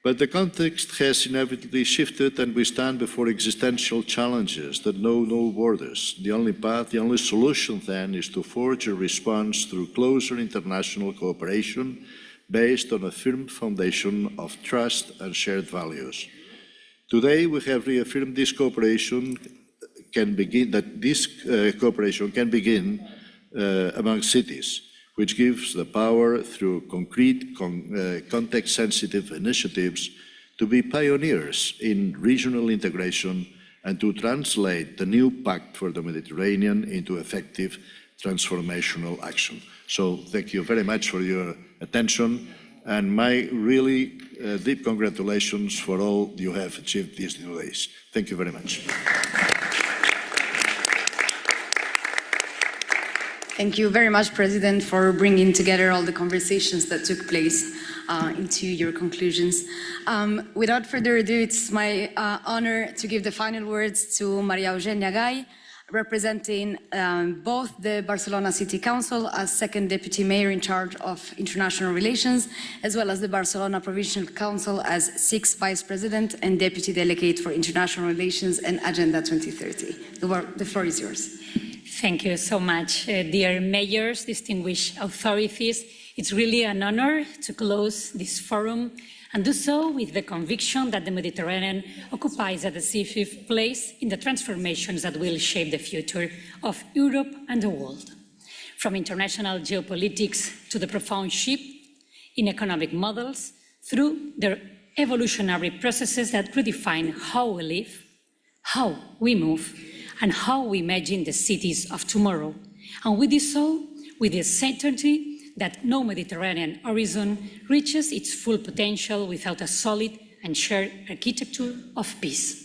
But the context has inevitably shifted, and we stand before existential challenges that know no borders. The only path, the only solution then, is to forge a response through closer international cooperation based on a firm foundation of trust and shared values. Today, we have reaffirmed this cooperation can begin among cities, which gives the power through concrete, context-sensitive initiatives to be pioneers in regional integration and to translate the new Pact for the Mediterranean into effective transformational action. So thank you very much for your attention, and my really deep congratulations for all you have achieved these 2 days. Thank you very much. Thank you very much, President, for bringing together all the conversations that took place into your conclusions. Without further ado, it's my honor to give the final words to Maria Eugenia Gai, representing both the Barcelona City Council as second deputy mayor in charge of international relations, as well as the Barcelona Provincial Council as sixth vice president and deputy delegate for international relations and Agenda 2030. The floor is yours. Thank you so much, dear mayors, distinguished authorities. It's really an honor to close this forum and do so with the conviction that the Mediterranean occupies a decisive place in the transformations that will shape the future of Europe and the world. From international geopolitics to the profound shift in economic models, through their evolutionary processes that redefine how we live, how we move, and how we imagine the cities of tomorrow. And we do so with the certainty that no Mediterranean horizon reaches its full potential without a solid and shared architecture of peace.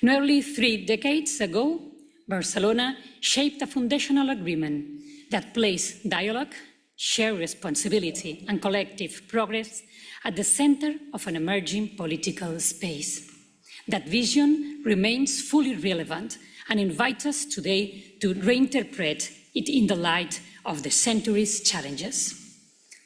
Nearly 3 decades ago, Barcelona shaped a foundational agreement that placed dialogue, shared responsibility, and collective progress at the center of an emerging political space. That vision remains fully relevant and invites us today to reinterpret it in the light of the century's challenges.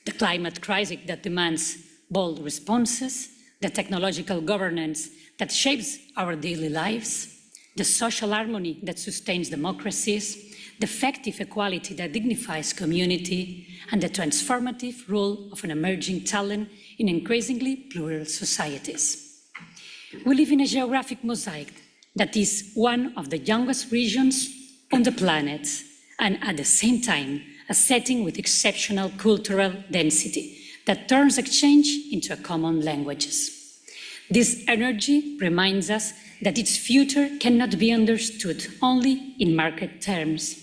The climate crisis that demands bold responses, the technological governance that shapes our daily lives, the social harmony that sustains democracies, the effective equality that dignifies community, and the transformative role of an emerging talent in increasingly plural societies. We live in a geographic mosaic that is one of the youngest regions on the planet, and at the same time, a setting with exceptional cultural density that turns exchange into common languages. This energy reminds us that its future cannot be understood only in market terms,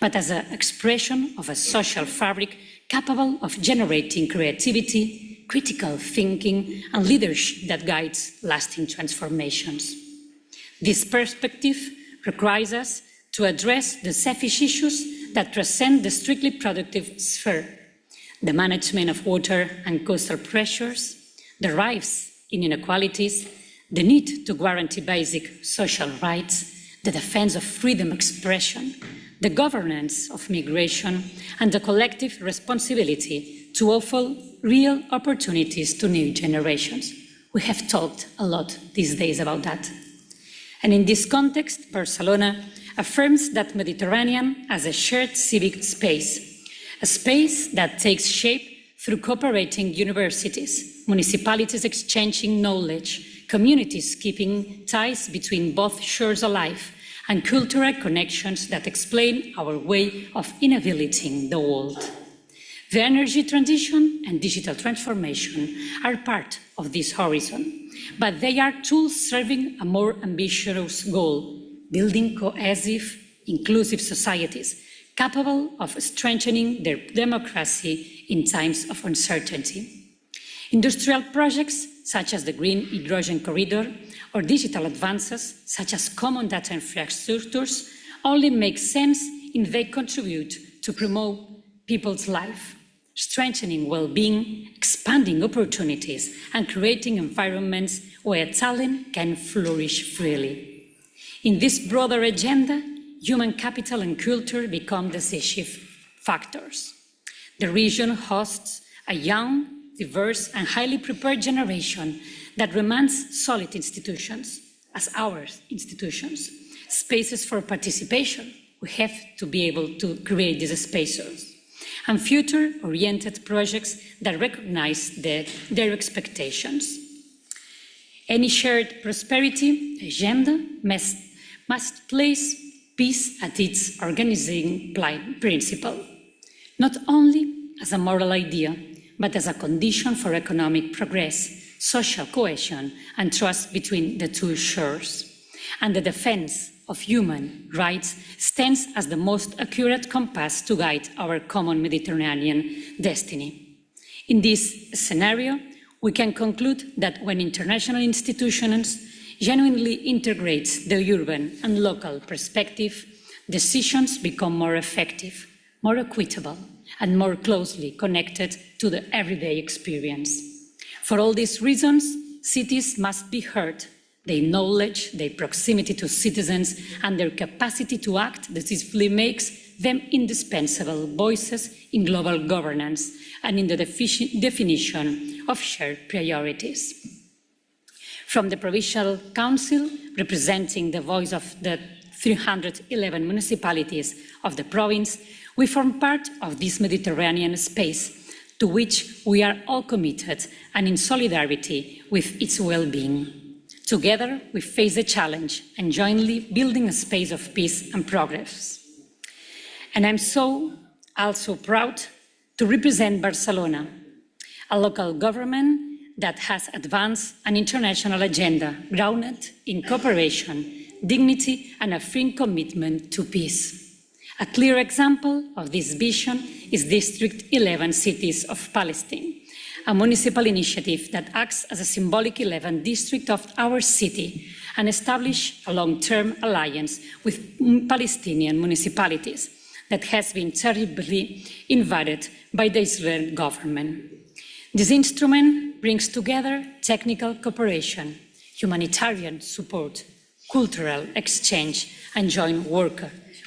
but as an expression of a social fabric capable of generating creativity, critical thinking, and leadership that guides lasting transformations. This perspective requires us to address the selfish issues that transcend the strictly productive sphere: the management of water and coastal pressures, the rise in inequalities, the need to guarantee basic social rights, the defense of freedom of expression, the governance of migration, and the collective responsibility to offer real opportunities to new generations. We have talked a lot these days about that. And in this context, Barcelona affirms that Mediterranean as a shared civic space, a space that takes shape through cooperating universities, municipalities exchanging knowledge, communities keeping ties between both shores alive, and cultural connections that explain our way of inhabiting the world. The energy transition and digital transformation are part of this horizon, but they are tools serving a more ambitious goal: building cohesive, inclusive societies capable of strengthening their democracy in times of uncertainty. Industrial projects such as the Green Hydrogen Corridor or digital advances such as common data infrastructures only make sense if they contribute to promote people's life, strengthening well-being, expanding opportunities, and creating environments where talent can flourish freely. In this broader agenda, human capital and culture become decisive factors. The region hosts a young, diverse, and highly prepared generation that demands solid institutions, as our institutions, spaces for participation. We have to be able to create these spaces, and future-oriented projects that recognize their expectations. Any shared prosperity agenda must place peace at its organizing principle, not only as a moral idea, but as a condition for economic progress, social cohesion, and trust between the two shores. And the defense of human rights stands as the most accurate compass to guide our common Mediterranean destiny. In this scenario, we can conclude that when international institutions genuinely integrate the urban and local perspective, decisions become more effective, more equitable, and more closely connected to the everyday experience. For all these reasons, cities must be heard. Their knowledge, their proximity to citizens, and their capacity to act decisively makes them indispensable voices in global governance and in the definition of shared priorities. From the Provincial Council, representing the voice of the 311 municipalities of the province, we form part of this Mediterranean space to which we are all committed and in solidarity with its well-being. Together, we face the challenge and jointly building a space of peace and progress. And I'm also proud to represent Barcelona, a local government that has advanced an international agenda grounded in cooperation, dignity, and a firm commitment to peace. A clear example of this vision is District 11 Cities of Palestine, a municipal initiative that acts as a symbolic 11th district of our city and established a long-term alliance with Palestinian municipalities that has been terribly invaded by the Israeli government. This instrument brings together technical cooperation, humanitarian support, cultural exchange, and joint work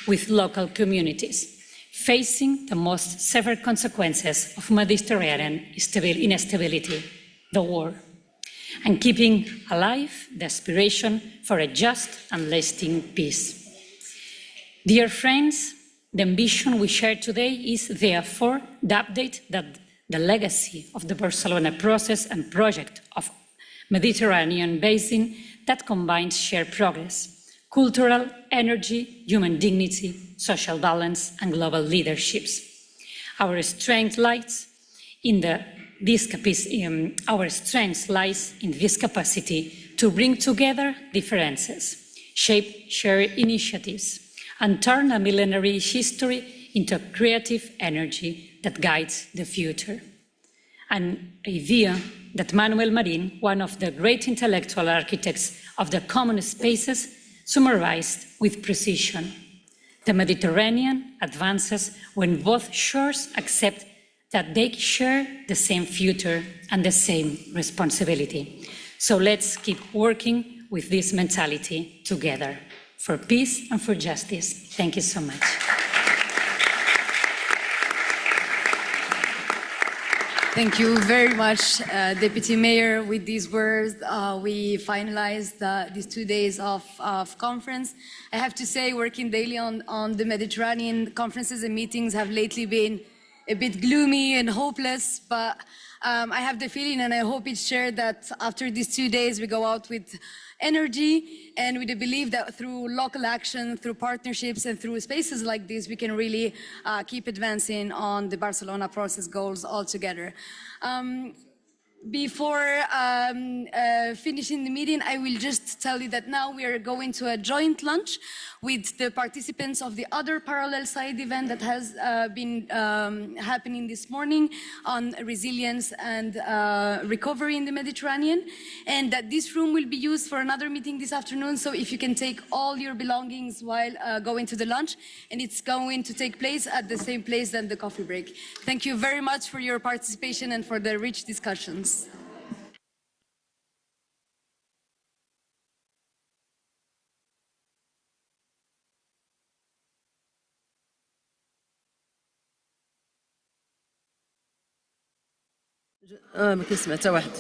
with local communities, facing the most severe consequences of Mediterranean instability, the war, and keeping alive the aspiration for a just and lasting peace. Dear friends, the ambition we share today is therefore the update that the legacy of the Barcelona process and project of Mediterranean basin that combines shared progress, cultural energy, human dignity, social balance, and global leaderships. Our strength lies in this capacity to bring together differences, shape shared initiatives, and turn a millenary history into creative energy that guides the future. An idea that Manuel Marin, one of the great intellectual architects of the common spaces, summarized with precision. The Mediterranean advances when both shores accept that they share the same future and the same responsibility. So let's keep working with this mentality together for peace and for justice. Thank you so much. Thank you very much, Deputy Mayor. With these words, we finalized these 2 days of conference. I have to say, working daily on the Mediterranean, conferences and meetings have lately been a bit gloomy and hopeless, but I have the feeling, and I hope it's shared, that after these 2 days, we go out with energy and with the belief that through local action, through partnerships, and through spaces like this, we can really keep advancing on the Barcelona process goals altogether. Before finishing the meeting, I will just tell you that now we are going to a joint lunch with the participants of the other parallel side event that has been happening this morning on resilience and recovery in the Mediterranean, and that this room will be used for another meeting this afternoon. So if you can take all your belongings while going to the lunch, and it's going to take place at the same place than the coffee break. Thank you very much for your participation and for the rich discussions. ما كنسمع حتى واحد.